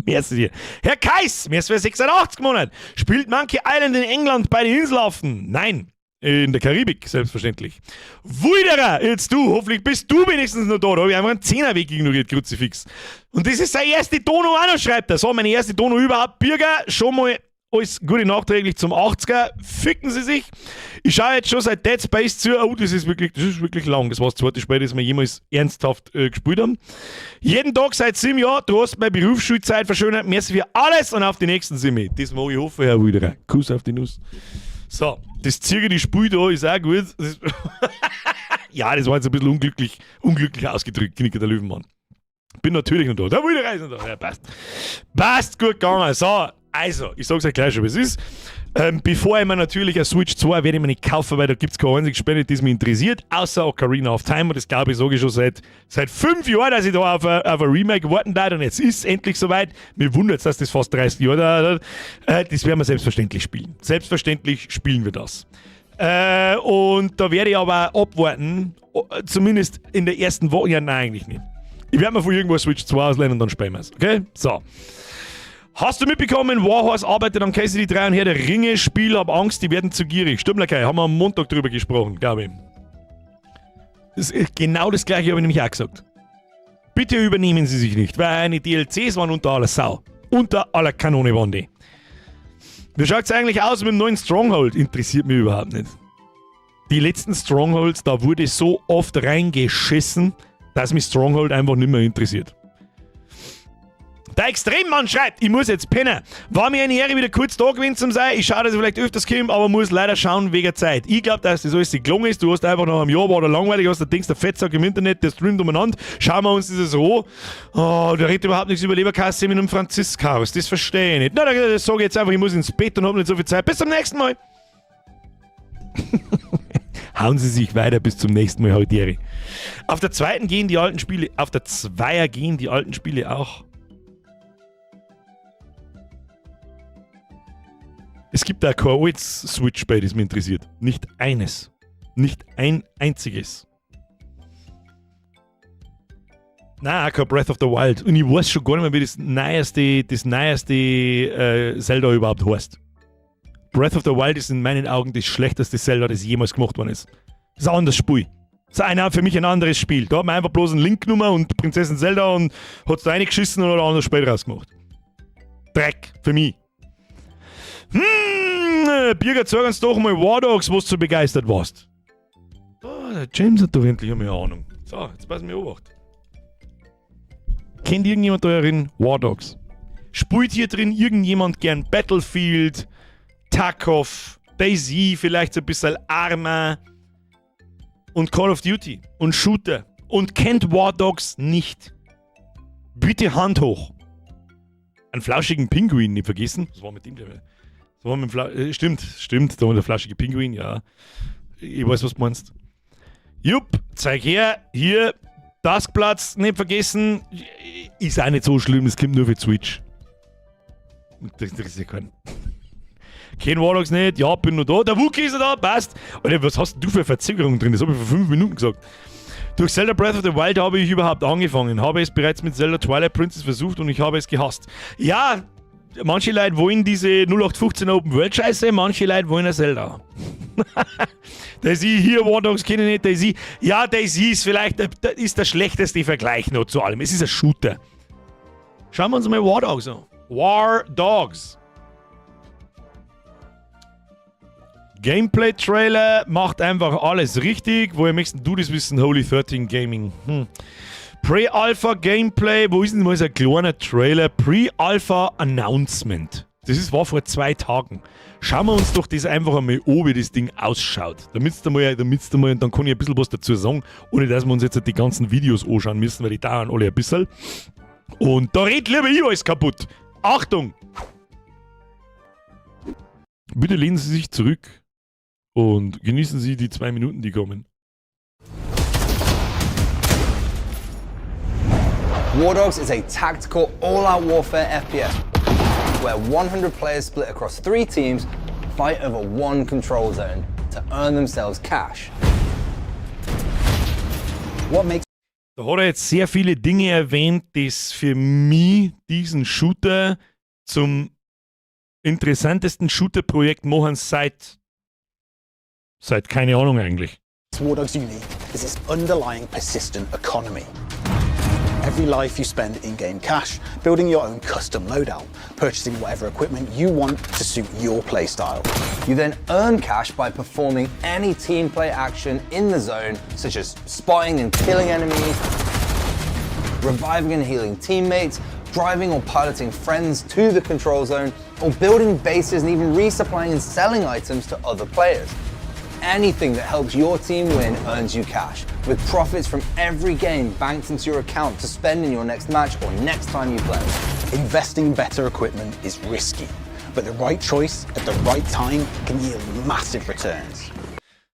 Merci dir. Herr Kais, merci für 86 Monate. Spielt Monkey Island in England bei den Inselaffen? Nein. In der Karibik, selbstverständlich. Wuiderer, jetzt du, hoffentlich bist du wenigstens noch da. Da habe ich einfach einen 10er Weg ignoriert, Kruzifix. Und das ist seine erste Dono auch noch, schreibt er. So, meine erste Dono überhaupt. Bürger, schon mal alles Gute nachträglich zum 80er. Ficken Sie sich. Ich schaue jetzt schon seit Dead Space zu. Oh, das ist wirklich lang. Das war das zweite Spiel, das wir jemals ernsthaft gespielt haben. Jeden Tag seit 7 Jahren. Du hast meine Berufsschulzeit verschönert. Merci für alles und auf die nächsten 7. Das mag ich hoffen, Herr Wilderer. Kuss auf die Nuss. So, das Zirke, die Spiel da ist auch gut. Ja, das war jetzt ein bisschen unglücklich ausgedrückt, Knicker der Löwenmann. Bin natürlich noch da. Der Wilderer ist noch da. Ja, passt. Passt, gut gegangen. So, also, ich sag's euch gleich schon, wie es ist. Bevor ich mir natürlich eine Switch 2 werde ich mir nicht kaufen, weil da gibt es keine einzige Spende, die mich interessiert, außer Ocarina of Time. Und das glaube ich, sage ich schon seit 5 Jahren, dass ich da auf ein Remake warten darf. Und jetzt ist es endlich soweit. Mir wundert es, dass das fast 30 Jahre dauert. Das werden wir selbstverständlich spielen. Selbstverständlich spielen wir das. Und da werde ich aber abwarten, zumindest in der ersten Woche. Ja, nein, eigentlich nicht. Ich werde mir von irgendwo Switch 2 ausleihen und dann spielen wir es. Okay? So. Hast du mitbekommen, Warhorse arbeitet an Cassidy 3 und Herr der Ringe Spiel, hab Angst, die werden zu gierig. Stimmt, haben wir am Montag drüber gesprochen, glaube ich. Das ist genau das gleiche habe ich nämlich auch gesagt. Bitte übernehmen Sie sich nicht, weil eine DLCs waren unter aller Sau. Unter aller Kanone waren die. Wie schaut es eigentlich aus mit dem neuen Stronghold? Interessiert mich überhaupt nicht. Die letzten Strongholds, da wurde so oft reingeschissen, dass mich Stronghold einfach nicht mehr interessiert. Der Extremmann schreibt, ich muss jetzt pennen. War mir eine Ehre, wieder kurz da gewesen zu sein. Ich schaue, dass ich vielleicht öfters komme, aber muss leider schauen wegen Zeit. Ich glaube, dass das alles gelungen ist. Du hast einfach nach einem Jahr, war da langweilig, hast du denkst, der Fettsack im Internet, der streamt umeinander. Schauen wir uns dieses an. Oh, der redet überhaupt nichts über Leberkasse mit einem Franziskaus. Das verstehe ich nicht. Na, das sage ich jetzt einfach, ich muss ins Bett und habe nicht so viel Zeit. Bis zum nächsten Mal. Hauen Sie sich weiter, bis zum nächsten Mal, Haltieri. Auf der zweiten gehen die alten Spiele, auf der Zweier gehen die alten Spiele auch. Es gibt da kein altes Switch-Spiel, das mich interessiert. Nicht eines. Nicht ein einziges. Nein, auch kein Breath of the Wild. Und ich weiß schon gar nicht mehr, wie das neueste Zelda überhaupt heißt. Breath of the Wild ist in meinen Augen das schlechteste Zelda, das jemals gemacht worden ist. Das ist ein anderes Spiel. Das ist für mich ein anderes Spiel. Da hat man einfach bloß einen Link genommen und Prinzessin Zelda und hat es da reingeschissen und hat ein anderes Spiel rausgemacht. Dreck, für mich. Birger, sag uns doch mal War Dogs, was du so begeistert warst. Oh, der James hat doch endlich eine Ahnung. So, jetzt passen wir auf. Kennt irgendjemand da drin War Dogs? Spielt hier drin irgendjemand gern Battlefield, Tarkov, DayZ, vielleicht so ein bisschen Arma und Call of Duty und Shooter und kennt War Dogs nicht? Bitte Hand hoch. Einen flauschigen Pinguin nicht vergessen. Was war mit dem? Das war mit dem stimmt, da war der flauschige Pinguin, ja. Ich weiß, was du meinst. Jupp, zeig her, hier, Taskplatz nicht vergessen. Ist auch nicht so schlimm, es kommt nur für Switch. Das interessiert keinen. Kein War Dogs nicht, ja, bin nur da. Der Wookie ist da, passt. Alter, was hast du für Verzögerung drin? Das habe ich vor 5 Minuten gesagt. Durch Zelda Breath of the Wild habe ich überhaupt angefangen. Habe es bereits mit Zelda Twilight Princess versucht und ich habe es gehasst. Ja, manche Leute wollen diese 0815 Open World Scheiße, manche Leute wollen ein Zelda. DayZ, hier War Dogs kenne ich nicht, DayZ. Ja, DayZ ist vielleicht der schlechteste Vergleich noch zu allem. Es ist ein Shooter. Schauen wir uns mal War Dogs an. War Dogs. Gameplay-Trailer macht einfach alles richtig. Woher möchtest du das wissen, Holy 13 Gaming? Pre-Alpha Gameplay, wo ist denn mal so ein kleiner Trailer? Pre-Alpha Announcement. Das war vor 2 Tagen. Schauen wir uns doch das einfach einmal an, wie das Ding ausschaut. Damit du mal, und dann kann ich ein bisschen was dazu sagen, ohne dass wir uns jetzt die ganzen Videos anschauen müssen, weil die dauern alle ein bisschen. Und da redet lieber ich alles kaputt. Achtung! Bitte lehnen Sie sich zurück und genießen Sie die 2 Minuten, die kommen. War Dogs is a tactical, all-out warfare FPS, where 100 players split across 3 teams fight over one control zone to earn themselves cash. What makes Da hat er jetzt sehr viele Dinge erwähnt, die für mich diesen Shooter zum interessantesten Shooter-Projekt machen seit keine Ahnung eigentlich. War Dogs unique is its underlying persistent economy. Every life you spend in-game cash, building your own custom loadout, purchasing whatever equipment you want to suit your playstyle. You then earn cash by performing any team play action in the zone, such as spotting and killing enemies, reviving and healing teammates, driving or piloting friends to the control zone, or building bases and even resupplying and selling items to other players. Anything that helps your team win earns you cash, with profits from every game banked into your account to spend in your next match or next time you play. Investing in better equipment is risky, but the right choice at the right time can yield massive returns.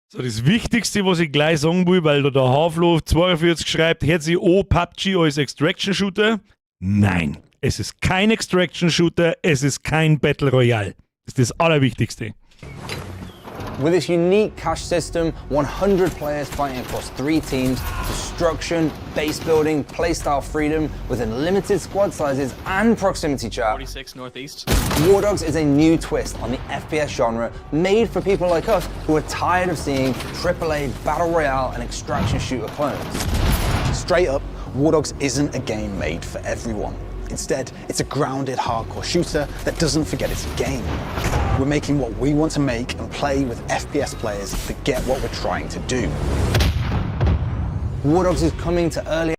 So, das Wichtigste, was ich gleich sagen will, weil da der Havlo 42 schreibt, hört sich PUBG als Extraction-Shooter? Nein, es ist kein Extraction-Shooter, es ist kein Battle Royale. Das ist das Allerwichtigste. With its unique cash system, 100 players fighting across 3 teams, destruction, base building, playstyle freedom, with unlimited squad sizes and proximity chat. 46 Northeast. War Dogs is a new twist on the FPS genre, made for people like us who are tired of seeing AAA Battle Royale and extraction shooter clones. Straight up, War Dogs isn't a game made for everyone. Instead, it's a grounded, hardcore shooter that doesn't forget it's a game. We're making what we want to make and play with FPS players that get what we're trying to do. War Dogs is coming to early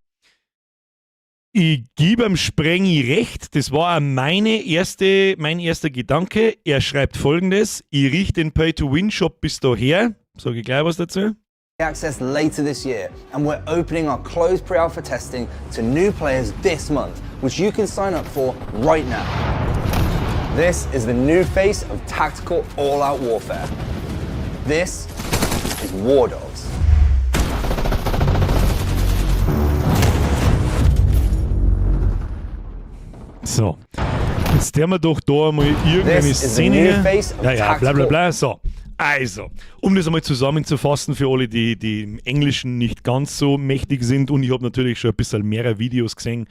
Ich gebe am Sprengi recht, das war auch mein erster Gedanke. Er schreibt folgendes: Ich richte den Pay-to-Win-Shop bis daher. Sage ich gleich was dazu. Access later this year, and we're opening our closed pre-alpha testing to new players this month, which you can sign up for right now. This is the new face of tactical all-out warfare. This is War Dogs. So, jetzt haben wir doch da mal irgendeine Szene. Ja, bla bla bla. So, also, um das einmal zusammenzufassen für alle, die im Englischen nicht ganz so mächtig sind, und ich habe natürlich schon ein bisschen mehrere Videos gesehen,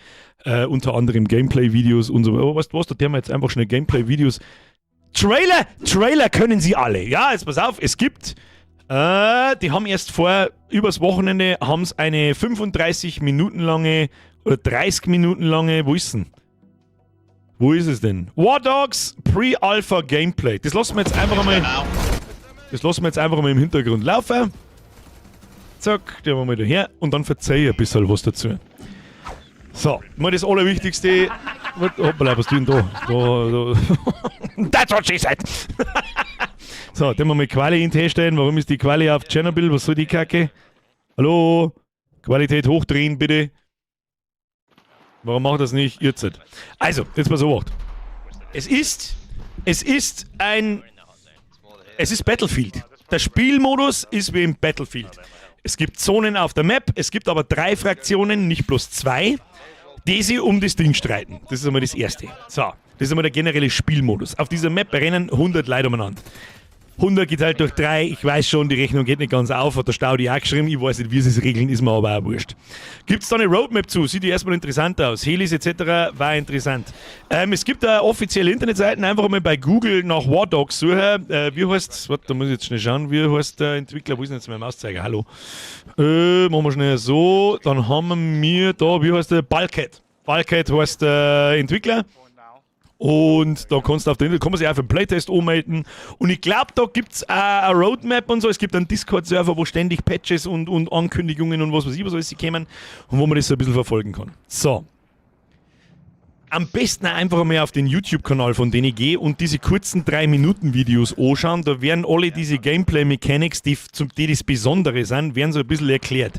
unter anderem Gameplay-Videos und so. Aber weißt du was, da haben wir jetzt einfach schnell Gameplay-Videos. Trailer können sie alle. Ja, jetzt pass auf, es gibt, die haben erst übers Wochenende, haben es eine 35 Minuten lange oder 30 Minuten lange, wo ist denn? Wo ist es denn? War Dogs Pre-Alpha Gameplay. Das lassen wir jetzt einfach mal im Hintergrund laufen. Zack, den haben wir mal daher und dann verzeihe ich ein bisschen was dazu. So, mal das Allerwichtigste. Hoppala, was tun da? That's what she said! So, den wir mal Quali hinterstellen. Warum ist die Quali auf Chernobyl? Was soll die Kacke? Hallo? Qualität hochdrehen, bitte. Warum macht das nicht? Irrzeit. Also, jetzt mal so. Es ist Battlefield. Der Spielmodus ist wie im Battlefield. Es gibt Zonen auf der Map, es gibt aber 3 Fraktionen, nicht bloß 2, die sich um das Ding streiten. Das ist einmal das Erste. So, das ist einmal der generelle Spielmodus. Auf dieser Map rennen 100 Leute umeinander. 100 geteilt durch 3, ich weiß schon, die Rechnung geht nicht ganz auf, hat der Staudi auch geschrieben, ich weiß nicht, wie sie es regeln, ist mir aber auch wurscht. Gibt es da eine Roadmap zu? Sieht die erstmal interessant aus. Helis etc. war interessant. Es gibt da offizielle Internetseiten, einfach mal bei Google nach War Dogs suchen. Wie heißt, warte, da muss ich jetzt schnell schauen, wie heißt der Entwickler, wo ist denn jetzt mein Mauszeiger? Hallo. Machen wir schnell so, dann haben wir da, wie heißt der? Bulkhead. Bulkhead heißt der Entwickler. Und da kann man sich auch für den Playtest anmelden. Und ich glaube, da gibt es auch eine Roadmap und so. Es gibt einen Discord-Server, wo ständig Patches und Ankündigungen und was weiß ich, was alles kommen. Und wo man das so ein bisschen verfolgen kann. So. Am besten einfach mal auf den YouTube-Kanal von denen gehen und diese kurzen 3-Minuten-Videos anschauen. Da werden alle diese Gameplay-Mechanics, die das Besondere sind, werden so ein bisschen erklärt.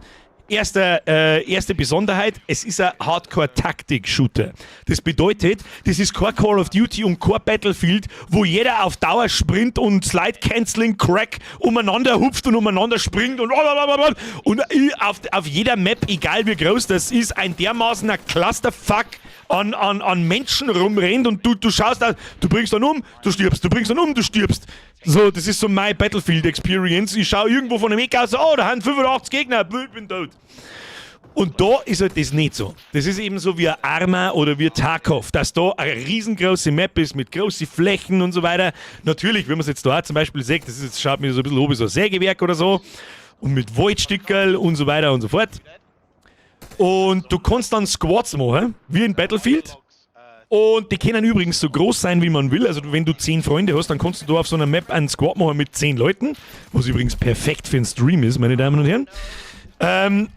Erste Besonderheit, es ist ein Hardcore-Taktik-Shooter. Das bedeutet, das ist kein Call of Duty und kein Battlefield, wo jeder auf Dauer Sprint und Slide-Canceling, Crack umeinander hupft und umeinander springt und auf jeder Map, egal wie groß das ist, ein dermaßener Clusterfuck an Menschen rumrennt und du schaust da, du bringst dann um, du stirbst, du bringst dann um, du stirbst. So, das ist so meine Battlefield-Experience. Ich schaue irgendwo von einem Eck aus, oh, da haben 85 Gegner, ich bin tot. Und da ist halt das nicht so. Das ist eben so wie ein Arma oder wie ein Tarkov, dass da eine riesengroße Map ist mit großen Flächen und so weiter. Natürlich, wenn man es jetzt da zum Beispiel sieht, das ist, schaut mir so ein bisschen wie so ein Sägewerk oder so und mit Waldstückerl und so weiter und so fort. Und du kannst dann Squads machen, wie in Battlefield. Und die können übrigens so groß sein, wie man will. Also wenn du 10 Freunde hast, dann kannst du da auf so einer Map einen Squad machen mit 10 Leuten. Was übrigens perfekt für einen Stream ist, meine Damen und Herren.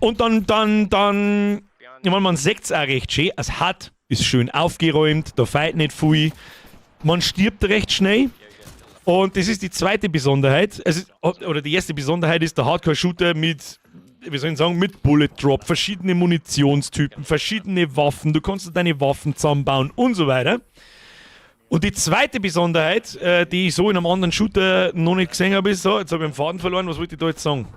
Und dann, ja, man sieht es auch recht schön. Es ist schön aufgeräumt, da feiert nicht viel. Man stirbt recht schnell. Und das ist die zweite Besonderheit. Oder die erste Besonderheit ist der Hardcore-Shooter mit, wie soll ich sagen, mit Bullet Drop, verschiedene Munitionstypen, verschiedene Waffen, du kannst deine Waffen zusammenbauen und so weiter. Und die zweite Besonderheit, die ich so in einem anderen Shooter noch nicht gesehen habe, ist so, jetzt habe ich den Faden verloren, was wollte ich da jetzt sagen?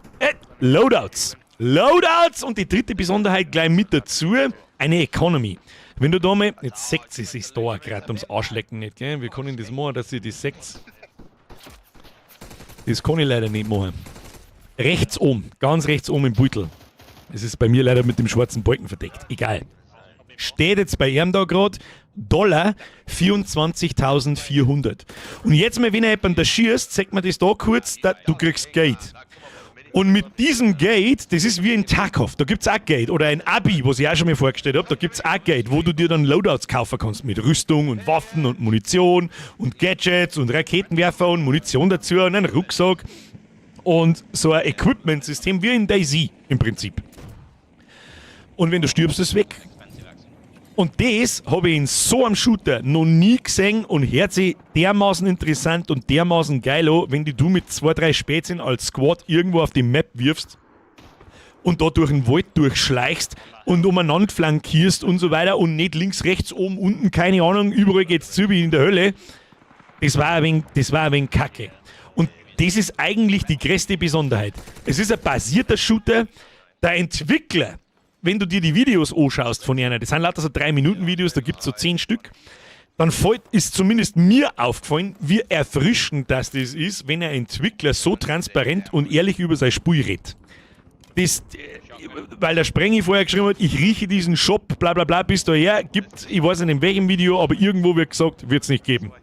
Loadouts. Loadouts und die dritte Besonderheit gleich mit dazu, eine Economy. Wenn du da mal, jetzt seht ihr es da gerade ums Arschlecken nicht, gell? Wir können das machen, dass ihr das seht. Das kann ich leider nicht machen. Rechts oben, ganz rechts oben im Beutel. Das ist bei mir leider mit dem schwarzen Balken verdeckt. Egal. Steht jetzt bei ihm da gerade Dollar 24.400. Und jetzt mal, wenn er jemanden da schießt, sagt man das da kurz, du kriegst Geld. Und mit diesem Geld, das ist wie in Tarkov, da gibt es auch Geld. Oder ein Abi, was ich auch schon mal vorgestellt habe, da gibt es auch Geld, wo du dir dann Loadouts kaufen kannst mit Rüstung und Waffen und Munition und Gadgets und Raketenwerfer und Munition dazu und einen Rucksack. Und so ein Equipment-System wie in DayZ im Prinzip. Und wenn du stirbst, ist es weg. Und das habe ich in so einem Shooter noch nie gesehen und hört sich dermaßen interessant und dermaßen geil an, wenn du mit 2, 3 Spätzchen als Squad irgendwo auf die Map wirfst und da durch den Wald durchschleichst und umeinander flankierst und so weiter und nicht links, rechts, oben, unten, keine Ahnung, überall geht's zu wie in der Hölle. Das war ein wenig Kacke. Und das ist eigentlich die größte Besonderheit. Es ist ein basierter Shooter. Der Entwickler, wenn du dir die Videos anschaust von einer, das sind lauter so 3-Minuten-Videos, da gibt es so 10 Stück, dann ist zumindest mir aufgefallen, wie erfrischend das ist, wenn ein Entwickler so transparent und ehrlich über sein Spiel redet. Weil der Sprengi vorher geschrieben hat, ich rieche diesen Shop, bla bla bla, bis daher, ich weiß nicht in welchem Video, aber irgendwo wird gesagt, wird es nicht geben.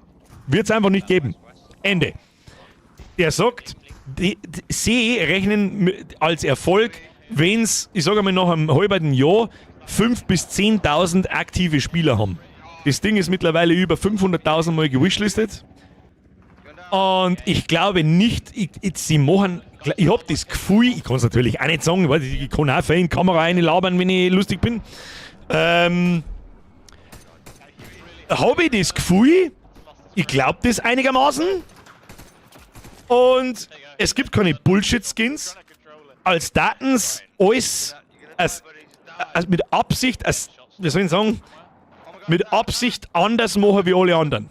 Wird es einfach nicht geben. Ende. Der sagt, sie rechnen als Erfolg, wenn es, ich sage mal, nach einem halben Jahr 5.000 bis 10.000 aktive Spieler haben. Das Ding ist mittlerweile über 500.000 Mal gewishlistet. Und ich glaube nicht, sie machen, ich habe das Gefühl, ich kann es natürlich auch nicht sagen, weil ich kann auch in die Kamera reinlabern, wenn ich lustig bin. Habe ich das Gefühl, ich glaube das einigermaßen. Und es gibt keine Bullshit-Skins. Als Datens alles mit Absicht, wie soll ich sagen, mit Absicht anders machen wie alle anderen.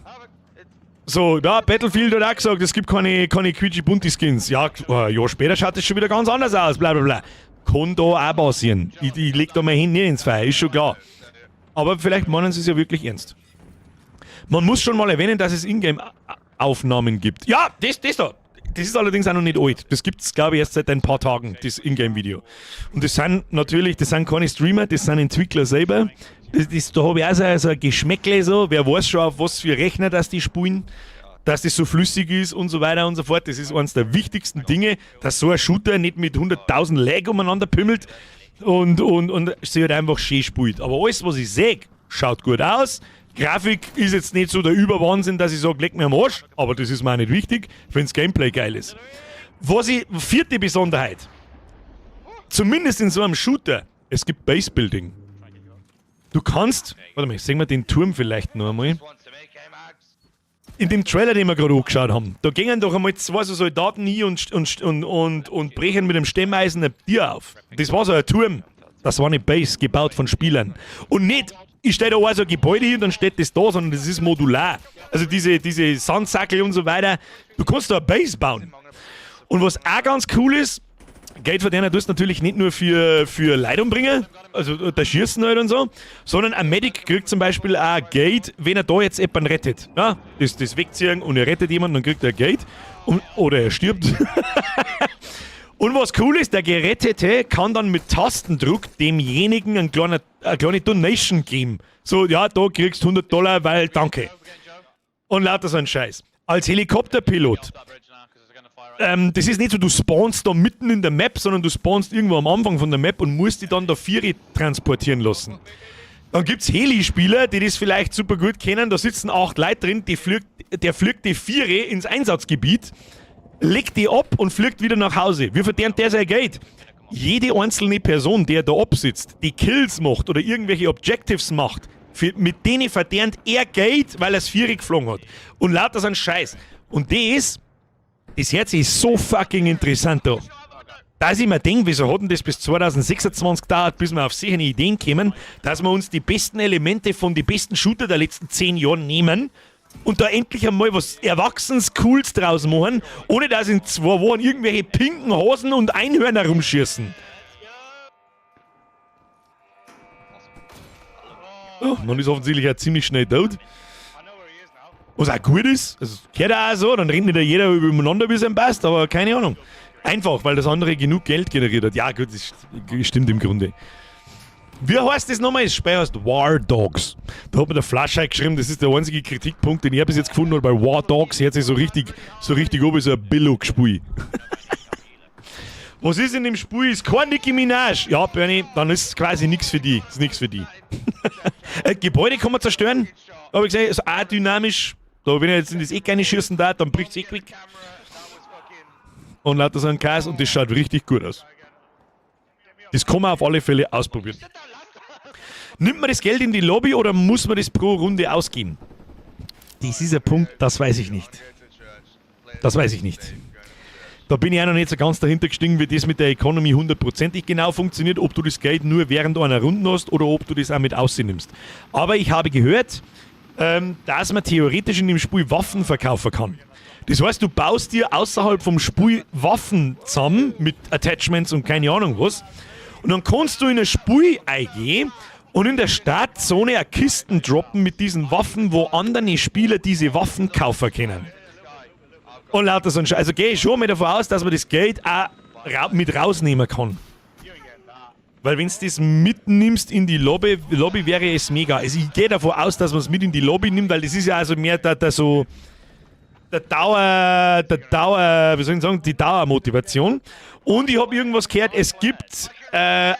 So, da Battlefield hat auch gesagt, es gibt keine quietschi-bunti-Skins. Ja, ein Jahr später schaut das schon wieder ganz anders aus, bla bla bla. Kann da auch passieren. Ich leg da mein Handy ins Feuer, ist schon klar. Aber vielleicht meinen sie es ja wirklich ernst. Man muss schon mal erwähnen, dass es Ingame-Aufnahmen gibt. Ja, das da. Das ist allerdings auch noch nicht alt. Das gibt es, glaube ich, erst seit ein paar Tagen, das Ingame-Video. Und das sind keine Streamer, das sind Entwickler selber. Da habe ich auch so ein Geschmäckle, so. Wer weiß schon, auf was für Rechner das die spielen, dass das so flüssig ist und so weiter und so fort. Das ist eines der wichtigsten Dinge, dass so ein Shooter nicht mit 100.000 Lag umeinander pimmelt und sich halt einfach schön spielt. Aber alles, was ich sehe, schaut gut aus. Grafik ist jetzt nicht so der Überwahnsinn, dass ich sage, leck mir am Arsch, aber das ist mir auch nicht wichtig, wenn das Gameplay geil ist. Vierte Besonderheit, zumindest in so einem Shooter, es gibt Basebuilding. Du kannst, warte mal, sehen wir den Turm vielleicht noch einmal. In dem Trailer, den wir gerade angeschaut haben, da gingen doch einmal 2 so Soldaten hin und brechen mit dem Stemmeisen ein Tier auf. Das war so ein Turm, das war eine Base, gebaut von Spielern. Und nicht, ich stelle da auch so ein Gebäude hin und dann steht das da, sondern das ist modular. Also diese Sandsackel und so weiter, du kannst da eine Base bauen. Und was auch ganz cool ist, Geld verdienen tust natürlich nicht nur für Leute umbringen, also da schießen halt und so, sondern ein Medic kriegt zum Beispiel auch Geld, wenn er da jetzt jemanden rettet. Ja, das wegziehen und er rettet jemanden, dann kriegt er Geld oder er stirbt. Und was cool ist, der Gerettete kann dann mit Tastendruck demjenigen eine kleine Donation geben. So, ja, da kriegst du $100, weil danke. Und lauter so ein Scheiß. Als Helikopterpilot, das ist nicht so, du spawnst da mitten in der Map, sondern du spawnst irgendwo am Anfang von der Map und musst die dann da Viere transportieren lassen. Dann gibt es Heli-Spieler, die das vielleicht super gut kennen, da sitzen 8 Leute drin, der fliegt die Viere ins Einsatzgebiet, legt die ab und fliegt wieder nach Hause. Wie verdient der sein Geld? Jede einzelne Person, der da absitzt, die Kills macht oder irgendwelche Objectives macht, mit denen verdient er Geld, weil er es Viere geflogen hat. Und lauter so ein Scheiß. Und das hört sich so fucking interessant an. Dass ich mir denke, wieso hat denn das bis 2026 gedauert, bis wir auf solche Ideen kommen, dass wir uns die besten Elemente von den besten Shooter der letzten 10 Jahre nehmen und da endlich einmal was Erwachsens Cooles draus machen, ohne dass in 2 Wochen irgendwelche pinken Hasen und Einhörner rumschießen. Oh, man ist offensichtlich auch ziemlich schnell tot. Was auch gut ist, also gehört auch so, dann rennt nicht jeder übereinander, wie es ihm passt, aber keine Ahnung. Einfach, weil das andere genug Geld generiert hat. Ja gut, das stimmt im Grunde. Wie heißt das nochmal? Das Spiel heißt War Dogs. Da hat mir der Flaschheit geschrieben, das ist der einzige Kritikpunkt, den ich bis jetzt gefunden habe, weil War Dogs hört sich so richtig an wie so ein Billo-Spiel. Was ist in dem Spiel? Ist kein Nicki Minaj. Ja, Bernie, dann ist es quasi nichts für die. Ist nichts für die. Gebäude kann man zerstören. Da habe ich gesagt, ist auch dynamisch. Da, wenn er jetzt in das Eck schießen darf, dann bricht es quick. Und lauter so ein Kreis und das schaut richtig gut aus. Das kann man auf alle Fälle ausprobieren. Nimmt man das Geld in die Lobby oder muss man das pro Runde ausgeben? Das ist ein Punkt, das weiß ich nicht. Das weiß ich nicht. Da bin ich auch noch nicht so ganz dahinter gestiegen, wie das mit der Economy 100%ig genau funktioniert, ob du das Geld nur während einer Runde hast oder ob du das auch mit aussehen nimmst. Aber ich habe gehört, dass man theoretisch in dem Spiel Waffen verkaufen kann. Das heißt, du baust dir außerhalb vom Spiel Waffen zusammen mit Attachments und keine Ahnung was. Und dann kannst du in ein Spiel eingehen und in der Startzone eine Kisten droppen mit diesen Waffen, wo andere Spieler diese Waffen kaufen können. Und lauter so ein Scheiß. Also gehe ich schon mal davon aus, dass man das Geld auch mit rausnehmen kann. Weil wenn du das mitnimmst in die Lobby wäre es mega. Also ich gehe davon aus, dass man es mit in die Lobby nimmt, weil das ist ja also mehr die Dauermotivation. Und ich habe irgendwas gehört, es gibt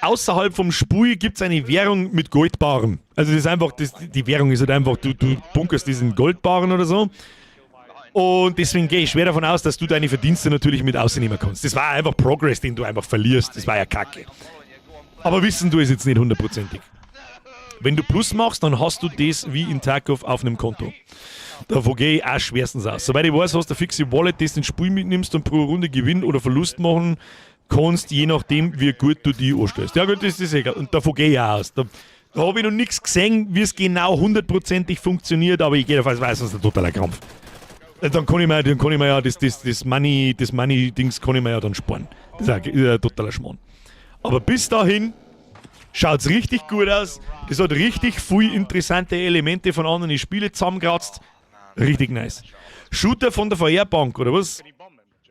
außerhalb vom Spiel gibt's eine Währung mit Goldbarren. Also das ist einfach, die Währung ist halt einfach, du bunkerst diesen Goldbarren oder so. Und deswegen gehe ich schwer davon aus, dass du deine Verdienste natürlich mit ausnehmen kannst. Das war einfach Progress, den du einfach verlierst. Das war ja kacke. Aber wissen du es jetzt nicht 100%ig. Wenn du Plus machst, dann hast du das wie in Tarkov auf einem Konto. Davon gehe ich auch schwerstens aus. Soweit ich weiß, hast du eine fixe Wallet, das du ins Spiel mitnimmst und pro Runde Gewinn oder Verlust machen kannst, je nachdem, wie gut du die anstellst. Ja gut, das ist egal. Und davon gehe ich auch aus. Da habe ich noch nichts gesehen, wie es genau 100%ig funktioniert, aber ich gehe davon aus, das ist ein totaler Krampf. Dann kann ich mir ja das Money-Dings kann ich mir ja dann sparen. Das ist ein totaler Schmarrn. Aber bis dahin schaut es richtig gut aus. Das hat richtig viele interessante Elemente von anderen Spielen zusammengekratzt. Richtig nice. Shooter von der VR-Bank, oder was?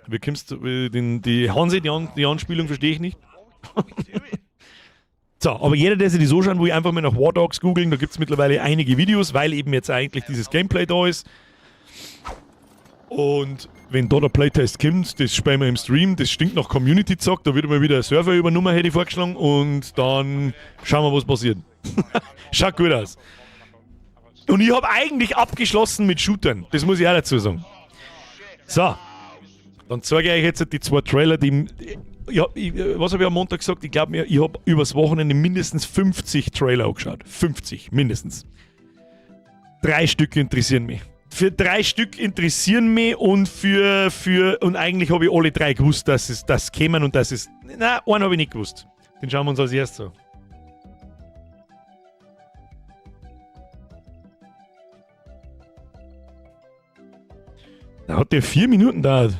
Wie kommst du, die Hanse, die Anspielung verstehe ich nicht. So, aber jeder, der sich das anschauen will, einfach mal nach War Dogs googeln. Da gibt es mittlerweile einige Videos, weil eben jetzt eigentlich dieses Gameplay da ist. Und wenn da der Playtest kommt, das spielen wir im Stream, das stinkt nach Community-Zock, da wird mal wieder ein Server übernommen, hätte ich vorgeschlagen, und dann schauen wir, was passiert. Schaut gut aus. Und ich habe eigentlich abgeschlossen mit Shootern, das muss ich auch dazu sagen. So, dann zeige ich euch jetzt die zwei Trailer, die... Ja, was habe ich am Montag gesagt? Ich glaube, ich habe übers Wochenende mindestens 50 Trailer angeschaut. 50, mindestens. 3 Stück interessieren mich. Für 3 Stück interessieren mich und und eigentlich habe ich alle 3 gewusst, dass es das kämen und dass es... Nein, einen habe ich nicht gewusst. Den schauen wir uns als erstes an. Da hat der 4 Minuten gedauert.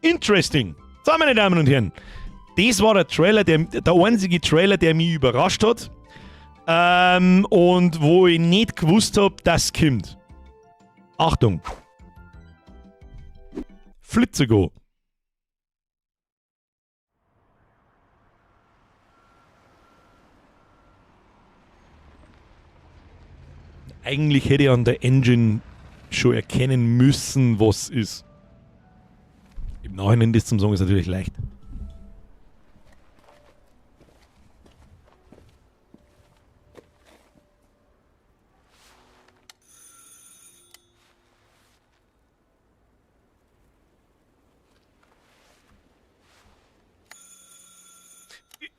Interesting. So, meine Damen und Herren. Das war der Trailer, der einzige Trailer, der mich überrascht hat. Und wo ich nicht gewusst habe, dass es kommt. Achtung. Flitze-Go. Eigentlich hätte ich an der Engine schon erkennen müssen, was ist. Im Nachhinein das zum Sagen ist natürlich leicht.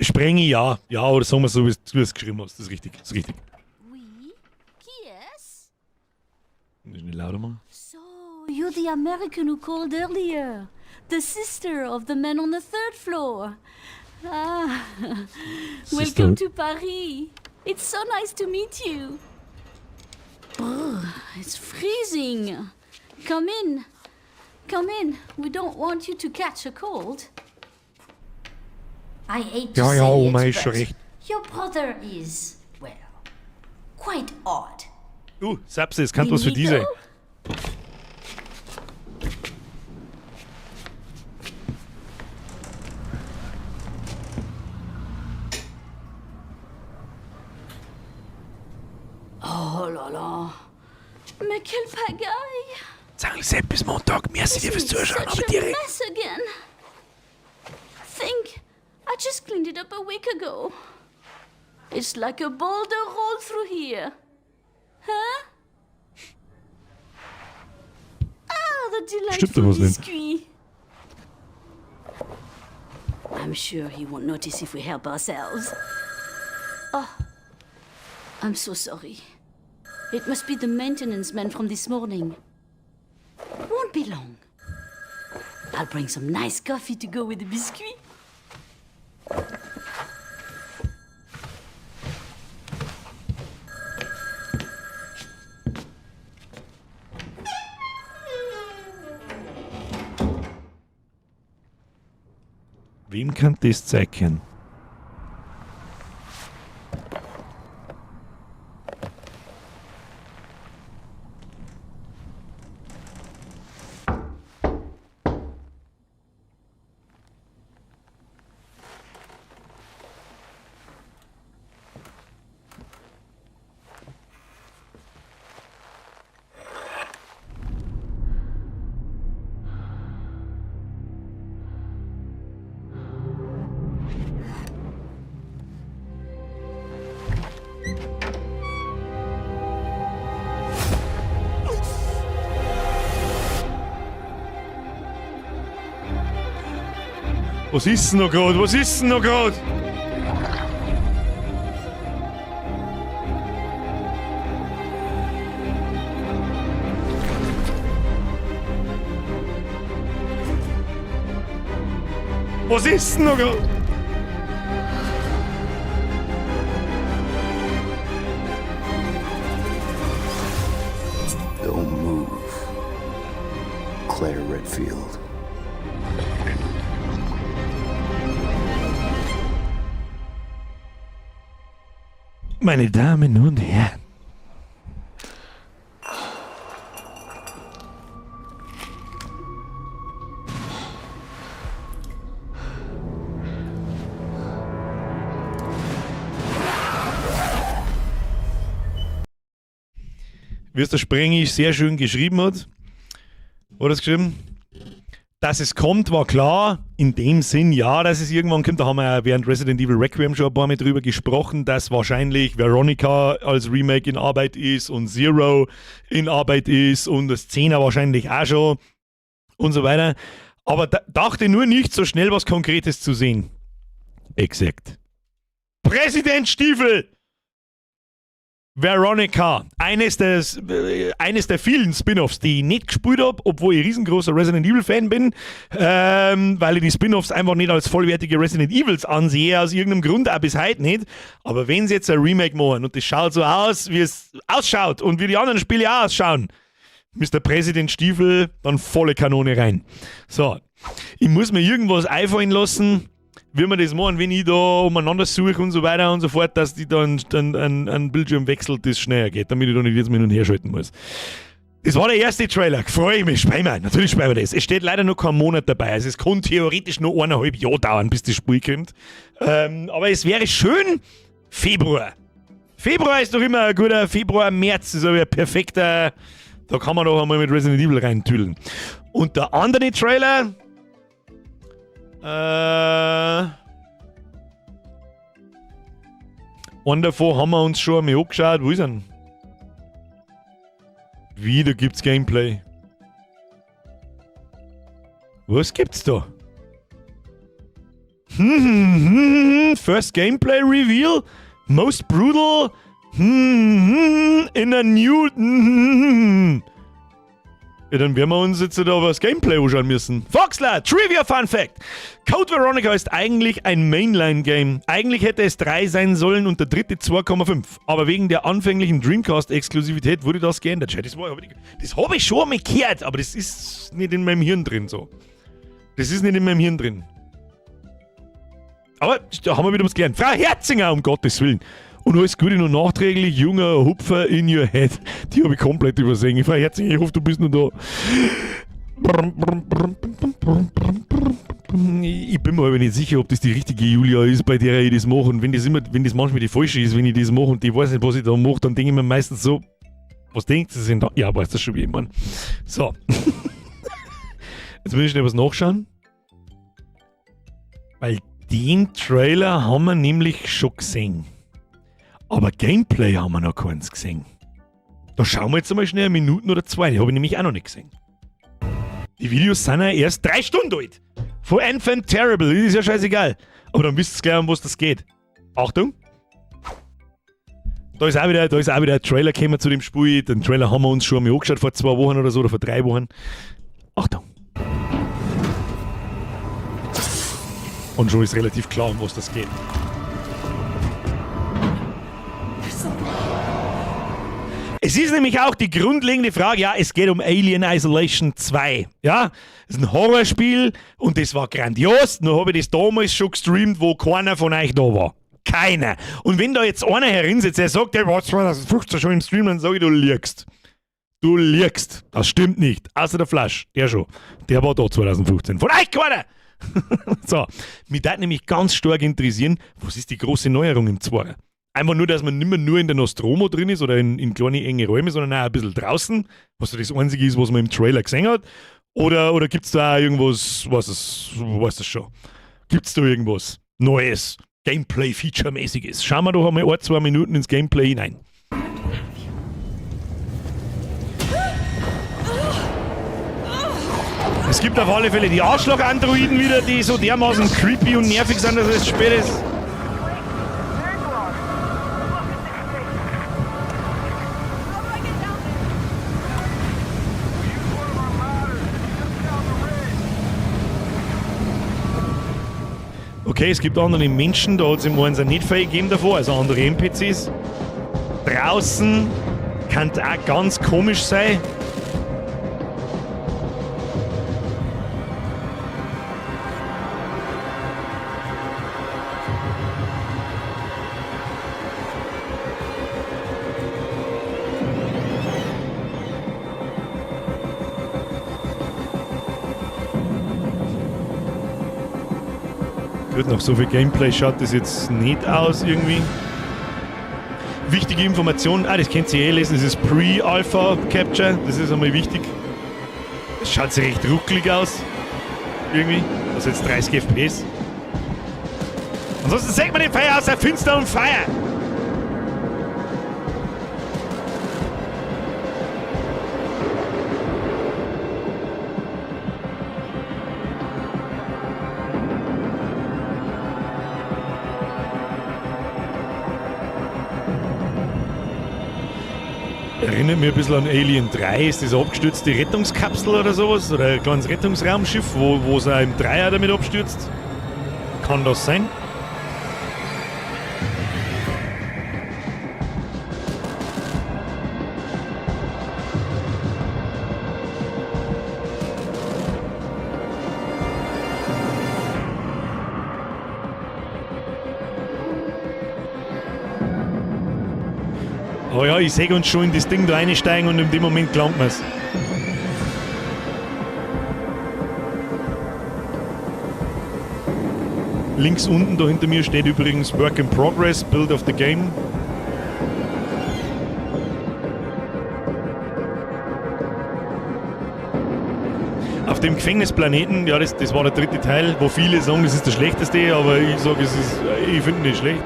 Sprenge ja. Ja, oder sagen wir so, wie du es geschrieben hast. Das ist richtig. Das ist richtig. Nicht lauter machen. So, you're the American who called earlier. The sister of the man on the 3rd floor. Ah, welcome to Paris. It's so nice to meet you. Brr, it's freezing. Come in. Come in. We don't want you to catch a cold. I hate to say Oma it, ist schon but recht. your brother is, well, quite odd. Sapsis, kann was für die sein. Oh là là. Mais quelle pagaille. Sag Sepp, bis Montag. Merci dir fürs Zuschauen, aber direkt. Mess again. Think, I just cleaned it up a week ago. It's like a boulder rolled through here. Huh? Ah, the delightful biscuit. I'm sure he won't notice if we help ourselves. I'm so sorry. It must be the maintenance man from this morning. Won't be long. I'll bring some nice coffee to go with the biscuit. Wem kann das zeigen? Was ist denn noch gerade? Was ist denn noch gerade? Was ist denn noch gerade? Don't move. Claire Redfield. Meine Damen und Herren. Wie es der Sprengisch sehr schön geschrieben hat. Oder geschrieben? Dass es kommt, war klar. In dem Sinn, ja, dass es irgendwann kommt. Da haben wir ja während Resident Evil Requiem schon ein paar Mal drüber gesprochen, dass wahrscheinlich Veronica als Remake in Arbeit ist und Zero in Arbeit ist und das 10er wahrscheinlich auch schon und so weiter. Aber dachte nur nicht so schnell was Konkretes zu sehen. Exakt. Präsident Stiefel! Veronica, eines der vielen Spin-Offs, die ich nicht gespielt habe, obwohl ich riesengroßer Resident Evil Fan bin, weil ich die Spin-Offs einfach nicht als vollwertige Resident Evils ansehe, aus irgendeinem Grund, auch bis heute nicht. Aber wenn sie jetzt ein Remake machen und das schaut so aus, wie es ausschaut und wie die anderen Spiele auch ausschauen, Mr. Präsident Stiefel, dann volle Kanone rein. So, ich muss mir irgendwas einfallen lassen, wie man das machen, wenn ich da umeinander suche und so weiter und so fort, dass die dann einen Bildschirm wechselt, das schneller geht, damit ich da nicht jetzt hin und her schalten muss. Das war der erste Trailer, freue ich mich, spielen wir, natürlich spielen wir das. Es steht leider noch kein Monat dabei, also es kann theoretisch noch 1,5 Jahre dauern, bis das Spiel kommt. Aber es wäre schön, Februar. Februar ist doch immer ein guter, Februar, März ist aber ein perfekter, da kann man doch einmal mit Resident Evil reintüdeln. Und der andere Trailer... einen davon haben wir uns schon einmal angeschaut. Wo ist er? Wieder gibt's Gameplay. Was gibt's da? First Gameplay Reveal? Most brutal? In a new... Ja, dann werden wir uns jetzt aber das Gameplay anschauen müssen. Foxler, Trivia Fun Fact. Code Veronica ist eigentlich ein Mainline-Game. Eigentlich hätte es 3 sein sollen und der dritte 2,5. Aber wegen der anfänglichen Dreamcast-Exklusivität wurde das geändert. Das habe ich schon mal gehört, aber das ist nicht in meinem Hirn drin so. Das ist nicht in meinem Hirn drin. Aber da haben wir wieder was gelernt. Frau Herzinger, um Gottes Willen. Und alles Gute noch nachträglich, junger Hupfer in your head. Die habe ich komplett übersehen. Frau Herzinger, ich hoffe, du bist noch da. Ich bin mir aber nicht sicher, ob das die richtige Julia ist, bei der ich das mache. Und wenn das manchmal die falsche ist, wenn ich das mache und die weiß nicht, was ich da mache, dann denke ich mir meistens so, was denkt sie denn da? Ja, weiß das schon wie jemand. So. Jetzt will ich schnell was nachschauen. Weil den Trailer haben wir nämlich schon gesehen. Aber Gameplay haben wir noch keins gesehen. Da schauen wir jetzt einmal schnell 1 Minute oder 2. Die habe ich nämlich auch noch nicht gesehen. Die Videos sind ja erst 3 Stunden alt. Von Enfant Terrible. Das ist ja scheißegal. Aber dann wisst ihr gleich, um was das geht. Achtung. Da ist auch wieder ein Trailer gekommen zu dem Spiel. Den Trailer haben wir uns schon mal angeschaut, vor 2 Wochen oder so, oder vor 3 Wochen. Achtung. Und schon ist relativ klar, um was das geht. Es ist nämlich auch die grundlegende Frage, ja, es geht um Alien Isolation 2. Ja, es ist ein Horrorspiel und das war grandios. Nur habe ich das damals schon gestreamt, wo keiner von euch da war. Keiner. Und wenn da jetzt einer herinsetzt, der sagt, der war 2015 schon im Stream, dann sage ich, du lügst. Du lügst. Das stimmt nicht. Außer der Flash, der schon. Der war da 2015. Von euch keiner! So, mich würde nämlich ganz stark interessieren, was ist die große Neuerung im 2? Einfach nur, dass man nicht mehr nur in der Nostromo drin ist oder in kleine enge Räume, sondern auch ein bisschen draußen, was so das Einzige ist, was man im Trailer gesehen hat. Oder gibt es da auch irgendwas, was das schon? Gibt es da irgendwas Neues, Gameplay-Feature-mäßiges? Schauen wir doch einmal 1-2 Minuten ins Gameplay hinein. Es gibt auf alle Fälle die Arschloch-Androiden wieder, die so dermaßen creepy und nervig sind, dass es spät ist. Okay, es gibt andere Menschen, da hat es im einen nicht viel gegeben davor, also andere NPCs. Draußen kann auch ganz komisch sein. Gut, nach so viel Gameplay schaut das jetzt nicht aus irgendwie. Wichtige Information, das könnt ihr lesen, das ist Pre-Alpha Capture, das ist einmal wichtig. Das schaut sehr recht ruckelig aus, irgendwie, also jetzt 30 FPS. Ansonsten sagt man den Feuer aus der Finster und Feuer. Erinnert mich ein bisschen an Alien 3, ist das eine abgestürzte Rettungskapsel oder sowas? Oder ein kleines Rettungsraumschiff, wo es auch im Dreier damit abstürzt? Kann das sein? Oh ja, ich sehe uns schon in das Ding da einsteigen und in dem Moment gelangt man es. Links unten, da hinter mir steht übrigens Work in Progress, Build of the Game. Auf dem Gefängnisplaneten, ja, das war der 3. Teil, wo viele sagen, das ist der schlechteste, aber ich sage, ich finde ihn nicht schlecht.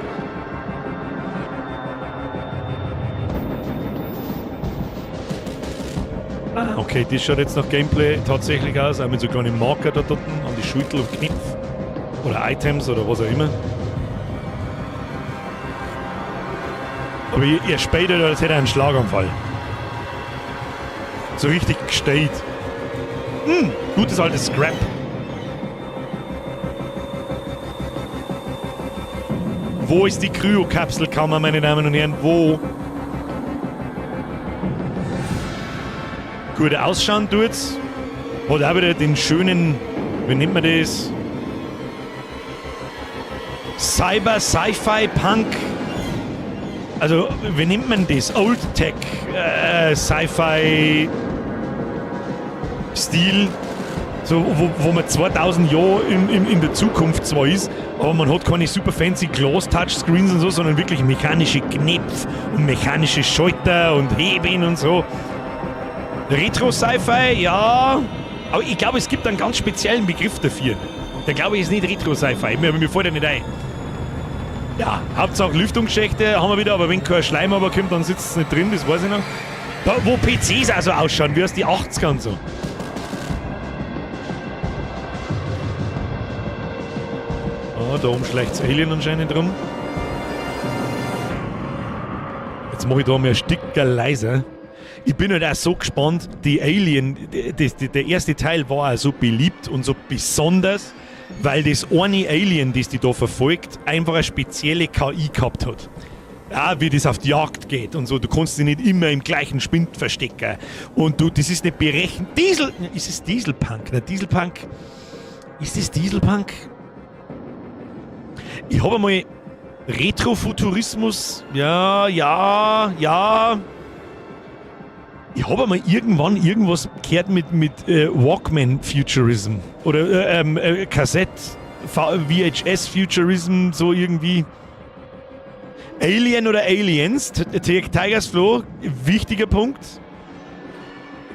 Okay, das schaut jetzt nach Gameplay tatsächlich aus, auch mit so kleinen Marker da dort an die Schulter und Knopf. Oder Items oder was auch immer. Aber ihr später, als hätte er einen Schlaganfall. So richtig gesteht. Gutes altes Scrap. Wo ist die Kryokapselkammer, meine Damen und Herren? Wo? Gut ausschauen tut's. Hat auch wieder den schönen, wie nennt man das? Cyber, Sci-Fi, Punk. Also, wie nennt man das? Old Tech, Sci-Fi Stil. So, wo man 2000 Jahre in der Zukunft zwar ist, aber man hat keine super fancy Glas-Touchscreens und so, sondern wirklich mechanische Knöpfe und mechanische Schalter und Hebeln und so. Retro-Sci-Fi, ja, aber ich glaube, es gibt einen ganz speziellen Begriff dafür. Der glaube ich ist nicht Retro-Sci-Fi, mir fällt der nicht ein. Ja, Hauptsache Lüftungsschächte haben wir wieder, aber wenn kein Schleim aber kommt, dann sitzt es nicht drin, das weiß ich noch. Da, wo PCs also ausschauen, wie aus die 80er und so. Da oben schleicht das Alien anscheinend rum. jetzt mache ich da mal ein Stück leiser. Ich bin halt auch so gespannt, die Alien, der erste Teil war auch so beliebt und so besonders, weil das eine Alien, das die da verfolgt, einfach eine spezielle KI gehabt hat. Ja, wie das auf die Jagd geht und so. Du kannst dich nicht immer im gleichen Spind verstecken. Und das ist nicht berechnet. Ist es Dieselpunk? Na, Dieselpunk? Ist es Dieselpunk? Ich habe einmal Retrofuturismus. Ja. Ich habe einmal irgendwann irgendwas gehört mit Walkman-Futurism. Oder Kassett, VHS-Futurism, so irgendwie. Alien oder Aliens, Tigers Flow, wichtiger Punkt.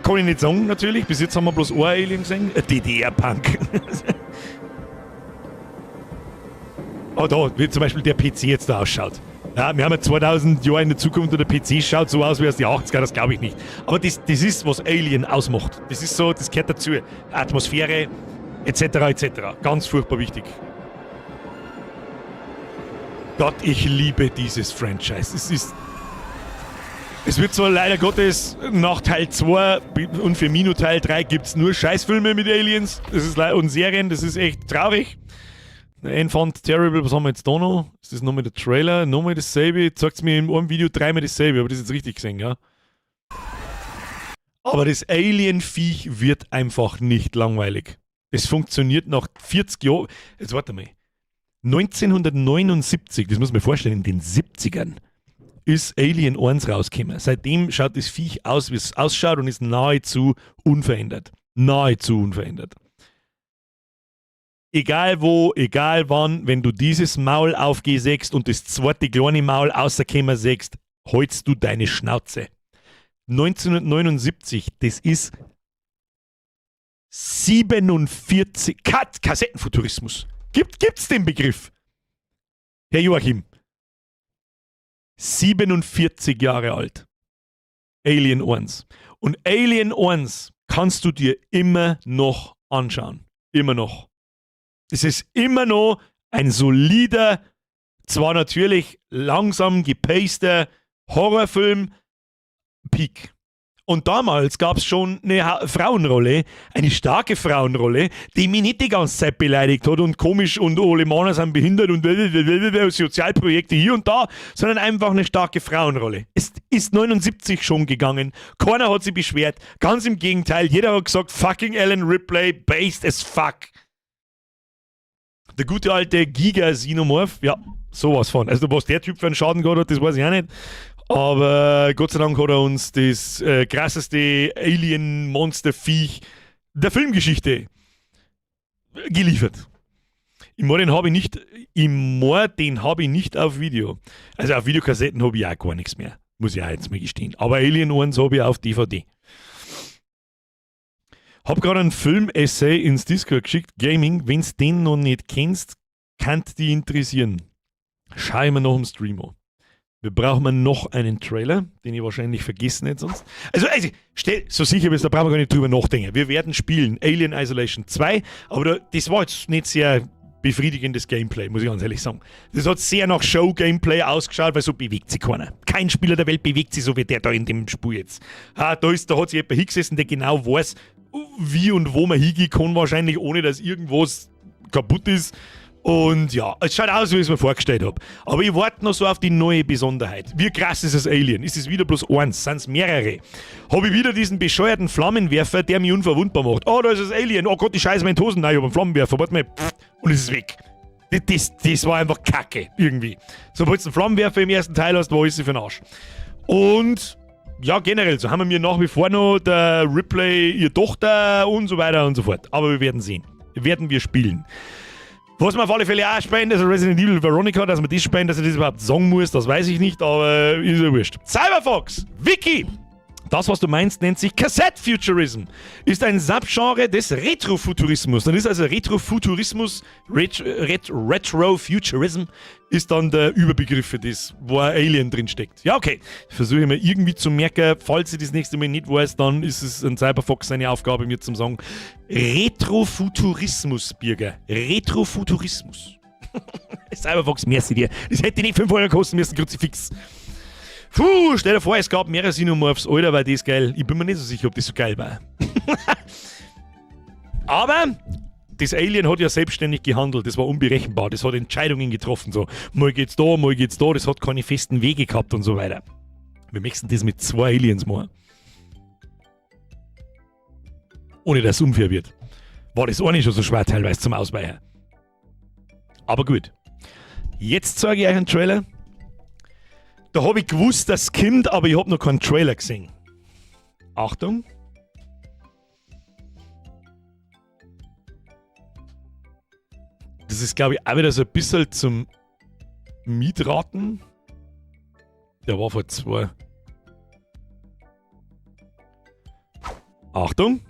Kann ich nicht sagen, natürlich. Bis jetzt haben wir bloß ein Alien gesehen. DDR-Punk. Oh, da, wie zum Beispiel der PC jetzt da ausschaut. Ja, wir haben ja 2000 Jahre in der Zukunft und der PC schaut so aus wie aus den 80er, das glaube ich nicht. Aber das ist, was Alien ausmacht. Das ist so, das gehört dazu. Atmosphäre, etc. Ganz furchtbar wichtig. Gott, ich liebe dieses Franchise. Es wird zwar leider Gottes nach Teil 2 und für Mino Teil 3 gibt es nur Scheißfilme mit Aliens und Serien, das ist echt traurig. Enfant Terrible, was haben wir jetzt da noch? Ist das nochmal der Trailer? Nochmal dasselbe? Sagt es mir in einem Video dreimal dasselbe, aber das ist jetzt richtig gesehen, ja? Aber das Alien-Viech wird einfach nicht langweilig. Es funktioniert nach 40 Jahren. Jetzt warte mal. 1979, das muss man sich vorstellen, in den 70ern, ist Alien 1 rausgekommen. Seitdem schaut das Viech aus, wie es ausschaut und ist nahezu unverändert. Nahezu unverändert. Egal wo, egal wann, wenn du dieses Maul aufgesägst und das zweite kleine Maul rauskommen sägst, holst du deine Schnauze. 1979, das ist 47, Kassettenfuturismus. Gibt's den Begriff? Herr Joachim. 47 Jahre alt. Alien 1. Und Alien 1 kannst du dir immer noch anschauen. Immer noch. Es ist immer noch ein solider, zwar natürlich langsam gepaceter Horrorfilm, Peak. Und damals gab es schon eine Frauenrolle, eine starke Frauenrolle, die mich nicht die ganze Zeit beleidigt hat und komisch und alle Männer sind behindert und Sozialprojekte hier und da, sondern einfach eine starke Frauenrolle. Es ist 79 schon gegangen, keiner hat sich beschwert, ganz im Gegenteil, jeder hat gesagt, fucking Ellen Ripley, based as fuck. Der gute alte Giga-Xenomorph, ja, sowas von. Also was der Typ für einen Schaden gehabt hat, das weiß ich auch nicht. Aber Gott sei Dank hat er uns das krasseste Alien-Monster-Viech der Filmgeschichte geliefert. Den habe ich nicht auf Video. Also auf Videokassetten habe ich auch gar nichts mehr. Muss ich auch jetzt mal gestehen. Aber Alien 1 habe ich auf DVD. Hab gerade einen Film-Essay ins Discord geschickt. Gaming, wenn du den noch nicht kennst, kann dich interessieren. Schau ich mir noch im Stream an. Wir brauchen noch einen Trailer, den ich wahrscheinlich vergessen hätte sonst. Also so sicher bist, da brauchen wir gar nicht drüber nachdenken. Wir werden spielen Alien Isolation 2, aber das war jetzt nicht sehr befriedigendes Gameplay, muss ich ganz ehrlich sagen. Das hat sehr nach Show-Gameplay ausgeschaut, weil so bewegt sich keiner. Kein Spieler der Welt bewegt sich so wie der da in dem Spiel jetzt. Da hat sich jemand hingesessen, der genau weiß, wie und wo man hingehen kann, wahrscheinlich ohne dass irgendwas kaputt ist. Und ja, es schaut aus, wie ich es mir vorgestellt habe. Aber ich warte noch so auf die neue Besonderheit. Wie krass ist das Alien? Ist es wieder bloß eins? Sind es mehrere? Habe ich wieder diesen bescheuerten Flammenwerfer, der mich unverwundbar macht. Oh, da ist das Alien. Oh Gott, ich scheiße meine Hosen. Nein, ich habe einen Flammenwerfer. Warte mal. Und es ist weg. Das war einfach Kacke. Irgendwie. Sobald du einen Flammenwerfer im ersten Teil hast, war alles für den Arsch. Und ja, generell, so haben wir nach wie vor noch der Ripley, ihre Tochter und so weiter und so fort. Aber wir werden sehen. Werden wir spielen. Was man auf alle Fälle auch spielen, also Resident Evil Veronica, dass man das spielen, dass ich das überhaupt sagen muss, das weiß ich nicht, aber ist ja wurscht. Cyberfox, Wiki! Das, was du meinst, nennt sich Cassette-Futurism. Ist ein Subgenre des Retrofuturismus. Dann ist also Retrofuturismus, Retrofuturism, ist dann der Überbegriff für das, wo ein Alien drin steckt. Ja, okay. Versuche ich mir irgendwie zu merken, falls ich das nächste Mal nicht weiß, dann ist es ein Cyberfox seine Aufgabe, mir zu sagen, Retrofuturismus, Birger. Retrofuturismus. Cyberfox, merci dir. Das hätte nicht 5 Euro kosten müssen, Kruzifix. Stell dir vor, es gab mehrere Xenomorphs. Alter, war das geil. Ich bin mir nicht so sicher, ob das so geil war. Aber das Alien hat ja selbstständig gehandelt. Das war unberechenbar. Das hat Entscheidungen getroffen. So, mal geht's da, mal geht's da. Das hat keine festen Wege gehabt und so weiter. Wir möchten das mit 2 Aliens machen. Ohne dass es unfair wird. War das auch nicht schon so schwer teilweise zum Ausweichen. Aber gut. Jetzt zeige ich euch einen Trailer. Da habe ich gewusst, dass es kommt, aber ich habe noch keinen Trailer gesehen. Achtung. Das ist, glaube ich, auch wieder so ein bisschen zum Mietraten. Der war vor 2. Achtung.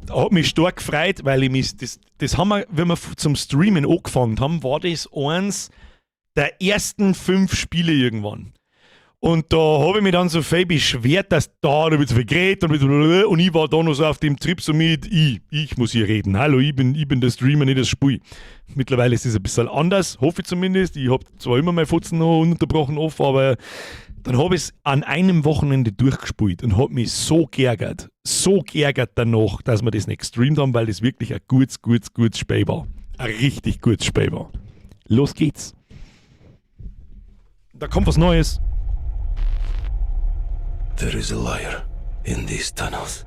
Da hat mich stark gefreut, weil ich mich, das haben wir, wenn wir zum Streamen angefangen haben, war das eins der ersten 5 Spiele irgendwann. Und da habe ich mich dann so viel beschwert, dass da wird so viel geredet und ich war da noch so auf dem Trip so mit, ich muss hier reden. Hallo, ich bin der Streamer, nicht das Spiel. Mittlerweile ist es ein bisschen anders, hoffe ich zumindest. Ich habe zwar immer mein Futzen noch ununterbrochen offen, aber dann habe ich es an einem Wochenende durchgespielt und habe mich so geärgert danach, dass wir das nicht gestreamt haben, weil das wirklich ein gutes Spiel war. Ein richtig gutes Spiel war. Los geht's. Da kommt was Neues. There is a liar in these tunnels.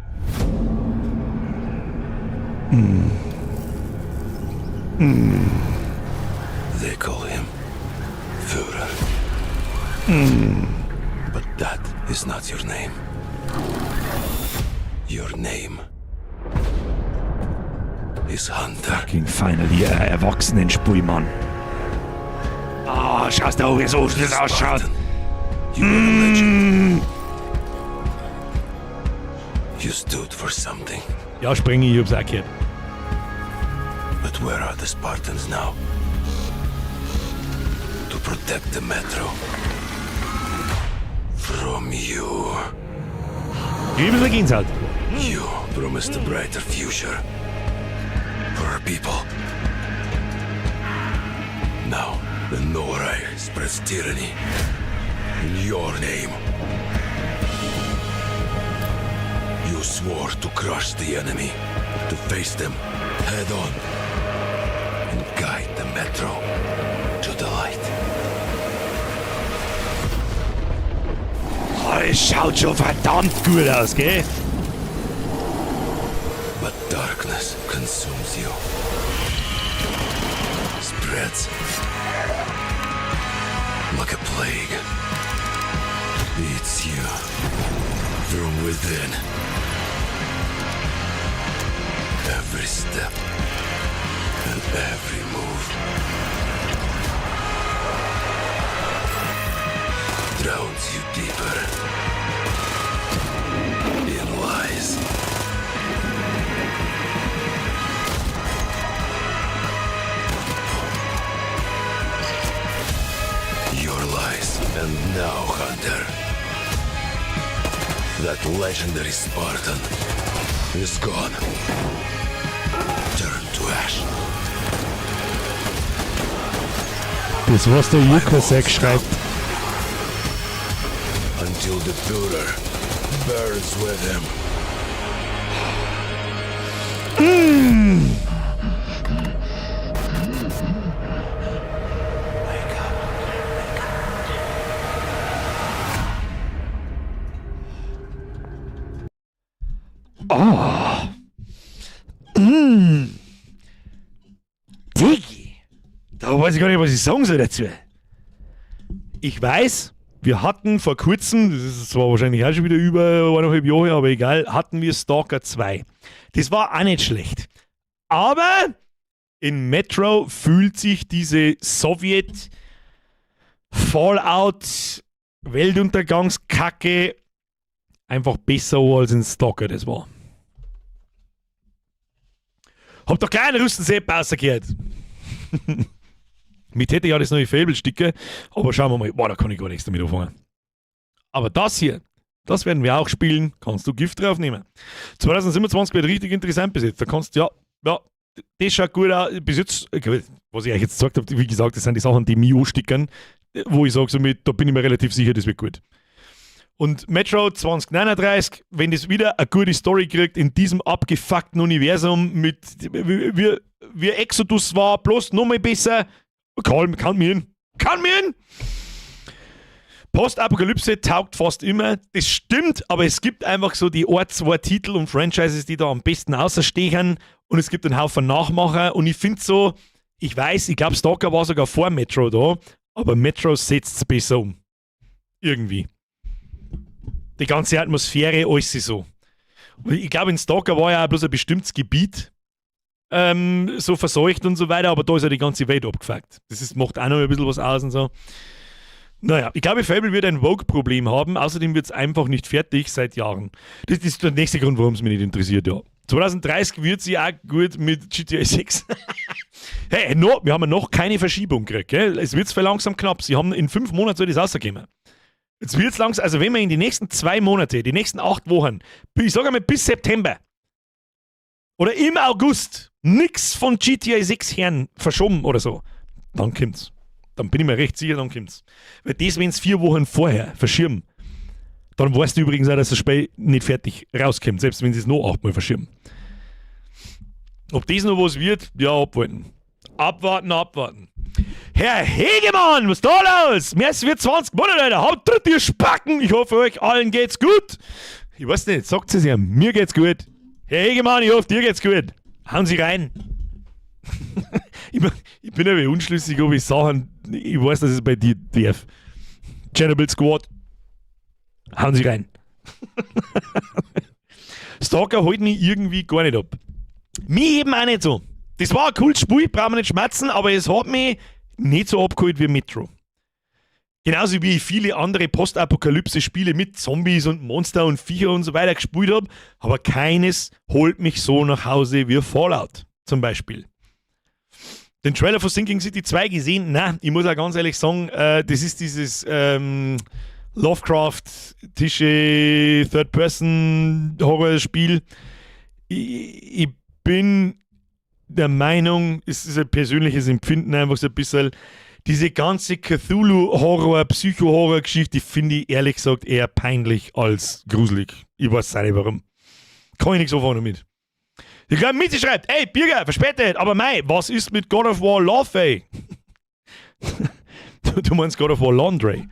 They call him Führer. But that is not your name. Your name is Hunter. Fucking finally, Erwachsenenspiel, Mann. Ah, schaust du, wie so das ausschaut. You were a legend. You stood for something. Ja, springe ich hab's auch gehört. But where are the Spartans now? To protect the metro. From you. Gib mir Gänsehaut. You promised a brighter future for our people. Now, the Norai spreads tyranny in your name. You swore to crush the enemy, to face them head on, and guide the metro to the light. Oh, es schaut schon verdammt gut aus, gell? But darkness consumes you. Spreads like a plague. Eats you from within. Every step and every move drowns you deeper in lies. Your lies, and now, Hunter, that legendary Spartan is gone. Turn to ash. Das, was der Jukasek schreibt. Until the Führer burns with him. Oh. Diggi. Da weiß ich gar nicht, was ich sagen soll dazu. Ich weiß, wir hatten vor kurzem, das ist zwar wahrscheinlich auch schon wieder über 1,5 Jahre, aber egal, hatten wir Stalker 2. Das war auch nicht schlecht. Aber in Metro fühlt sich diese Sowjet Fallout Weltuntergangskacke einfach besser als in Stalker das war. Hab doch keinen Russen-Sepp rausgehört. Mit hätte ich ja das neue Fable-Stücke, aber schauen wir mal. Boah, da kann ich gar nichts damit anfangen. Aber das hier, das werden wir auch spielen. Kannst du Gift draufnehmen. 2027 wird richtig interessant bis jetzt. Da kannst du, ja, das schaut gut aus. Bis jetzt, was ich euch jetzt gesagt habe, wie gesagt, das sind die Sachen, die mich anstickern, wo ich sage, so mit, da bin ich mir relativ sicher, das wird gut. Und Metro 2039, wenn das wieder eine gute Story kriegt in diesem abgefuckten Universum mit wie Exodus war, bloß noch mal besser, kann mir hin. Postapokalypse taugt fast immer, das stimmt, aber es gibt einfach so die zwei Titel und Franchises, die da am besten außerstehen und es gibt einen Haufen Nachmacher und ich finde so, ich glaube Stalker war sogar vor Metro da, aber Metro setzt es besser um. Irgendwie. Die ganze Atmosphäre, alles so. Und ich glaube, in Stalker war ja auch bloß ein bestimmtes Gebiet so verseucht und so weiter, aber da ist ja die ganze Welt abgefuckt. Das macht auch noch ein bisschen was aus und so. Naja, ich glaube, Fable wird ein Vogue-Problem haben, außerdem wird es einfach nicht fertig seit Jahren. Das ist der nächste Grund, warum es mich nicht interessiert, ja. 2030 wird sie auch gut mit GTA 6. Hey, wir haben noch keine Verschiebung gekriegt, gell? Es wird langsam knapp. Sie haben in 5 Monaten soll das rauskommen. Jetzt wird es langsam, also wenn wir in die nächsten 2 Monate, die nächsten 8 Wochen, ich sage mal bis September oder im August nichts von GTA 6 Herren verschoben oder so, dann kommt's. Dann bin ich mir recht sicher, dann kommt's. Weil das, wenn es 4 Wochen vorher verschirmen, dann weißt du übrigens auch, dass das Spiel nicht fertig rauskommt, selbst wenn sie es noch 8 Mal verschirmen. Ob das noch was wird? Ja, abwarten. Abwarten. Herr Hegemann, was ist da los? März wird 20 Monate, Alter. Haut dritt, ihr Spacken. Ich hoffe, euch allen geht's gut. Ich weiß nicht, sagt es ihm. Mir geht's gut. Herr Hegemann, ich hoffe, dir geht's gut. Hauen Sie rein. ich bin aber unschlüssig, ob ich Sachen, ich weiß, dass es bei dir darf. Chernobyl Squad. Hauen Sie rein. Stalker holt mich irgendwie gar nicht ab. Mich eben auch nicht so. Das war ein cooles Spiel, brauchen wir nicht schmerzen, aber es hat mich nicht so abgeholt wie Metro. Genauso wie ich viele andere Postapokalypse-Spiele mit Zombies und Monster und Viecher und so weiter gespielt habe, aber keines holt mich so nach Hause wie Fallout zum Beispiel. Den Trailer von Sinking City 2 gesehen? Nein, ich muss auch ganz ehrlich sagen, das ist dieses Lovecraft-Tische Third-Person-Horror-Spiel. Ich bin der Meinung, es ist ein persönliches Empfinden, einfach so ein bisschen, diese ganze Cthulhu-Horror, Psycho-Horror-Geschichte finde ich ehrlich gesagt eher peinlich als gruselig. Ich weiß auch nicht warum. Kann ich nichts anfangen damit. Die kleine Miete schreibt, ey, Birger, verspätet, aber mei, was ist mit God of War Love, ey? Du meinst God of War Laundry.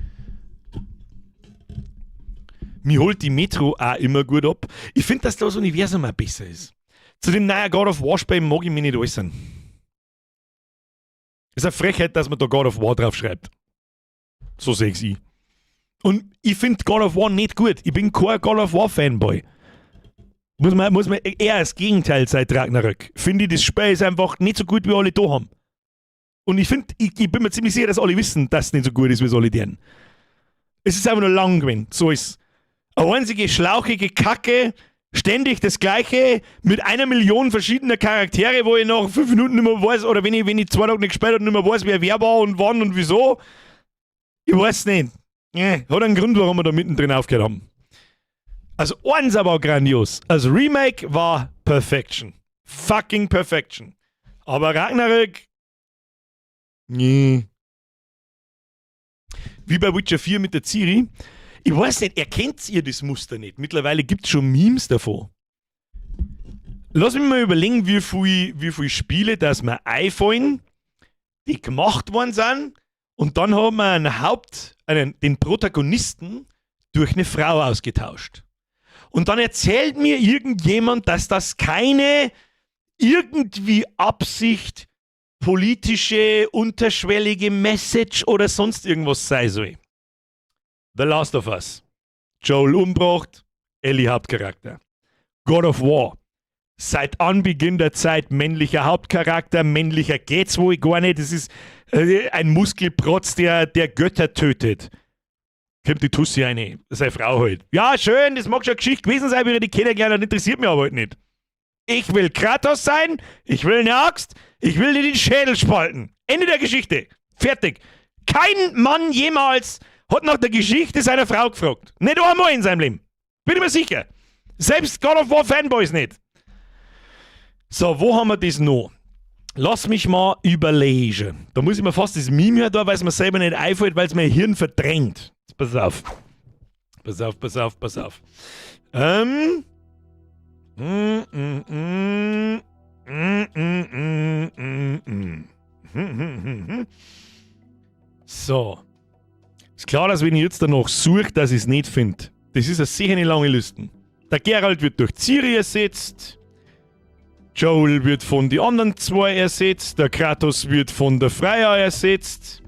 Mir holt die Metro auch immer gut ab. Ich finde, dass das Universum auch besser ist. Zu dem neuen God of War Spiel mag ich mich nicht äußern. Es ist eine Frechheit, dass man da God of War drauf schreibt. So sehe ich. Und ich finde God of War nicht gut. Ich bin kein God of War Fanboy. Muss man eher das Gegenteil seit Ragnarök. Finde ich, das Spiel ist einfach nicht so gut, wie alle da haben. Und ich finde, ich bin mir ziemlich sicher, dass alle wissen, dass es nicht so gut ist, wie es alle deren. Es ist einfach nur lang gewesen. So ist eine einzige schlauchige Kacke, ständig das Gleiche, mit 1 Million verschiedener Charaktere, wo ich nach 5 Minuten nicht mehr weiß, oder wenn ich 2 Tage nicht gespielt habe, nicht mehr weiß, wer war und wann und wieso. Ich weiß nicht. Hat einen Grund, warum wir da mittendrin aufgehört haben. Also eins aber grandios. Also Remake war Perfection. Fucking Perfection. Aber Ragnarök, nee. Wie bei Witcher 4 mit der Ciri. Ich weiß nicht, erkennt ihr das Muster nicht? Mittlerweile gibt es schon Memes davon. Lass mich mal überlegen, wie viele Spiele, dass mir einfallen, die gemacht worden sind, und dann haben wir den Protagonisten durch eine Frau ausgetauscht. Und dann erzählt mir irgendjemand, dass das keine irgendwie Absicht, politische, unterschwellige Message oder sonst irgendwas sein soll. The Last of Us. Joel umgebracht, Ellie Hauptcharakter. God of War. Seit Anbeginn der Zeit männlicher Hauptcharakter, männlicher geht's wohl gar nicht. Das ist ein Muskelprotz, der Götter tötet. Kommt die Tussi eine, seine Frau halt. Ja, schön, das mag schon eine Geschichte gewesen sein, wie ihr die kennengelernt habt, interessiert mich aber halt nicht. Ich will Kratos sein, ich will eine Axt, ich will dir den Schädel spalten. Ende der Geschichte. Fertig. Kein Mann jemals hat nach der Geschichte seiner Frau gefragt. Nicht einmal in seinem Leben. Bin ich mir sicher. Selbst God of War Fanboys nicht. So, wo haben wir das noch? Lass mich mal überlegen. Da muss ich mir fast das Meme hören, weil es mir selber nicht einfällt, weil es mein Hirn verdrängt. Pass auf. So. Ist klar, dass wenn ich jetzt danach suche, dass ich es nicht finde. Das ist eine sehr lange Liste. Der Geralt wird durch Ciri ersetzt. Joel wird von den anderen zwei ersetzt. Der Kratos wird von der Freya ersetzt.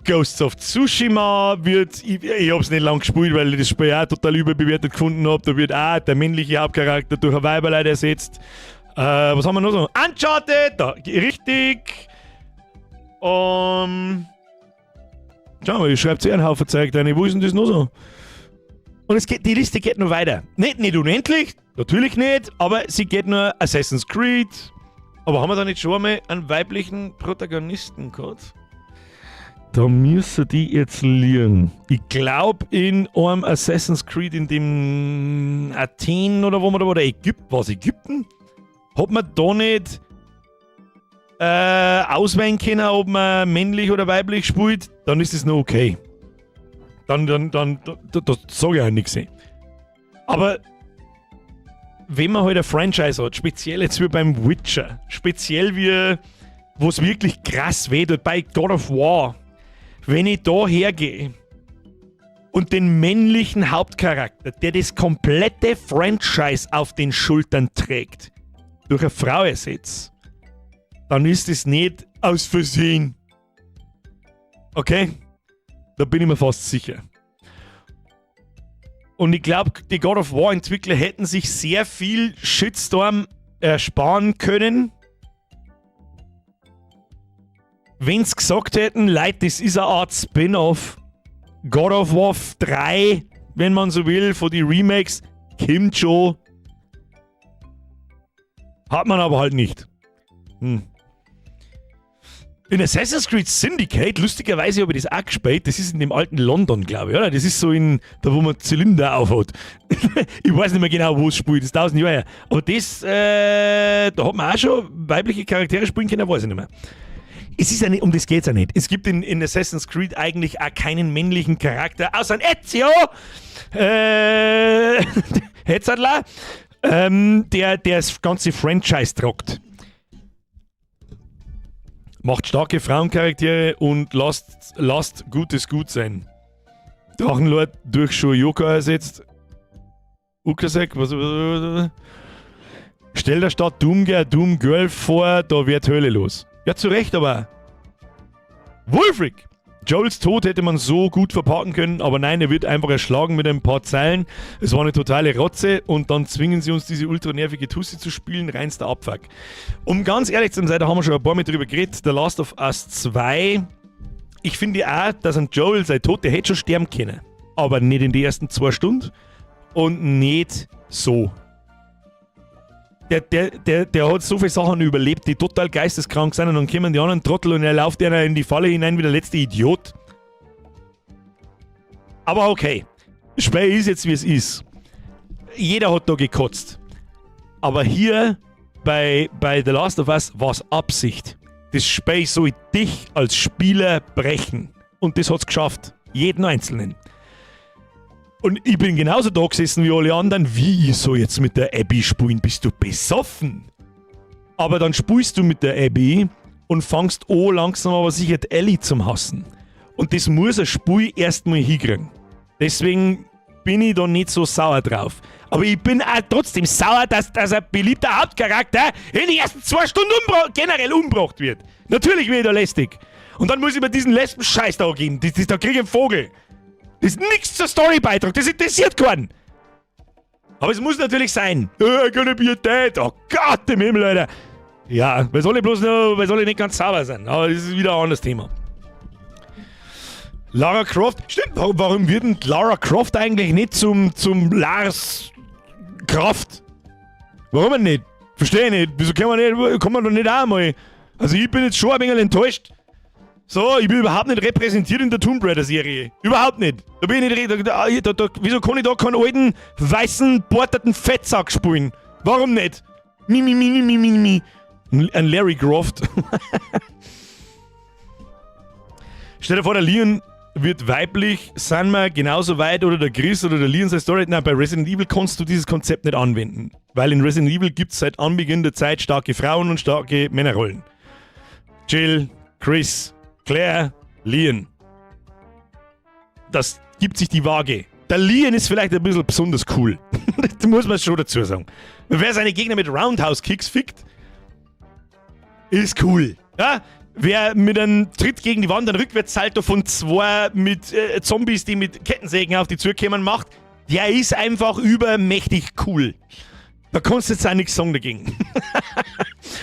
Ghosts of Tsushima wird... Ich hab's nicht lang gespielt, weil ich das Spiel auch total überbewertet gefunden habe. Da wird auch der männliche Hauptcharakter durch ein Weiberleid ersetzt. Was haben wir noch so? Uncharted! Da, richtig! Schau mal, ich schreibe einen Haufen Zeug rein. Wo ist denn das noch so? Und die Liste geht noch weiter. Nicht unendlich, natürlich nicht, aber sie geht nur Assassin's Creed. Aber haben wir da nicht schon einmal einen weiblichen Protagonisten gehabt? Da müssen die jetzt liegen. Ich glaube in einem Assassin's Creed in dem Athen oder wo man da war, Ägypten? Hat man da nicht auswählen können, ob man männlich oder weiblich spielt, dann ist es noch okay. Dann sage ich auch nichts. Aber wenn man halt ein Franchise hat, speziell jetzt wie beim Witcher, speziell wie, wo es wirklich krass wehtut, bei God of War, wenn ich da hergehe und den männlichen Hauptcharakter, der das komplette Franchise auf den Schultern trägt, durch eine Frau ersetze, dann ist es nicht aus Versehen. Okay? Da bin ich mir fast sicher. Und ich glaube, die God of War Entwickler hätten sich sehr viel Shitstorm ersparen können, wenn sie gesagt hätten, Leute, das ist eine Art Spin-off. God of War 3, wenn man so will, von den Remakes, kommt schon. Hat man aber halt nicht. In Assassin's Creed Syndicate, lustigerweise habe ich das auch gespielt, das ist in dem alten London, glaube ich, oder? Das ist so da wo man Zylinder aufhat. Ich weiß nicht mehr genau, wo es spielt, das ist 1000 Jahre her. Aber das, da hat man auch schon weibliche Charaktere spielen können, weiß ich nicht mehr. Es ist ja nicht, um das geht es ja nicht. Es gibt in Assassin's Creed eigentlich auch keinen männlichen Charakter, außer ein Ezio, Hetzadler, der das ganze Franchise tragt. Macht starke Frauencharaktere und lasst Gutes gut sein. Drachenlord durch Shoyoka ersetzt. Ukasek, stell der Stadt Doomgirl vor, da wird Hölle los. Ja, zu Recht, aber Wulfric! Joels Tod hätte man so gut verpacken können, aber nein, er wird einfach erschlagen mit ein paar Zeilen. Es war eine totale Rotze und dann zwingen sie uns diese ultra nervige Tussi zu spielen, reinster Abfuck. Um ganz ehrlich zu sein, da haben wir schon ein paar Mal drüber geredet, The Last of Us 2. Ich finde auch, dass ein Joel sein Tod, der hätte schon sterben können. Aber nicht in den ersten 2 Stunden und nicht so. Der hat so viele Sachen überlebt, die total geisteskrank sind und dann kommen die anderen Trottel und er läuft einer in die Falle hinein wie der letzte Idiot. Aber okay, das Spiel ist jetzt wie es ist. Jeder hat da gekotzt. Aber hier bei The Last of Us war es Absicht. Das Spiel soll dich als Spieler brechen. Und das hat es geschafft. Jeden Einzelnen. Und ich bin genauso da gesessen wie alle anderen. Wie, ich soll jetzt mit der Abby spielen? Bist du besoffen? Aber dann spielst du mit der Abby und fangst an, langsam aber sicher die Ellie zum Hassen. Und das muss ein Spiel erstmal hinkriegen. Deswegen bin ich da nicht so sauer drauf. Aber ich bin auch trotzdem sauer, dass ein beliebter Hauptcharakter in den ersten 2 Stunden generell umgebracht wird. Natürlich wird er lästig. Und dann muss ich mir diesen Lesben-Scheiß da geben. Da kriege ich einen Vogel. Das ist nichts zur Storybeitrag, das interessiert keinen. Aber es muss natürlich sein. Gonna be a dad. Oh Gott im Himmel, Alter. Ja, weil soll ich nicht ganz sauber sein. Aber das ist wieder ein anderes Thema. Lara Croft. Stimmt, warum wird denn Lara Croft eigentlich nicht zum Lars Kraft? Warum denn nicht? Verstehe nicht. Wieso kann man doch nicht auch mal. Also ich bin jetzt schon ein wenig enttäuscht. So, ich bin überhaupt nicht repräsentiert in der Tomb Raider Serie. Überhaupt nicht. Da bin ich nicht. Wieso kann ich da keinen alten, weißen, borterten Fettsack spielen? Warum nicht? Mi. Ein Larry Croft. Stell dir vor, der Leon wird weiblich, sind wir genauso weit oder der Chris oder der Leon seine Story. Nein, bei Resident Evil kannst du dieses Konzept nicht anwenden. Weil in Resident Evil gibt es seit Anbeginn der Zeit starke Frauen und starke Männerrollen. Jill, Chris, Claire, Leon. Das gibt sich die Waage. Der Leon ist vielleicht ein bisschen besonders cool. Das muss man schon dazu sagen. Wer seine Gegner mit Roundhouse-Kicks fickt, ist cool. Ja? Wer mit einem Tritt gegen die Wand, einen Rückwärtssalto von 2 mit Zombies, die mit Kettensägen auf die zukommen macht, der ist einfach übermächtig cool. Da kannst du jetzt auch nichts sagen dagegen.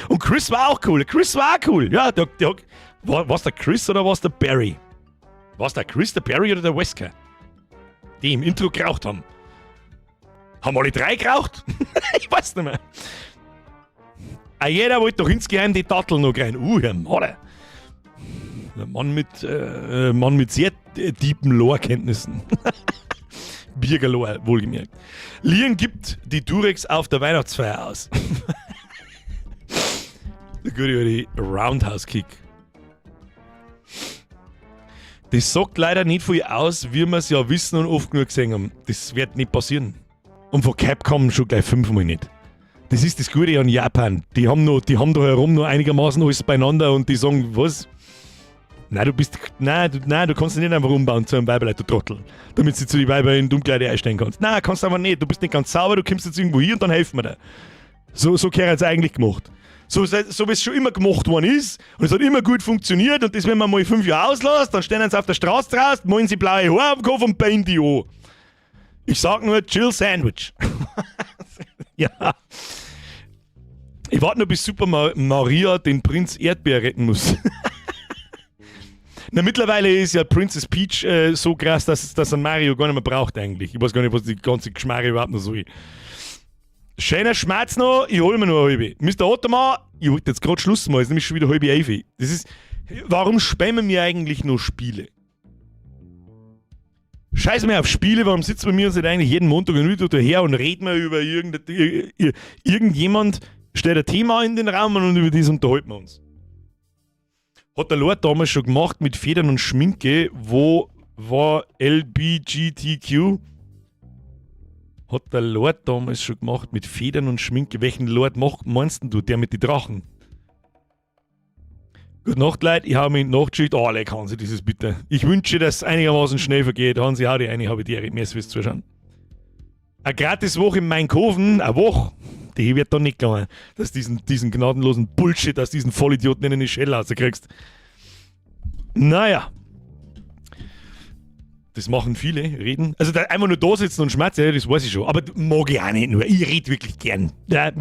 Und Chris war auch cool. Ja, war's der Chris oder war's der Barry? War's der Chris, der Barry oder der Wesker? Die im Intro geraucht haben. Haben alle 3 geraucht? Ich weiß nicht mehr. Jeder wollte doch insgeheim die Datteln noch rein. Herr Maler. Ein Mann mit sehr tiefen Lore-Kenntnissen. Biergalore, wohlgemerkt. Leon gibt die Durex auf der Weihnachtsfeier aus. Der gute alte Roundhouse-Kick. Das sagt leider nicht viel aus, wie wir es ja wissen und oft genug gesehen haben. Das wird nicht passieren. Und von Capcom schon gleich 5-mal nicht. Das ist das Gute an Japan. Die haben da herum noch einigermaßen alles beieinander und die sagen, was? Nein, du kannst nicht einfach umbauen zu einem Weiberleid, du Trottel. Damit du zu den Weiber in Dummkleide einsteigen kannst. Nein, kannst du aber nicht. Du bist nicht ganz sauber, du kommst jetzt irgendwo hier und dann helfen wir dir. So gehört es eigentlich gemacht. So wie es schon immer gemacht worden ist und es hat immer gut funktioniert und das, wenn man mal 5 Jahre auslässt, dann stehen sie auf der Straße draußen, malen sie blaue Haare auf den Kopf und beinen die an. Ich sag nur Chill Sandwich. Ja. Ich warte nur, bis Super Maria den Prinz Erdbeer retten muss. Na, mittlerweile ist ja Princess Peach so krass, dass ein Mario gar nicht mehr braucht eigentlich. Ich weiß gar nicht, was die ganze Geschmarre überhaupt noch soll. Schöner Schmerz noch, ich hol mir noch eine halbe. Mr. Ottoman, ich wollte jetzt gerade Schluss machen, es ist nämlich schon wieder halbe Elfe. Das ist, warum spammen wir eigentlich noch Spiele? Scheiß mir auf Spiele, warum sitzt bei mir und sagt eigentlich jeden Montag und wieder her und redet mal über irgendjemand, stellt ein Thema in den Raum und über das unterhalten wir uns. Hat der Lord damals schon gemacht mit Federn und Schminke, wo war LBGTQ? Hat der Lord damals schon gemacht mit Federn und Schminke. Welchen Lord meinst du? Der mit den Drachen? Gute Nacht, Leute. Ich habe mir in die Nachtschicht. Oh, leck, Hansi, dieses bitte. Ich wünsche, dass es einigermaßen schnell vergeht. Hansi, hau die eine, habe ich die mehr fürs Zuschauen. Eine Gratiswoche in Mainkoven, eine Woche, die wird doch nicht gegangen, dass diesen gnadenlosen Bullshit aus diesen Vollidioten in eine Schelle rauskriegst. Naja. Das machen viele, reden. Also einfach nur da sitzen und schmerzen, ja, das weiß ich schon. Aber mag ich auch nicht nur. Ich rede wirklich gern. Ja,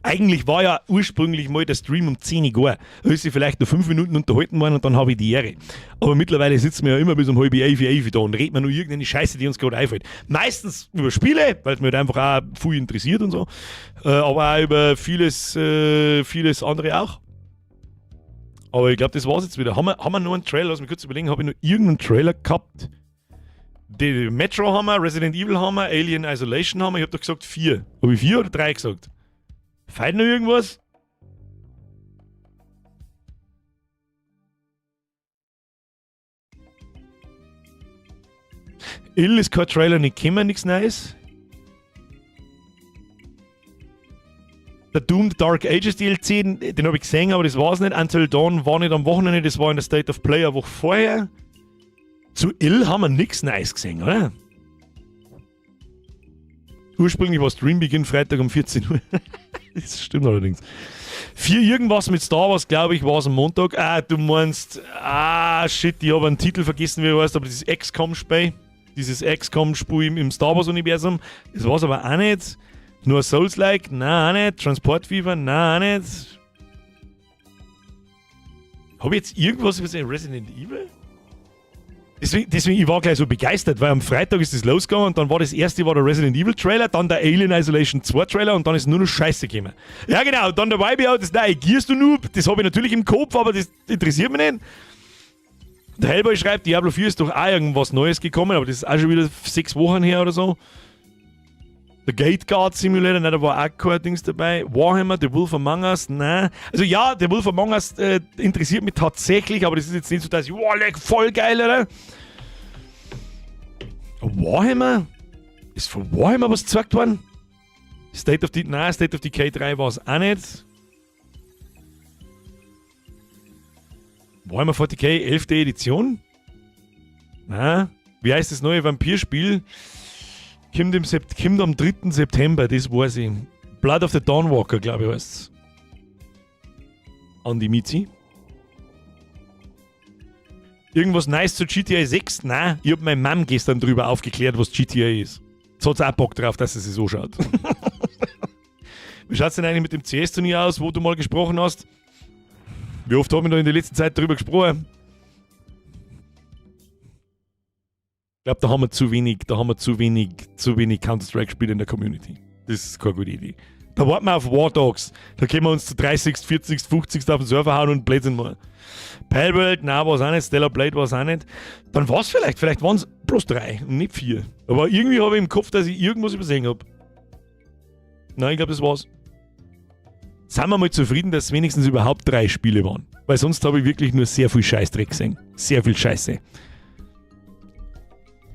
eigentlich war ja ursprünglich mal der Stream um 10 Uhr. Da ist sie vielleicht nur 5 Minuten unterhalten worden und dann habe ich die Ehre. Aber mittlerweile sitzen wir ja immer bis um 11 da und reden wir nur irgendeine Scheiße, die uns gerade einfällt. Meistens über Spiele, weil es mich halt einfach auch viel interessiert und so. Aber auch über vieles andere auch. Aber ich glaube, das war's jetzt wieder. Haben wir noch einen Trailer? Lass mich kurz überlegen. Habe ich noch irgendeinen Trailer gehabt? Die Metro haben wir, Resident Evil haben wir, Alien Isolation haben wir. Ich habe doch gesagt 4. Habe ich 4 oder 3 gesagt? Fehlt noch irgendwas? Ist kein Trailer nicht gekommen, nichts Neues. Der Doom The Dark Ages DLC, den habe ich gesehen, aber das war es nicht. Until Dawn war nicht am Wochenende, das war in der State of Play eine Woche vorher. Zu Ill haben wir nichts Neues gesehen, oder? Ursprünglich war Streambeginn Freitag um 14 Uhr. Das stimmt allerdings. 4 irgendwas mit Star Wars, glaube ich, war es am Montag. Du meinst, shit, ich habe einen Titel vergessen, wie er heißt, aber dieses XCOM-Spiel, dieses XCOM-Spiel im Star Wars-Universum, das war es aber auch nicht. Nur Souls-like? Nein, auch nicht. Transport Fever? Nein, auch nicht. Habe ich jetzt irgendwas über Resident Evil? Deswegen, ich war gleich so begeistert, weil am Freitag ist das losgegangen und dann war das erste der Resident Evil Trailer, dann der Alien Isolation 2 Trailer und dann ist nur noch Scheiße gekommen. Ja genau, dann der Wipeout, das neue Gears du Noob, das habe ich natürlich im Kopf, aber das interessiert mich nicht. Der Hellboy schreibt, Diablo 4 ist doch auch irgendwas Neues gekommen, aber das ist auch schon wieder 6 Wochen her oder so. Der Gate Guard Simulator, nein, da war auch kein Dings dabei. Warhammer, The Wolf Among Us, nein. Also ja, The Wolf Among Us interessiert mich tatsächlich, aber das ist jetzt nicht so, dass ich, wow, leck, voll geil, oder? Warhammer? Ist von Warhammer was gezeigt worden? State of Decay 3 war es auch nicht. Warhammer 40k 11. Edition? Na, wie heißt das neue Vampirspiel? Kommt am 3. September, das weiß ich. Blood of the Dawnwalker, glaube ich, heißt es. Andi Mizi. Irgendwas Nice zu GTA 6? Nein, ich habe meine Mom gestern drüber aufgeklärt, was GTA ist. Jetzt hat sie auch Bock drauf, dass sie sich so schaut. Wie schaut es denn eigentlich mit dem CS-Turnier aus, wo du mal gesprochen hast? Wie oft haben wir da in der letzten Zeit drüber gesprochen? Ich glaube, da haben wir zu wenig Counter-Strike-Spiele in der Community. Das ist keine gute Idee. Da warten wir auf War Dogs. Da können wir uns zu 30, 40, 50 auf den Server hauen und Blödsinn machen. Palworld, nein, war es auch nicht. Stellar Blade war es auch nicht. Dann war es vielleicht. Vielleicht waren es bloß 3 und nicht 4. Aber irgendwie habe ich im Kopf, dass ich irgendwas übersehen habe. Nein, ich glaube, das war's. Sind wir mal zufrieden, dass es wenigstens überhaupt 3 Spiele waren. Weil sonst habe ich wirklich nur sehr viel Scheißdreck gesehen. Sehr viel Scheiße.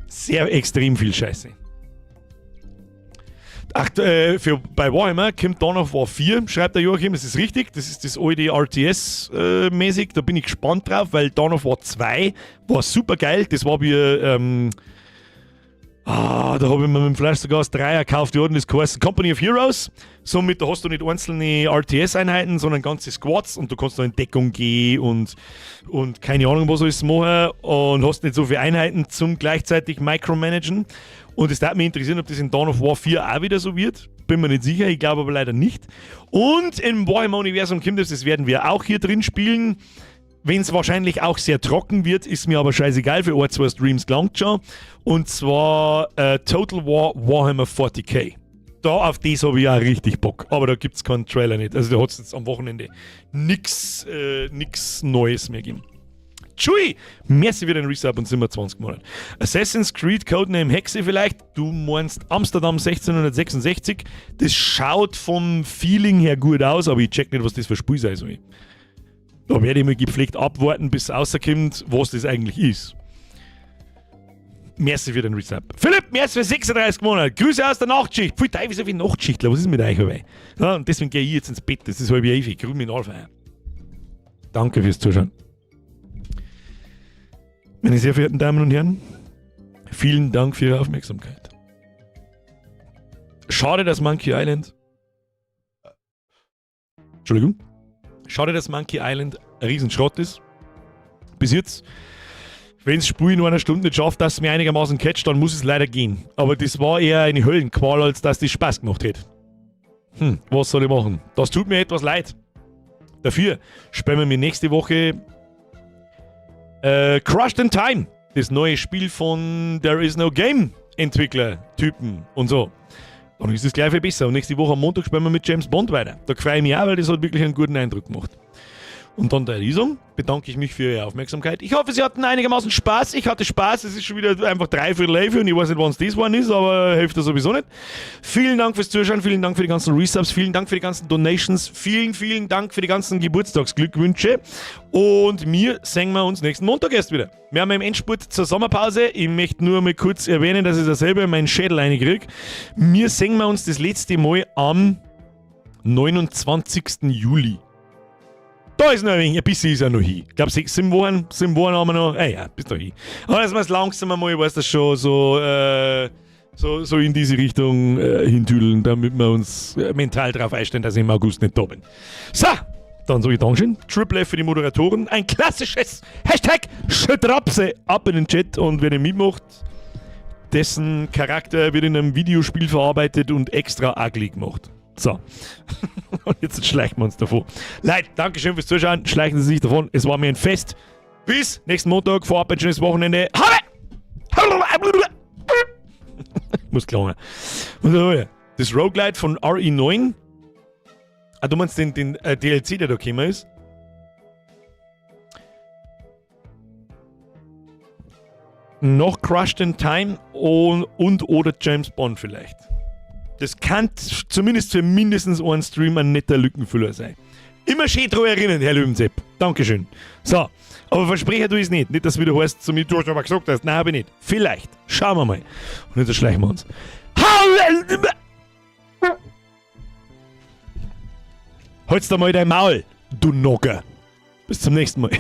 Sehr extrem viel Scheiße. Bei Warhammer kommt Dawn of War 4, schreibt der Joachim, das ist richtig. Das ist das alte RTS-mäßig. Da bin ich gespannt drauf, weil Dawn of War 2 war super geil. Das war wie da habe ich mir mit dem Flash sogar das 3er gekauft, die hatten das geheißen Company of Heroes. Somit da hast du nicht einzelne RTS-Einheiten, sondern ganze Squads und du kannst da in Deckung gehen und keine Ahnung, was alles machen und hast nicht so viele Einheiten zum gleichzeitig Micromanagen. Und es würde mich interessieren, ob das in Dawn of War 4 auch wieder so wird. Bin mir nicht sicher, ich glaube aber leider nicht. Und im Warhammer-Universum kommt das werden wir auch hier drin spielen. Wenn es wahrscheinlich auch sehr trocken wird, ist mir aber scheißegal, für 2 Streams gelangt schon. Und zwar Total War Warhammer 40k. Da auf das habe ich auch richtig Bock. Aber da gibt es keinen Trailer nicht. Also da hat es jetzt am Wochenende nix Neues mehr gegeben. Tschui! Merci für den Resub und sind wir 20 Monate. Assassin's Creed Codename Hexe vielleicht. Du meinst Amsterdam 1666. Das schaut vom Feeling her gut aus, aber ich check nicht, was das für ein Spiel sein soll. Da werde ich mal gepflegt abwarten, bis es rauskommt, was das eigentlich ist. Merci für den Resub. Philipp, merci für 36 Monate. Grüße aus der Nachtschicht. Pfui, teilweise so wie Nachtschichtler. Was ist mit euch dabei? Ja, und deswegen gehe ich jetzt ins Bett. Das ist 11:30. Grüß mich in Danke fürs Zuschauen. Meine sehr verehrten Damen und Herren, vielen Dank für Ihre Aufmerksamkeit. Schade, dass Monkey Island ein Riesenschrott ist. Bis jetzt. Wenn das Spiel in einer Stunde nicht schafft, dass es mir einigermaßen catcht, dann muss es leider gehen. Aber das war eher eine Höllenqual, als dass das Spaß gemacht hätte. Was soll ich machen? Das tut mir etwas leid. Dafür spielen wir mir nächste Woche Crushed in Time, das neue Spiel von There Is No Game Entwickler-Typen und so. Dann ist es gleich viel besser. Und nächste Woche am Montag spielen wir mit James Bond weiter. Da freue ich mich auch, weil das hat wirklich einen guten Eindruck gemacht. Und dann der Risung, bedanke ich mich für Ihre Aufmerksamkeit. Ich hoffe, Sie hatten einigermaßen Spaß. Ich hatte Spaß. Es ist schon wieder einfach 3/4 und ich weiß nicht, wann es das one ist, aber hilft das sowieso nicht. Vielen Dank fürs Zuschauen, vielen Dank für die ganzen Resubs, vielen Dank für die ganzen Donations, vielen Dank für die ganzen Geburtstagsglückwünsche. Und wir sehen wir uns nächsten Montag erst wieder. Wir haben im Endspurt zur Sommerpause. Ich möchte nur mal kurz erwähnen, dass ich da selber meinen Schädel reinkriege. Wir sehen wir uns das letzte Mal am 29. Juli. Da ist noch ein bisschen ist er noch hin. Ich glaube, 7 Wochen haben wir noch. Ja, bis dahin. Aber dass wir es langsam einmal, ich weiß das schon, so in diese Richtung hintüdeln, damit wir uns mental darauf einstellen, dass ich im August nicht da bin. So, dann sage ich Dankeschön. Triple F für die Moderatoren. Ein klassisches Hashtag Schötrapse ab in den Chat und wer den mitmacht, dessen Charakter wird in einem Videospiel verarbeitet und extra ugly gemacht. So. Und jetzt schleichen wir uns davon. Leute, Dankeschön fürs Zuschauen. Schleichen Sie sich davon. Es war mir ein Fest. Bis nächsten Montag. Vorab ein schönes Wochenende. Muss klar. Das Roguelite von RE9. Ah, du meinst den DLC, der da gekommen ist? Noch Crushed in Time und oder James Bond vielleicht. Das kann zumindest für mindestens einen Stream ein netter Lückenfüller sein. Immer schön dran erinnern, Herr Löwensepp. Dankeschön. So, aber versprechen du es nicht. Nicht, dass du wieder heißt, zu mir, du hast aber gesagt hast. Nein, habe ich nicht. Vielleicht. Schauen wir mal. Und jetzt schleichen wir uns. Halt's da mal dein Maul, du Nogger. Bis zum nächsten Mal.